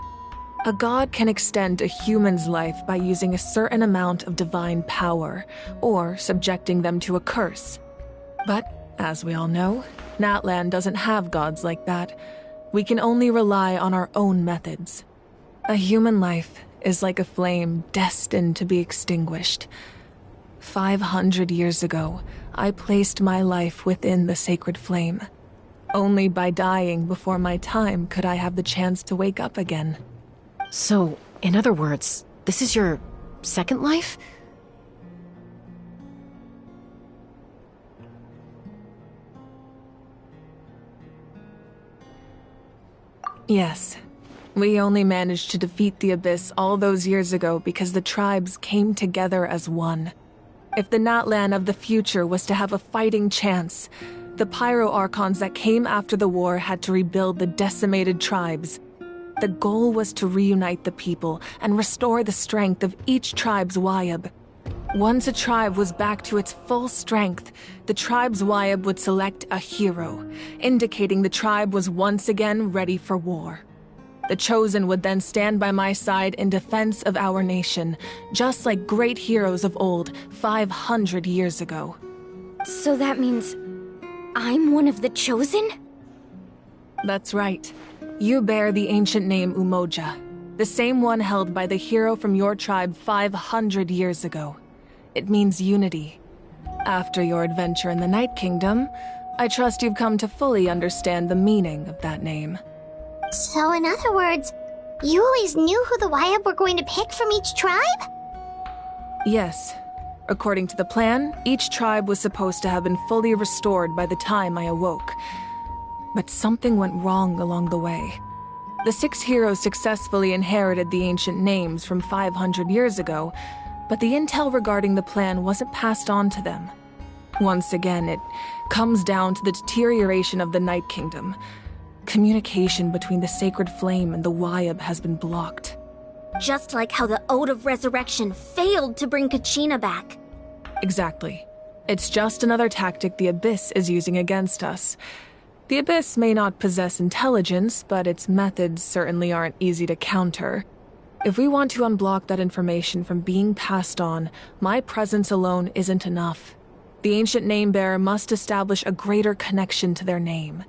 A god can extend a human's life by using a certain amount of divine power, or subjecting them to a curse. But, as we all know, Natlan doesn't have gods like that. We can only rely on our own methods. A human life is like a flame destined to be extinguished. 500 years ago, I placed my life within the sacred flame. Only by dying before my time could I have the chance to wake up again. So, in other words, this is your second life? Yes. We only managed to defeat the Abyss all those years ago because the tribes came together as one. If the Natlan of the future was to have a fighting chance, the Pyro Archons that came after the war had to rebuild the decimated tribes. The goal was to reunite the people and restore the strength of each tribe's Wayab. Once a tribe was back to its full strength, the tribe's Wayab would select a hero, indicating the tribe was once again ready for war. The Chosen would then stand by my side in defense of our nation, just like great heroes of old 500 years ago. So that means I'm one of the Chosen? That's right. You bear the ancient name Umoja, the same one held by the hero from your tribe 500 years ago. It means unity. After your adventure in the Night Kingdom, I trust you've come to fully understand the meaning of that name. So in other words, you always knew who the Wyatt were going to pick from each tribe? Yes. According to the plan, each tribe was supposed to have been fully restored by the time I awoke. But something went wrong along the way. The 6 heroes successfully inherited the ancient names from 500 years ago, but the intel regarding the plan wasn't passed on to them. Once again, it comes down to the deterioration of the Night Kingdom. Communication between the Sacred Flame and the Wyatt has been blocked. Just like how the Ode of Resurrection failed to bring Kachina back. Exactly. It's just another tactic the Abyss is using against us. The Abyss may not possess intelligence, but its methods certainly aren't easy to counter. If we want to unblock that information from being passed on, my presence alone isn't enough. The ancient name-bearer must establish a greater connection to their name.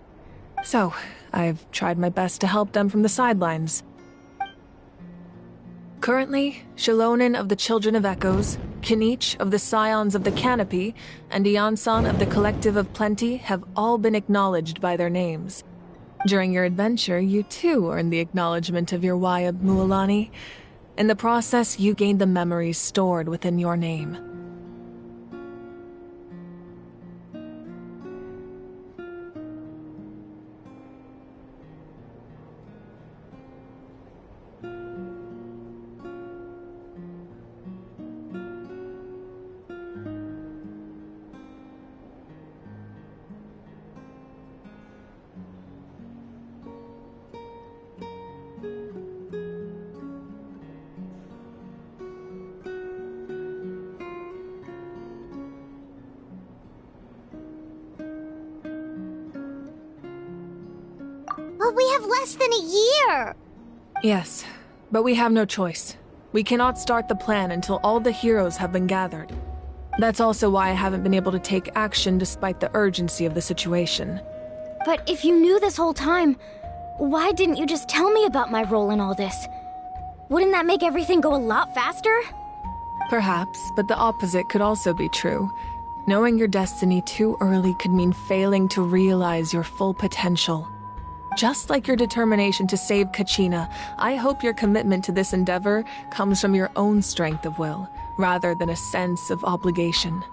So, I've tried my best to help them from the sidelines. Currently, Shilonin of the Children of Echoes, Kinich of the Scions of the Canopy, and Iansan of the Collective of Plenty have all been acknowledged by their names. During your adventure, you too earned the acknowledgement of your Wyatt, Mualani. In the process, you gained the memories stored within your name. But we have less than a year! Yes, but we have no choice. We cannot start the plan until all the heroes have been gathered. That's also why I haven't been able to take action despite the urgency of the situation. But if you knew this whole time, why didn't you just tell me about my role in all this? Wouldn't that make everything go a lot faster? Perhaps, but the opposite could also be true. Knowing your destiny too early could mean failing to realize your full potential. Just like your determination to save Kachina, I hope your commitment to this endeavor comes from your own strength of will, rather than a sense of obligation.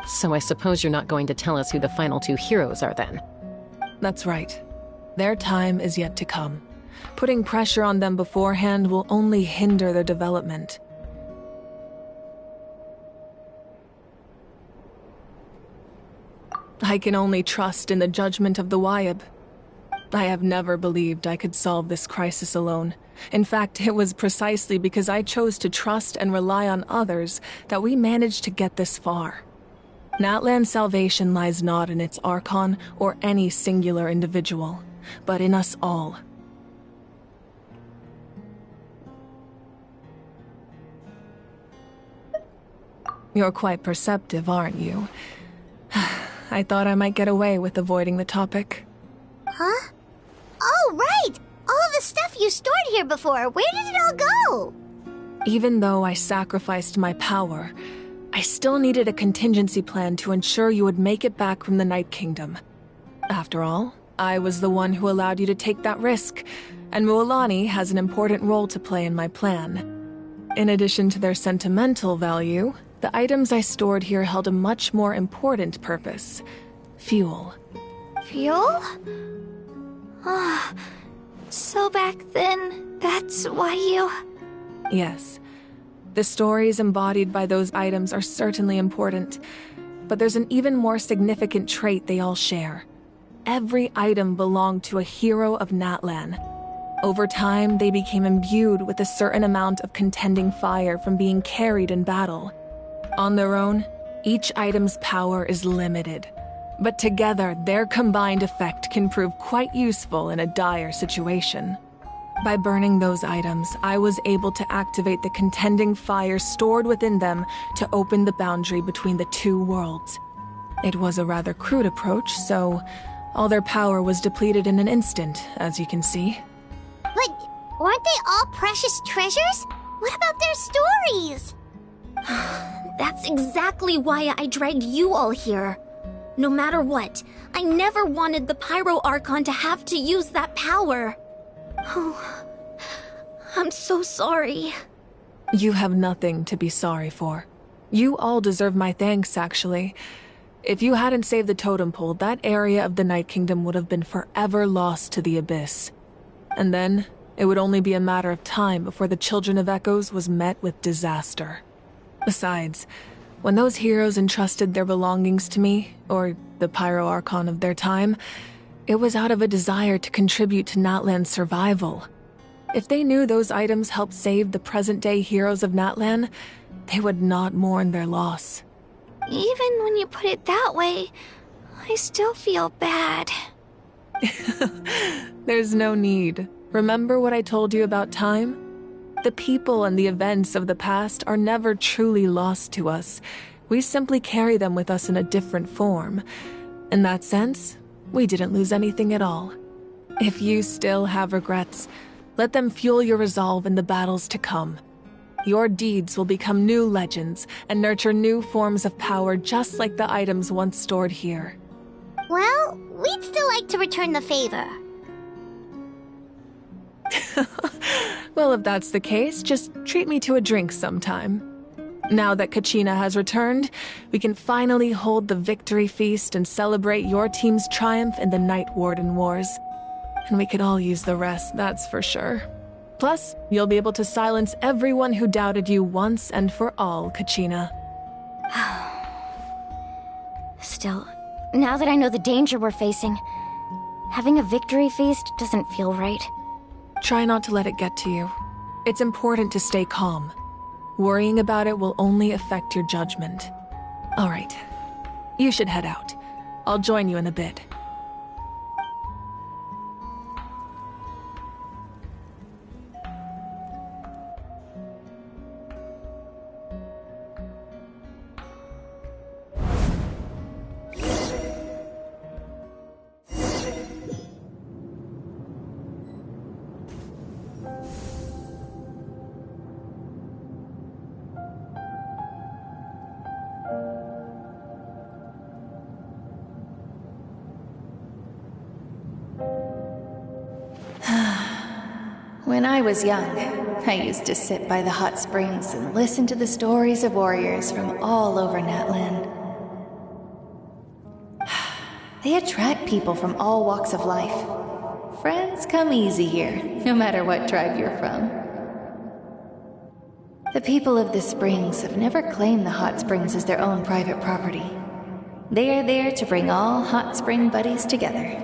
So I suppose you're not going to tell us who the final 2 heroes are then? That's right. Their time is yet to come. Putting pressure on them beforehand will only hinder their development. I can only trust in the judgment of the Wyatt. I have never believed I could solve this crisis alone. In fact, it was precisely because I chose to trust and rely on others that we managed to get this far. Natlan's salvation lies not in its Archon or any singular individual, but in us all. You're quite perceptive, aren't you? I thought I might get away with avoiding the topic. Huh? Oh, right! All of the stuff you stored here before, where did it all go? Even though I sacrificed my power, I still needed a contingency plan to ensure you would make it back from the Night Kingdom. After all, I was the one who allowed you to take that risk, and Mualani has an important role to play in my plan. In addition to their sentimental value, the items I stored here held a much more important purpose: fuel. Fuel? Ah, so back then, that's why you... Yes. The stories embodied by those items are certainly important, but there's an even more significant trait they all share. Every item belonged to a hero of Natlan. Over time, they became imbued with a certain amount of contending fire from being carried in battle. On their own, each item's power is limited, but together, their combined effect can prove quite useful in a dire situation. By burning those items, I was able to activate the contending fire stored within them to open the boundary between the 2 worlds. It was a rather crude approach, so all their power was depleted in an instant, as you can see. But weren't they all precious treasures? What about their stories? That's exactly why I dragged you all here. No matter what, I never wanted the Pyro Archon to have to use that power. Oh, I'm so sorry. You have nothing to be sorry for. You all deserve my thanks, actually. If you hadn't saved the totem pole, that area of the Night Kingdom would have been forever lost to the Abyss. And then, it would only be a matter of time before the Children of Echoes was met with disaster. Besides, when those heroes entrusted their belongings to me, or the Pyro Archon of their time, it was out of a desire to contribute to Natlan's survival. If they knew those items helped save the present-day heroes of Natlan, they would not mourn their loss. Even when you put it that way, I still feel bad. There's no need. Remember what I told you about time? The people and the events of the past are never truly lost to us. We simply carry them with us in a different form. In that sense, we didn't lose anything at all. If you still have regrets, let them fuel your resolve in the battles to come. Your deeds will become new legends and nurture new forms of power just like the items once stored here. Well, we'd still like to return the favor. Well, if that's the case, just treat me to a drink sometime. Now that Kachina has returned, we can finally hold the victory feast and celebrate your team's triumph in the Night Warden Wars. And we could all use the rest, that's for sure. Plus, you'll be able to silence everyone who doubted you once and for all, Kachina. Still, now that I know the danger we're facing, having a victory feast doesn't feel right. Try not to let it get to you. It's important to stay calm. Worrying about it will only affect your judgment. All right, you should head out. I'll join you in a bit. When I was young, I used to sit by the hot springs and listen to the stories of warriors from all over Natlan. They attract people from all walks of life. Friends come easy here, no matter what tribe you're from. The people of the springs have never claimed the hot springs as their own private property. They are there to bring all hot spring buddies together.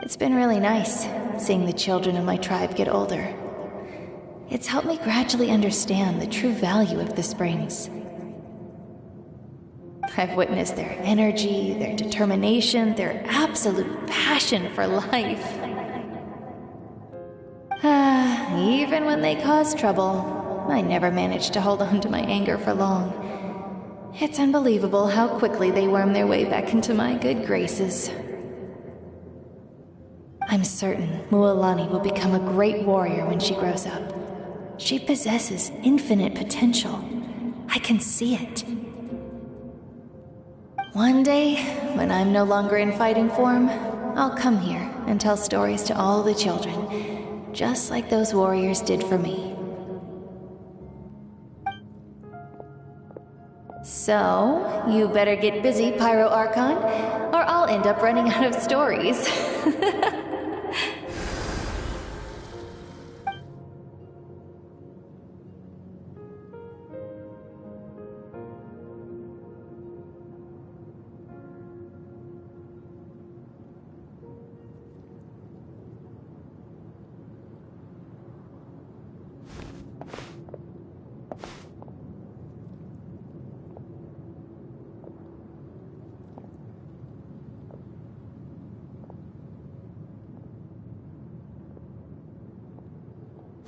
It's been really nice, seeing the children of my tribe get older. It's helped me gradually understand the true value of the springs. I've witnessed their energy, their determination, their absolute passion for life. Even when they cause trouble, I never managed to hold on to my anger for long. It's unbelievable how quickly they worm their way back into my good graces. I'm certain Mualani will become a great warrior when she grows up. She possesses infinite potential. I can see it. One day, when I'm no longer in fighting form, I'll come here and tell stories to all the children, just like those warriors did for me. So, you better get busy, Pyro Archon, or I'll end up running out of stories.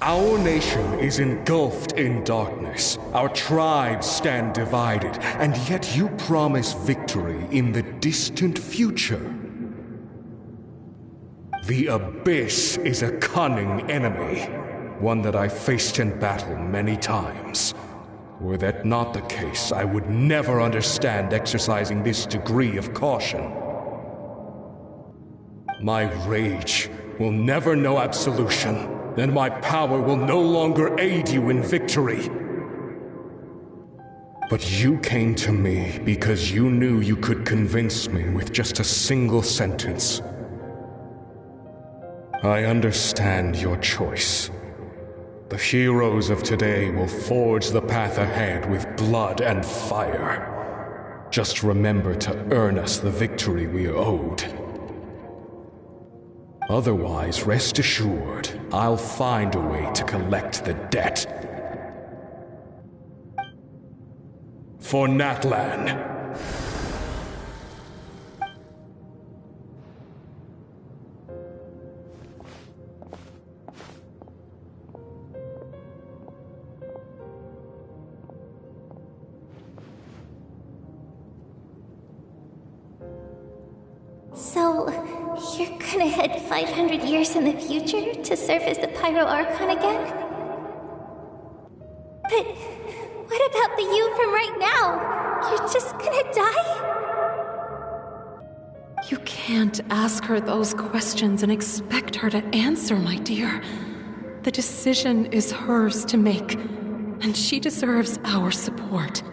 Our nation is engulfed in darkness. Our tribes stand divided, and yet you promise victory in the distant future. The Abyss is a cunning enemy, one that I faced in battle many times. Were that not the case, I would never understand exercising this degree of caution. My rage will never know absolution, and my power will no longer aid you in victory. But you came to me because you knew you could convince me with just a single sentence. I understand your choice. The heroes of today will forge the path ahead with blood and fire. Just remember to earn us the victory we are owed. Otherwise, rest assured, I'll find a way to collect the debt. For Natlan. So, you're gonna head 500 years in the future to serve as the Pyro Archon again? But what about the you from right now? You're just gonna die? You can't ask her those questions and expect her to answer, my dear. The decision is hers to make, and she deserves our support.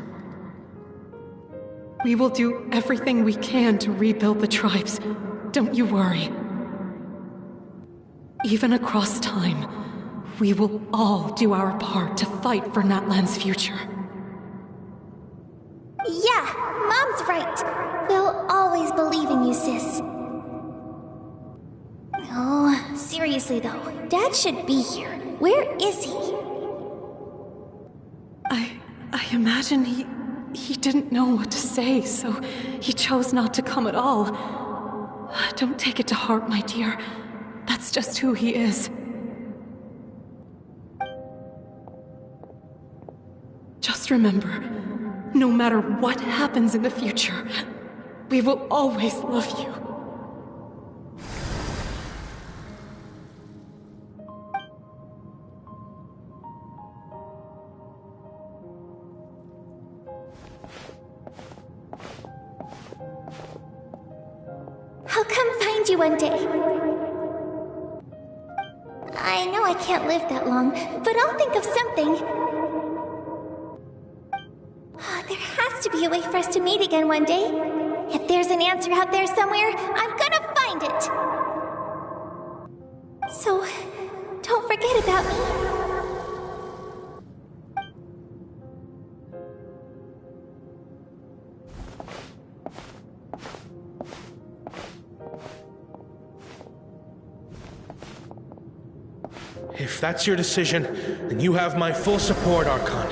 We will do everything we can to rebuild the tribes. Don't you worry. Even across time, we will all do our part to fight for Natlan's future. Yeah, Mom's right. We'll always believe in you, sis. Oh, seriously though, Dad should be here. Where is he? I imagine he didn't know what to say, so he chose not to come at all. Don't take it to heart, my dear. That's just who he is. Just remember, no matter what happens in the future, we will always love you. I'll come find you one day. I know I can't live that long, but I'll think of something. There has to be a way for us to meet again one day. If there's an answer out there somewhere, I'm gonna find it. So, don't forget about me. If that's your decision, then you have my full support, Archon.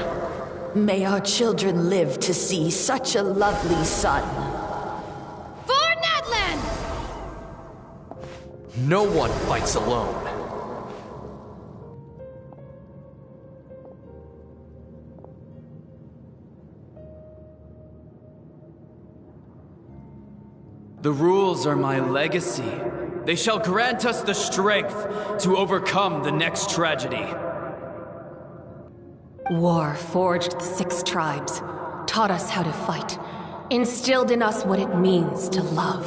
May our children live to see such a lovely son. For Natlan! No one fights alone. The rules are my legacy. They shall grant us the strength to overcome the next tragedy. War forged the 6 tribes, taught us how to fight, instilled in us what it means to love.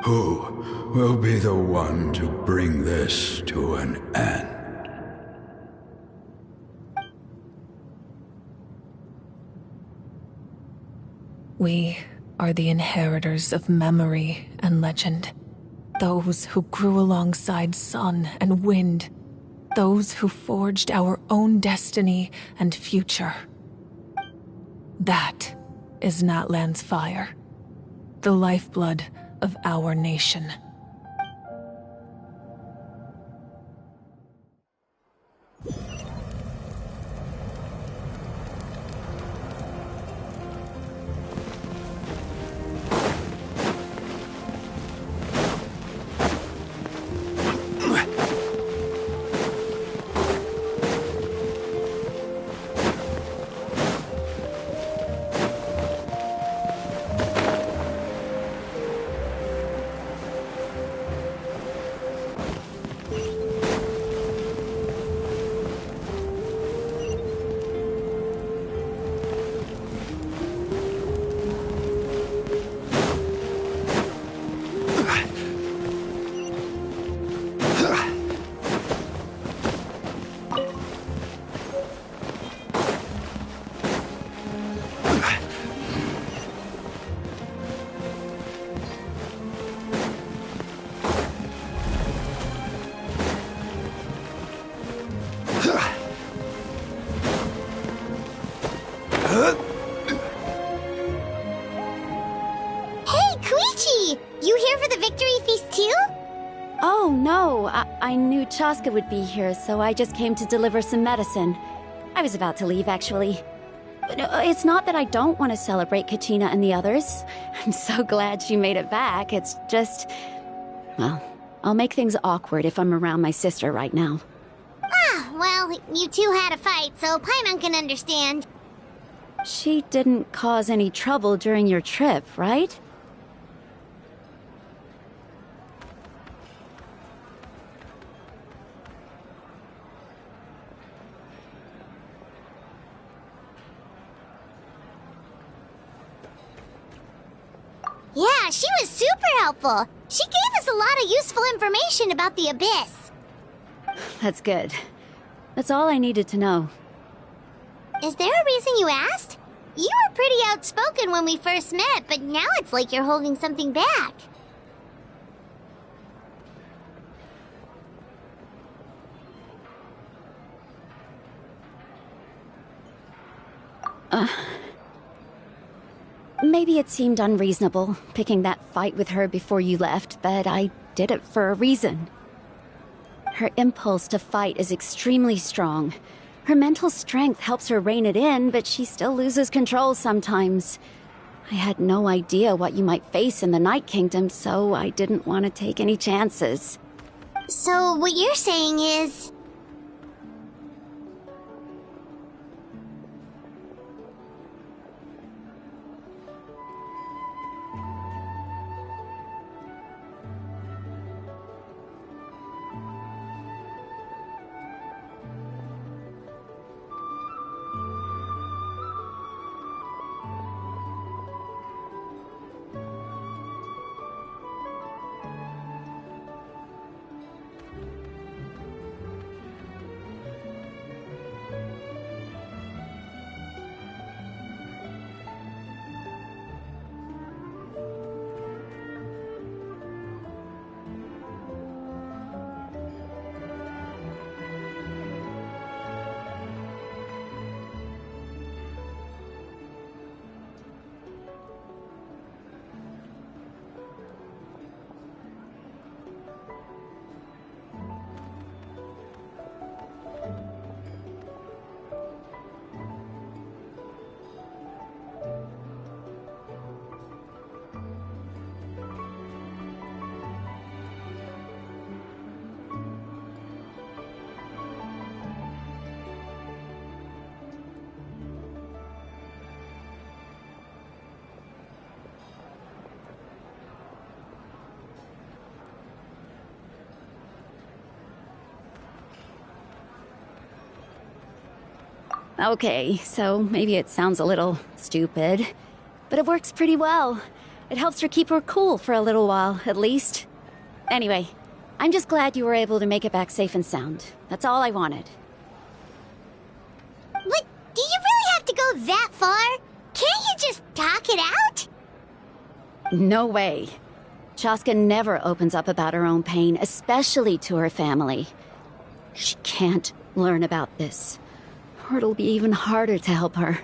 Who will be the one to bring this to an end? We are the inheritors of memory and legend. Those who grew alongside sun and wind. Those who forged our own destiny and future. That is Natlan's fire. The lifeblood of our nation. Hey, Koichi! You here for the victory feast too? Oh, no. I knew Chaska would be here, so I just came to deliver some medicine. I was about to leave, actually. It's not that I don't want to celebrate Kachina and the others. I'm so glad she made it back. It's just... Well, I'll make things awkward if I'm around my sister right now. Ah, well, you two had a fight, so Paimon can understand. She didn't cause any trouble during your trip, right? Yeah, she was super helpful. She gave us a lot of useful information about the Abyss. That's good. That's all I needed to know. Is there a reason you asked? You were pretty outspoken when we first met, but now it's like you're holding something back. Maybe it seemed unreasonable, picking that fight with her before you left, but I did it for a reason. Her impulse to fight is extremely strong. Her mental strength helps her rein it in, but she still loses control sometimes. I had no idea what you might face in the Night Kingdom, so I didn't want to take any chances. So what you're saying is... Okay, so maybe it sounds a little stupid, but it works pretty well. It helps her keep her cool for a little while, at least. Anyway, I'm just glad you were able to make it back safe and sound. That's all I wanted. But do you really have to go that far? Can't you just talk it out? No way. Chaska never opens up about her own pain, especially to her family. She can't learn about this, or it'll be even harder to help her.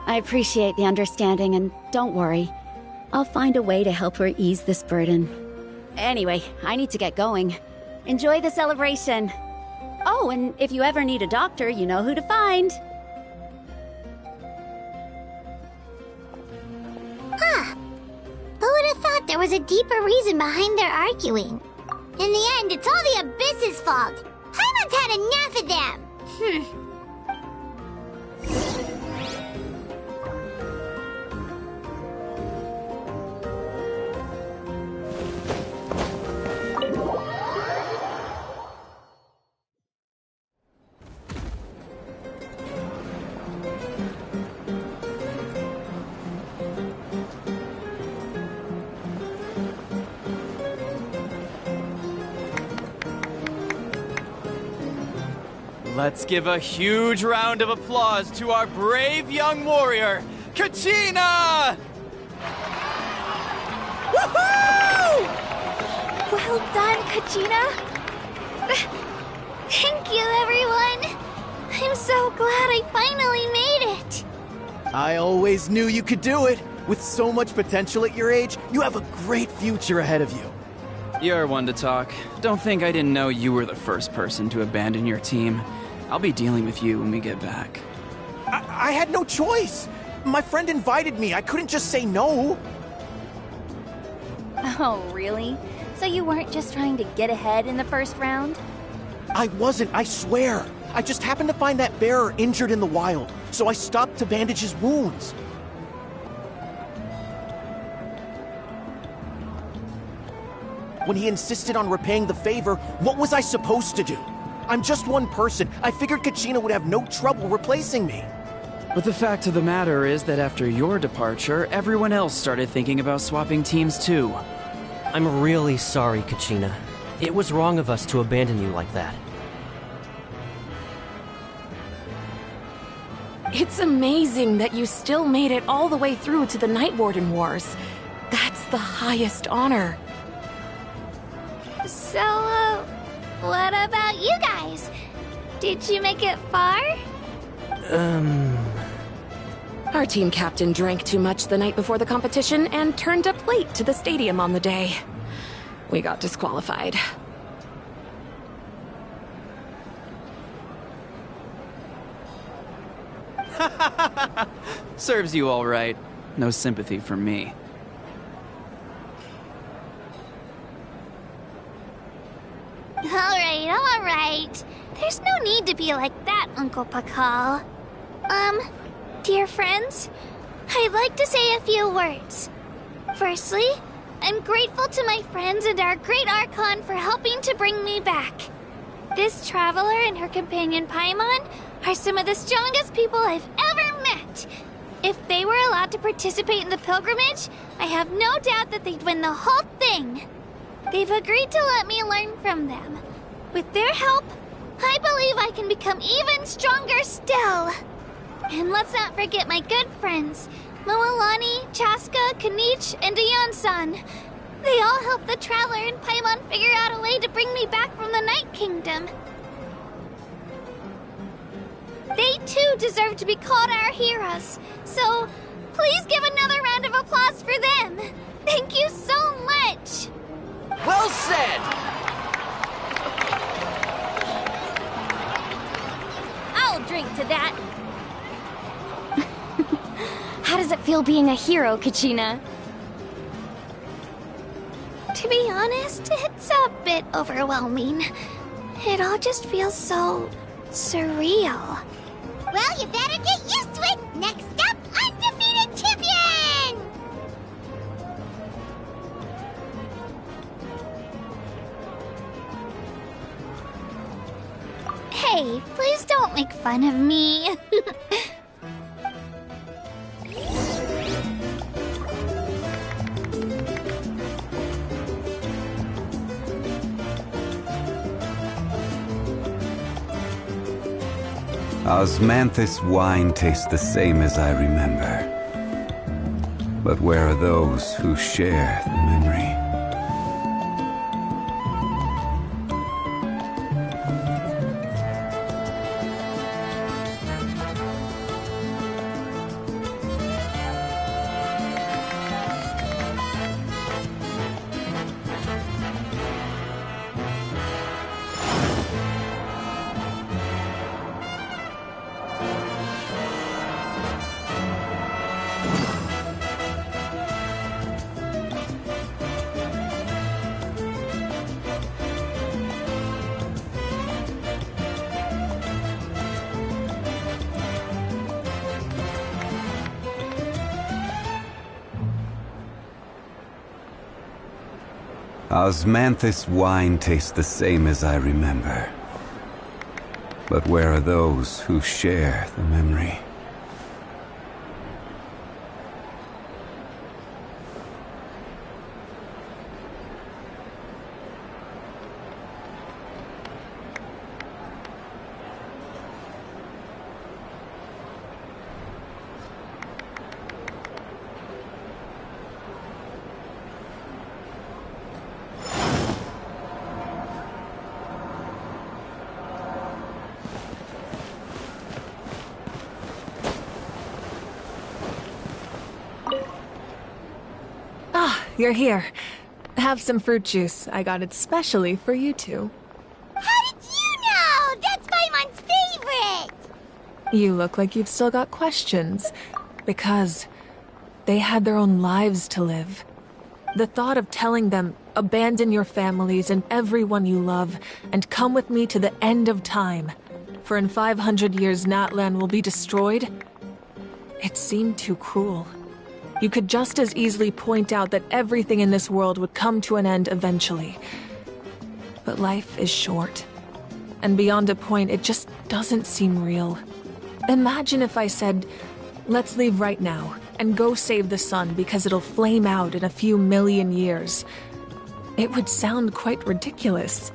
I appreciate the understanding, and don't worry. I'll find a way to help her ease this burden. Anyway, I need to get going. Enjoy the celebration. Oh, and if you ever need a doctor, you know who to find. Huh. Who would have thought there was a deeper reason behind their arguing? In the end, it's all the Abyss's fault. Paimon's had enough of them. Let's give a huge round of applause to our brave young warrior, Kachina! Woohoo! Well done, Kachina. Thank you, everyone. I'm so glad I finally made it. I always knew you could do it. With so much potential at your age, you have a great future ahead of you. You're one to talk. Don't think I didn't know you were the first person to abandon your team. I'll be dealing with you when we get back. I had no choice. My friend invited me. I couldn't just say no. Oh, really? So you weren't just trying to get ahead in the first round? I wasn't, I swear. I just happened to find that bearer injured in the wild, so I stopped to bandage his wounds. When he insisted on repaying the favor, what was I supposed to do? I'm just one person. I figured Kachina would have no trouble replacing me. But the fact of the matter is that after your departure, everyone else started thinking about swapping teams too. I'm really sorry, Kachina. It was wrong of us to abandon you like that. It's amazing that you still made it all the way through to the Night Warden Wars. That's the highest honor. So, what about you guys? Did you make it far? Our team captain drank too much the night before the competition and turned up late to the stadium on the day. We got disqualified. Serves you all right. No sympathy for me. All right. There's no need to be like that, Uncle Pakal. Dear friends, I'd like to say a few words. Firstly, I'm grateful to my friends and our great Archon for helping to bring me back. This traveler and her companion Paimon are some of the strongest people I've ever met. If they were allowed to participate in the pilgrimage, I have no doubt that they'd win the whole thing. They've agreed to let me learn from them. With their help, I believe I can become even stronger still. And let's not forget my good friends, Moalani, Chaska, Kanich, and Dayan-san. They all helped the Traveler and Paimon figure out a way to bring me back from the Night Kingdom. They too deserve to be called our heroes, so please give another round of applause for them. Thank you so much! Well said! I'll drink to that. How does it feel being a hero, Kachina? To be honest, it's a bit overwhelming. It all just feels so surreal. Well, you better get used to it! Next up, undefeated champion! Hey, please don't make fun of me. Osmanthus wine tastes the same as I remember. But where are those who share the memory? Osmanthus wine tastes the same as I remember. But where are those who share the memory? you're here. Have some fruit juice. I got it specially for you two. How did you know? That's Paimon's favorite! You look like you've still got questions. Because they had their own lives to live. The thought of telling them, abandon your families and everyone you love, and come with me to the end of time, for in 500 years Natlan will be destroyed, it seemed too cruel. You could just as easily point out that everything in this world would come to an end eventually. But life is short. And beyond a point, it just doesn't seem real. Imagine if I said, let's leave right now, and go save the sun because it'll flame out in a few million years. It would sound quite ridiculous.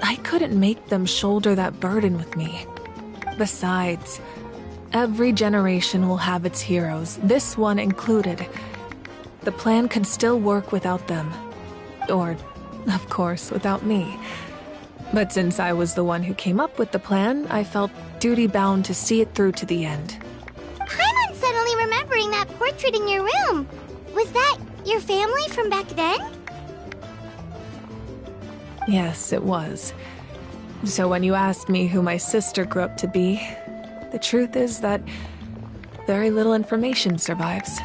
I couldn't make them shoulder that burden with me. Besides, every generation will have its heroes, this one included. The plan could still work without them. Or, of course, without me. But since I was the one who came up with the plan, I felt duty-bound to see it through to the end. Paimon's suddenly remembering that portrait in your room. Was that your family from back then? Yes, it was. So when you asked me who my sister grew up to be, the truth is that very little information survives.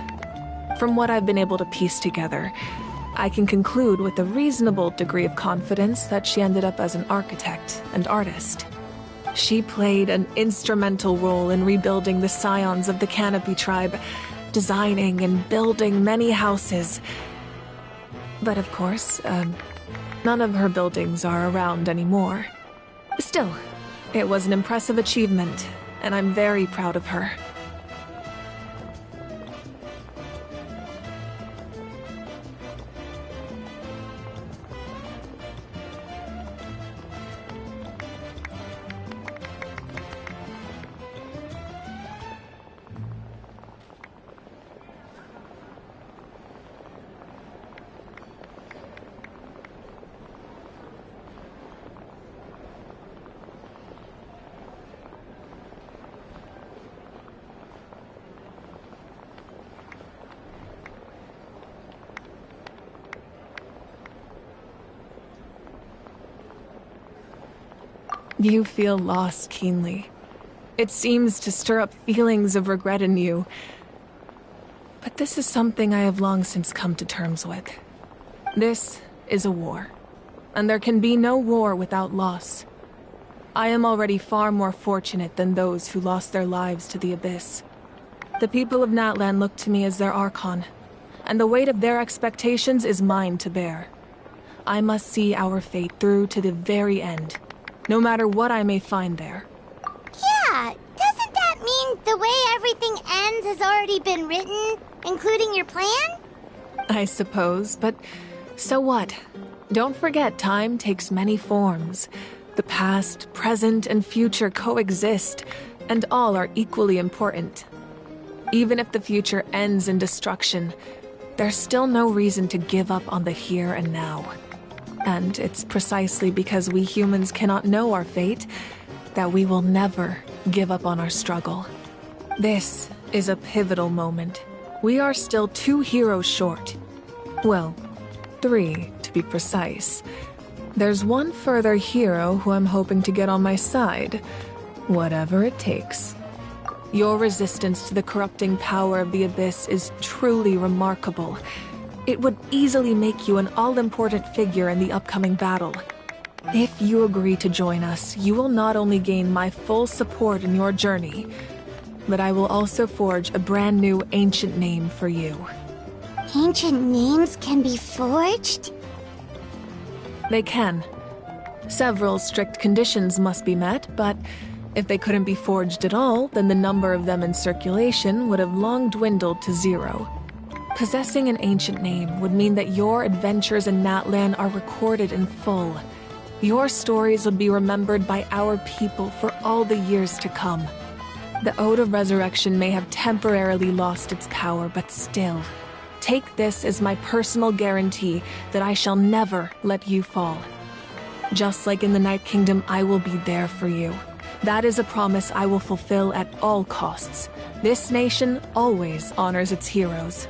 From what I've been able to piece together, I can conclude with a reasonable degree of confidence that she ended up as an architect and artist. She played an instrumental role in rebuilding the scions of the Canopy tribe, designing and building many houses. But of course, none of her buildings are around anymore. Still, it was an impressive achievement, and I'm very proud of her. You feel loss keenly. It seems to stir up feelings of regret in you. But this is something I have long since come to terms with. This is a war, and there can be no war without loss. I am already far more fortunate than those who lost their lives to the Abyss. The people of Natlan look to me as their Archon, and the weight of their expectations is mine to bear. I must see our fate through to the very end, no matter what I may find there. Yeah, doesn't that mean the way everything ends has already been written, including your plan? I suppose, but so what? Don't forget, time takes many forms. The past, present, and future coexist, and all are equally important. Even if the future ends in destruction, there's still no reason to give up on the here and now. And it's precisely because we humans cannot know our fate that we will never give up on our struggle. This is a pivotal moment. We are still 2 heroes short. Well, 3 to be precise. There's one further hero who I'm hoping to get on my side, whatever it takes. Your resistance to the corrupting power of the Abyss is truly remarkable. It would easily make you an all-important figure in the upcoming battle. If you agree to join us, you will not only gain my full support in your journey, but I will also forge a brand new ancient name for you. Ancient names can be forged? They can. Several strict conditions must be met, but if they couldn't be forged at all, then the number of them in circulation would have long dwindled to 0. Possessing an ancient name would mean that your adventures in Natlan are recorded in full. Your stories would be remembered by our people for all the years to come. The Ode of Resurrection may have temporarily lost its power, but still, take this as my personal guarantee that I shall never let you fall. Just like in the Night Kingdom, I will be there for you. That is a promise I will fulfill at all costs. This nation always honors its heroes.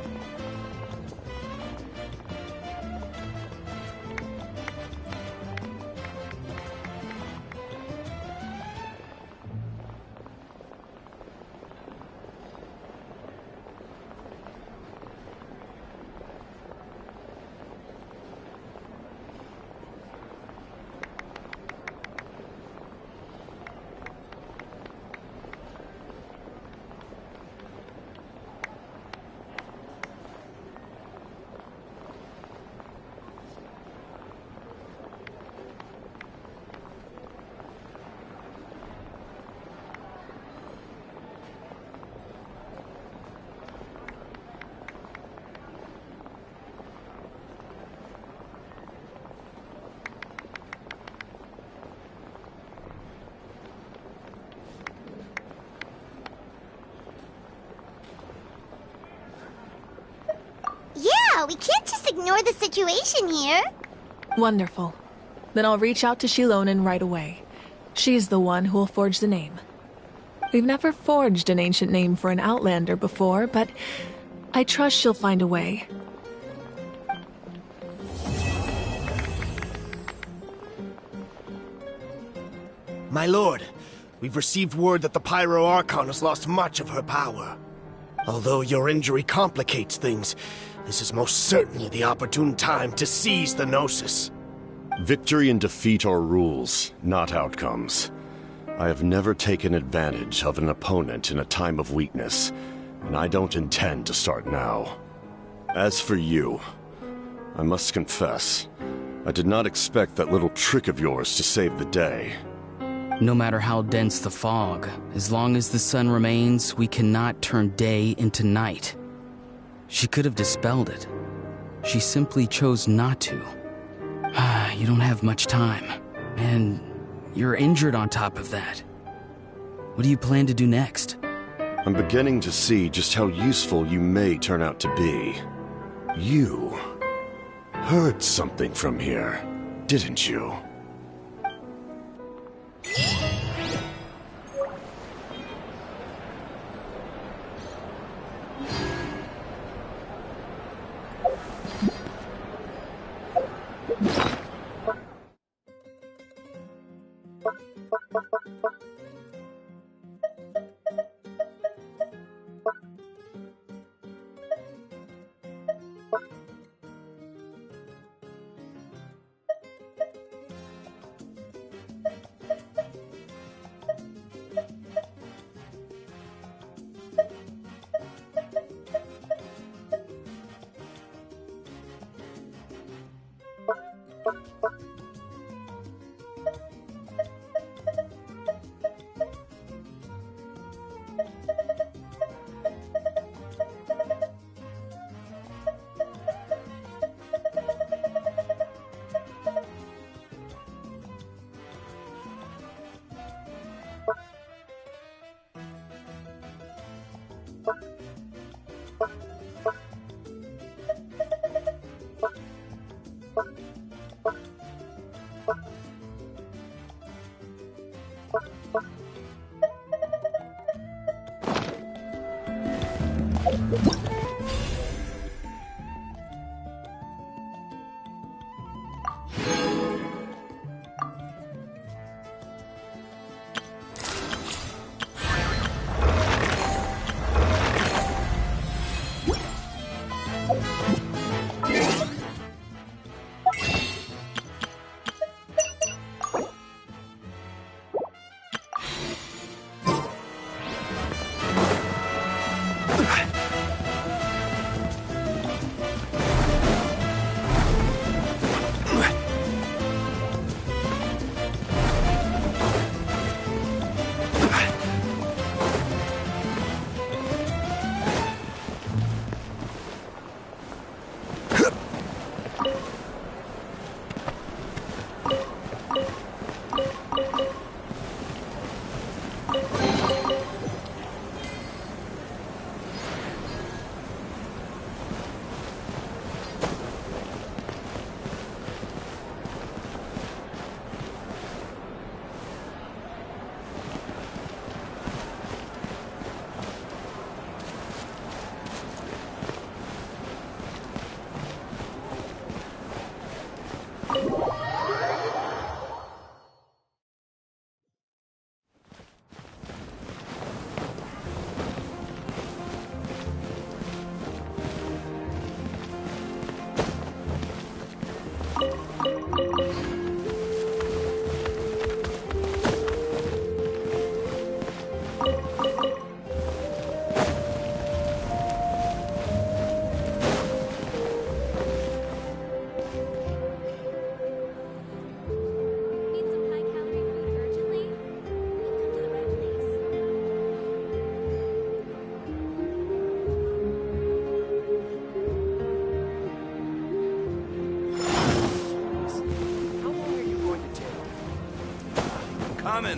We can't just ignore the situation here. Wonderful. Then I'll reach out to Shilonen right away. She's the one who will forge the name. We've never forged an ancient name for an Outlander before, but I trust she'll find a way. My lord, we've received word that the Pyro Archon has lost much of her power. Although your injury complicates things, this is most certainly the opportune time to seize the Gnosis. Victory and defeat are rules, not outcomes. I have never taken advantage of an opponent in a time of weakness, and I don't intend to start now. As for you, I must confess, I did not expect that little trick of yours to save the day. No matter how dense the fog, as long as the sun remains, we cannot turn day into night. She could have dispelled it. She simply chose not to. You don't have much time, and you're injured on top of that. What do you plan to do next? I'm beginning to see just how useful you may turn out to be. You heard something from here, didn't you?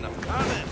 I'm coming.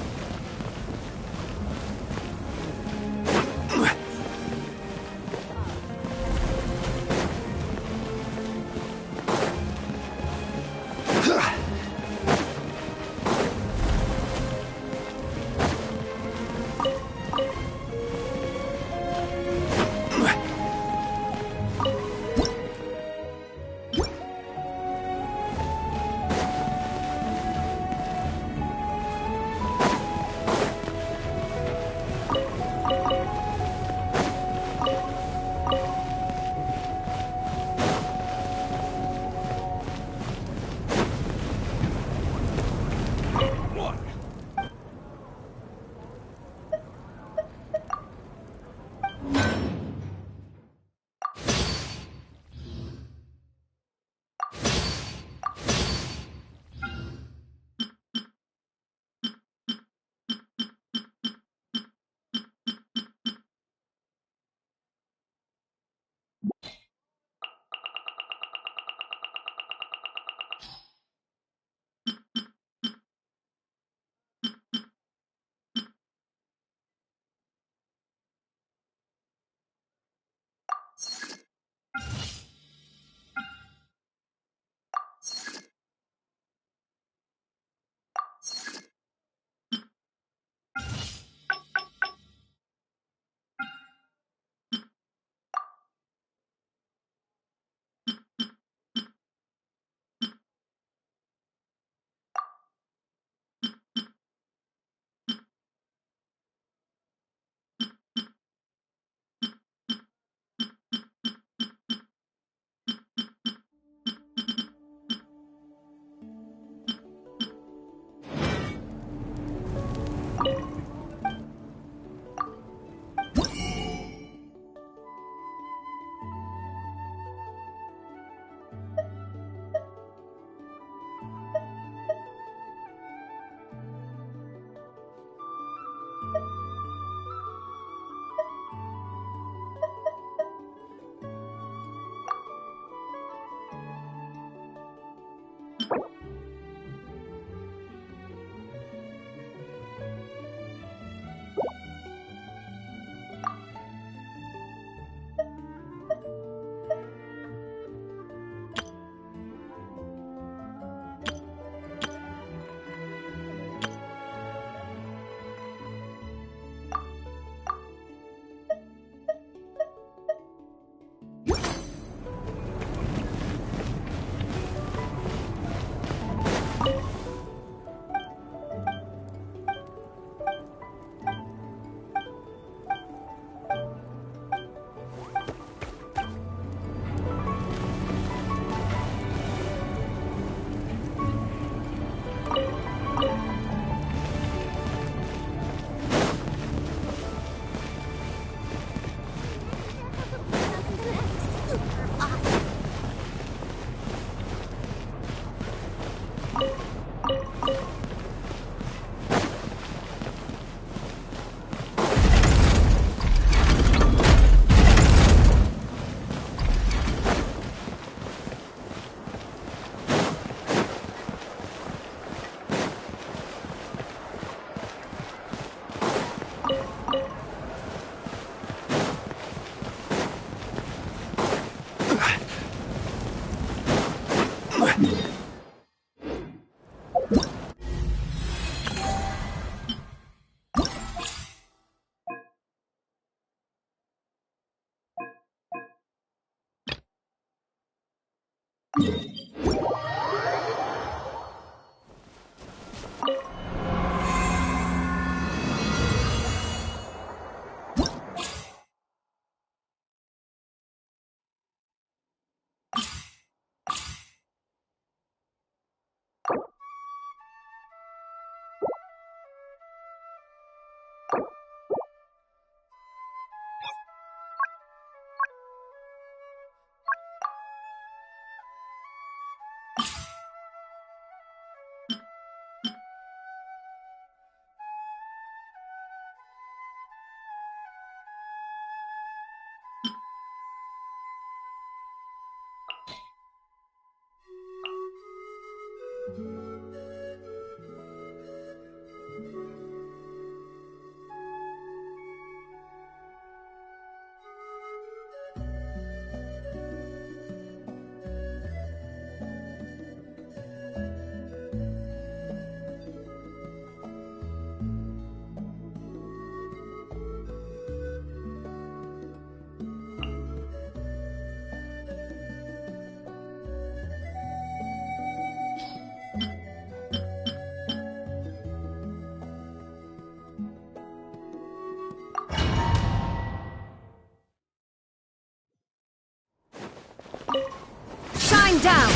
Shine down!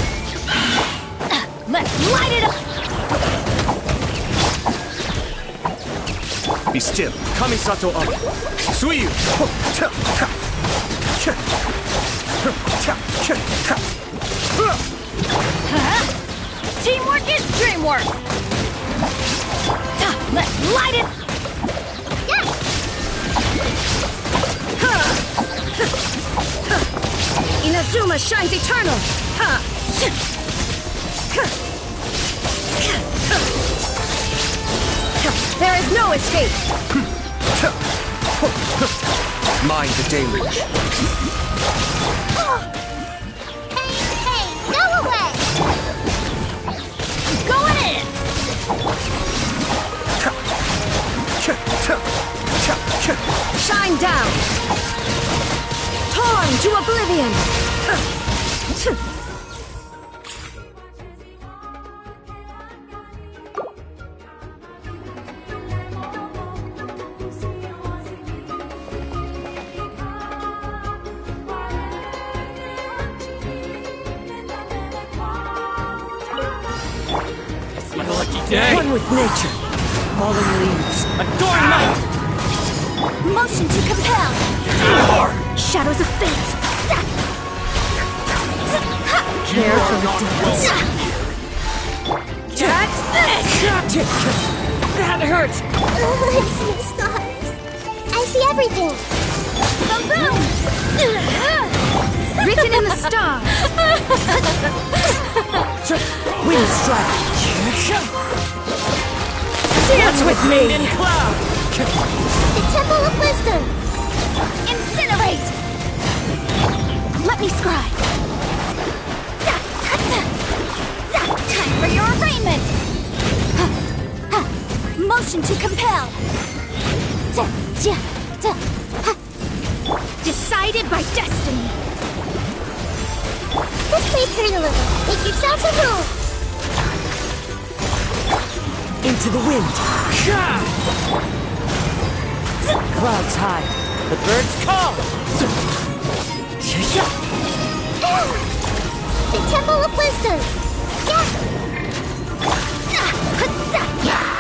Let's light it up! Be still. Kamisato up. Suiyu! Teamwork is dreamwork! Let's light it! Inazuma shines eternal! There is no escape! Mind the deluge. Hey, go away! Going in! Shine down! Torn to oblivion! It's my lucky day! One with nature! Falling leaves! Adorn night! Motion to compel! Shadows of fate! Care for the dead! That's this! That hurt! I see the stars. I see everything. Boom! Written in the stars! Wind strike! Dance with me! In cloud! The Temple of Wisdom. Incinerate! Let me scry! Time for your arraignment! Motion to compel! Decided by destiny! Let's play pretty little. Make yourselves a move. Into the wind! Clouds high, the birds call! The Temple of Wisdom.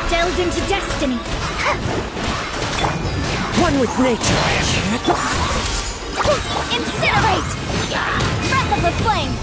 Delve into destiny! One with nature! Incinerate! Breath of the flame!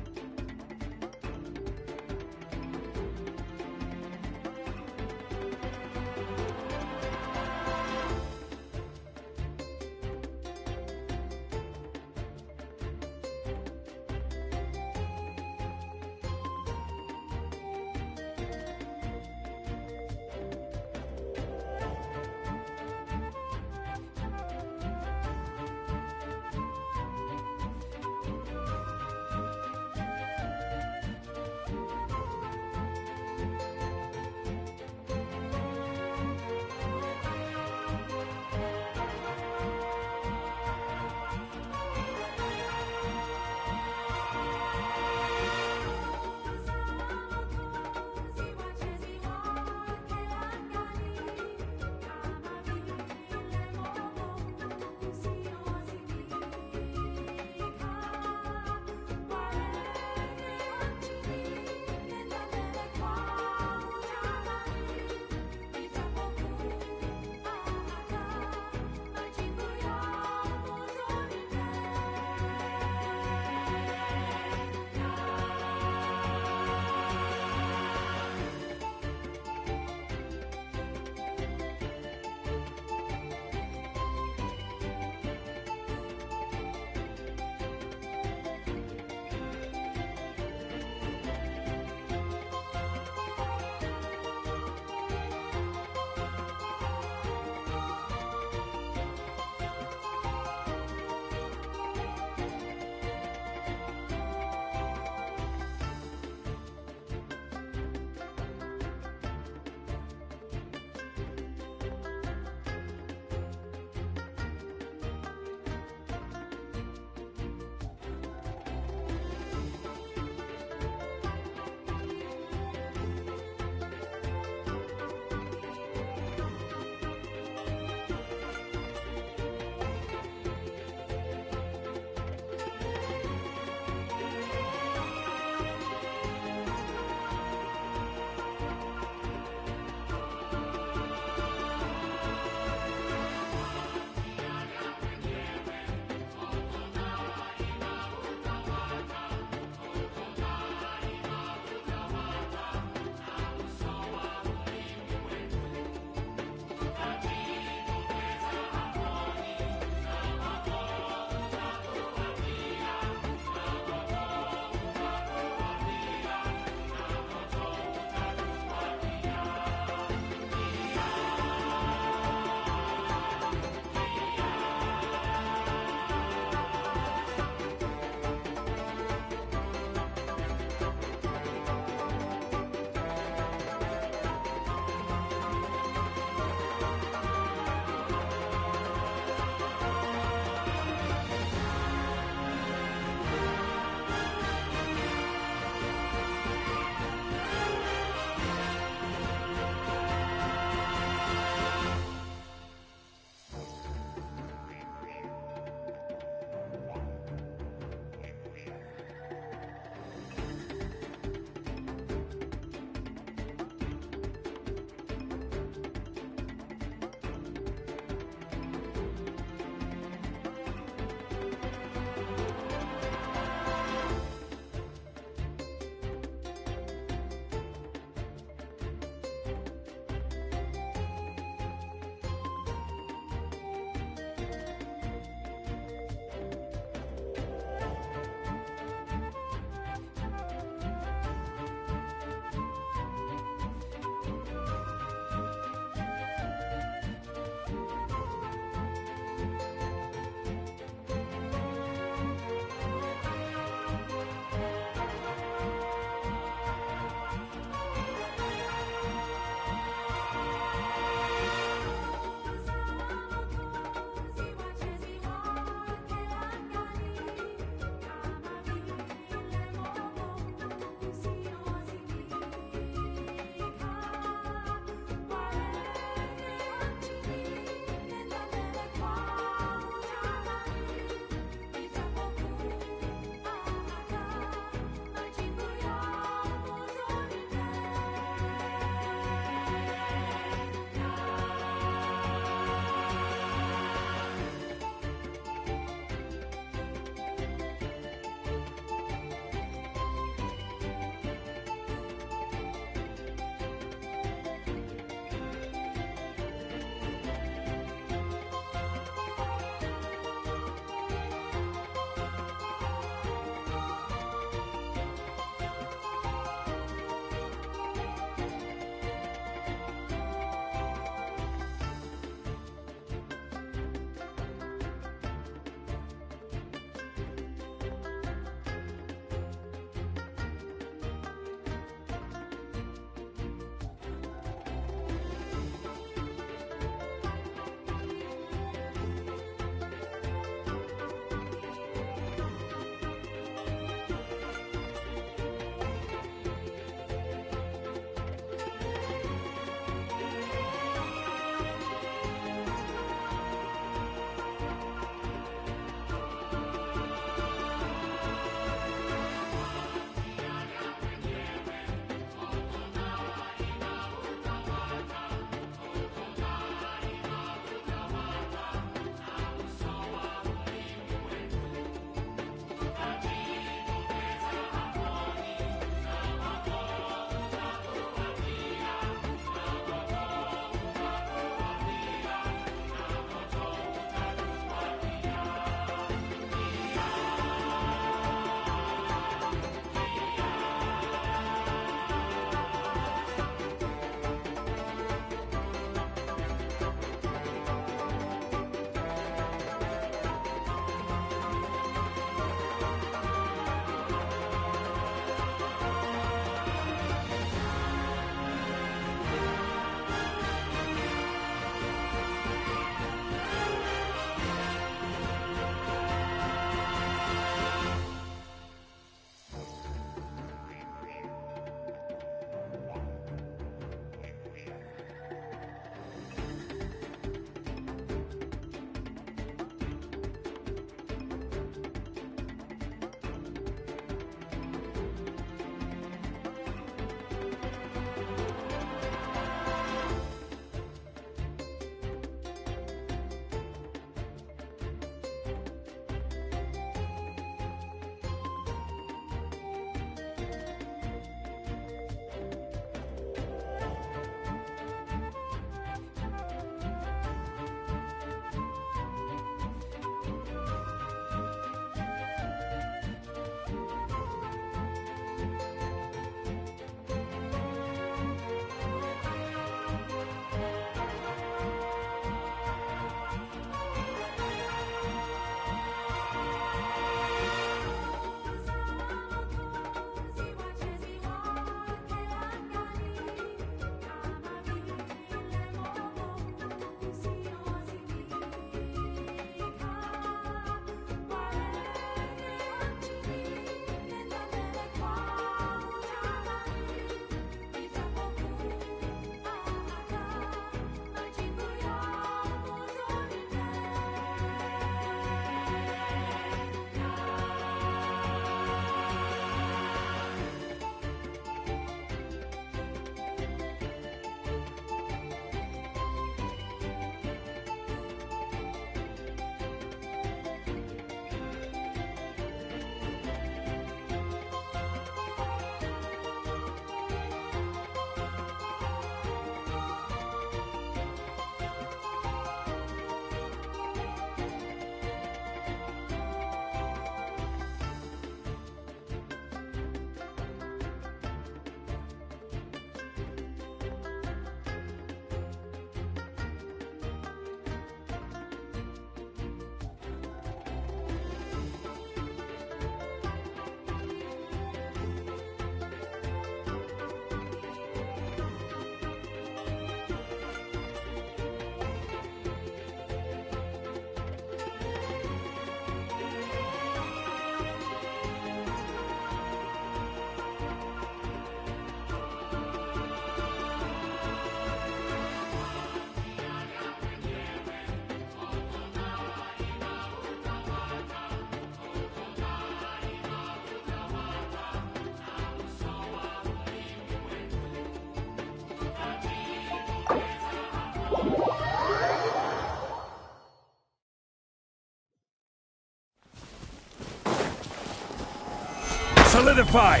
Solidify!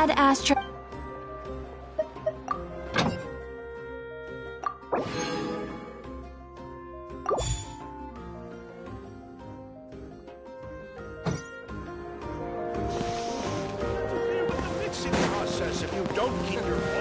Add Astra. Mixing process if you don't keep your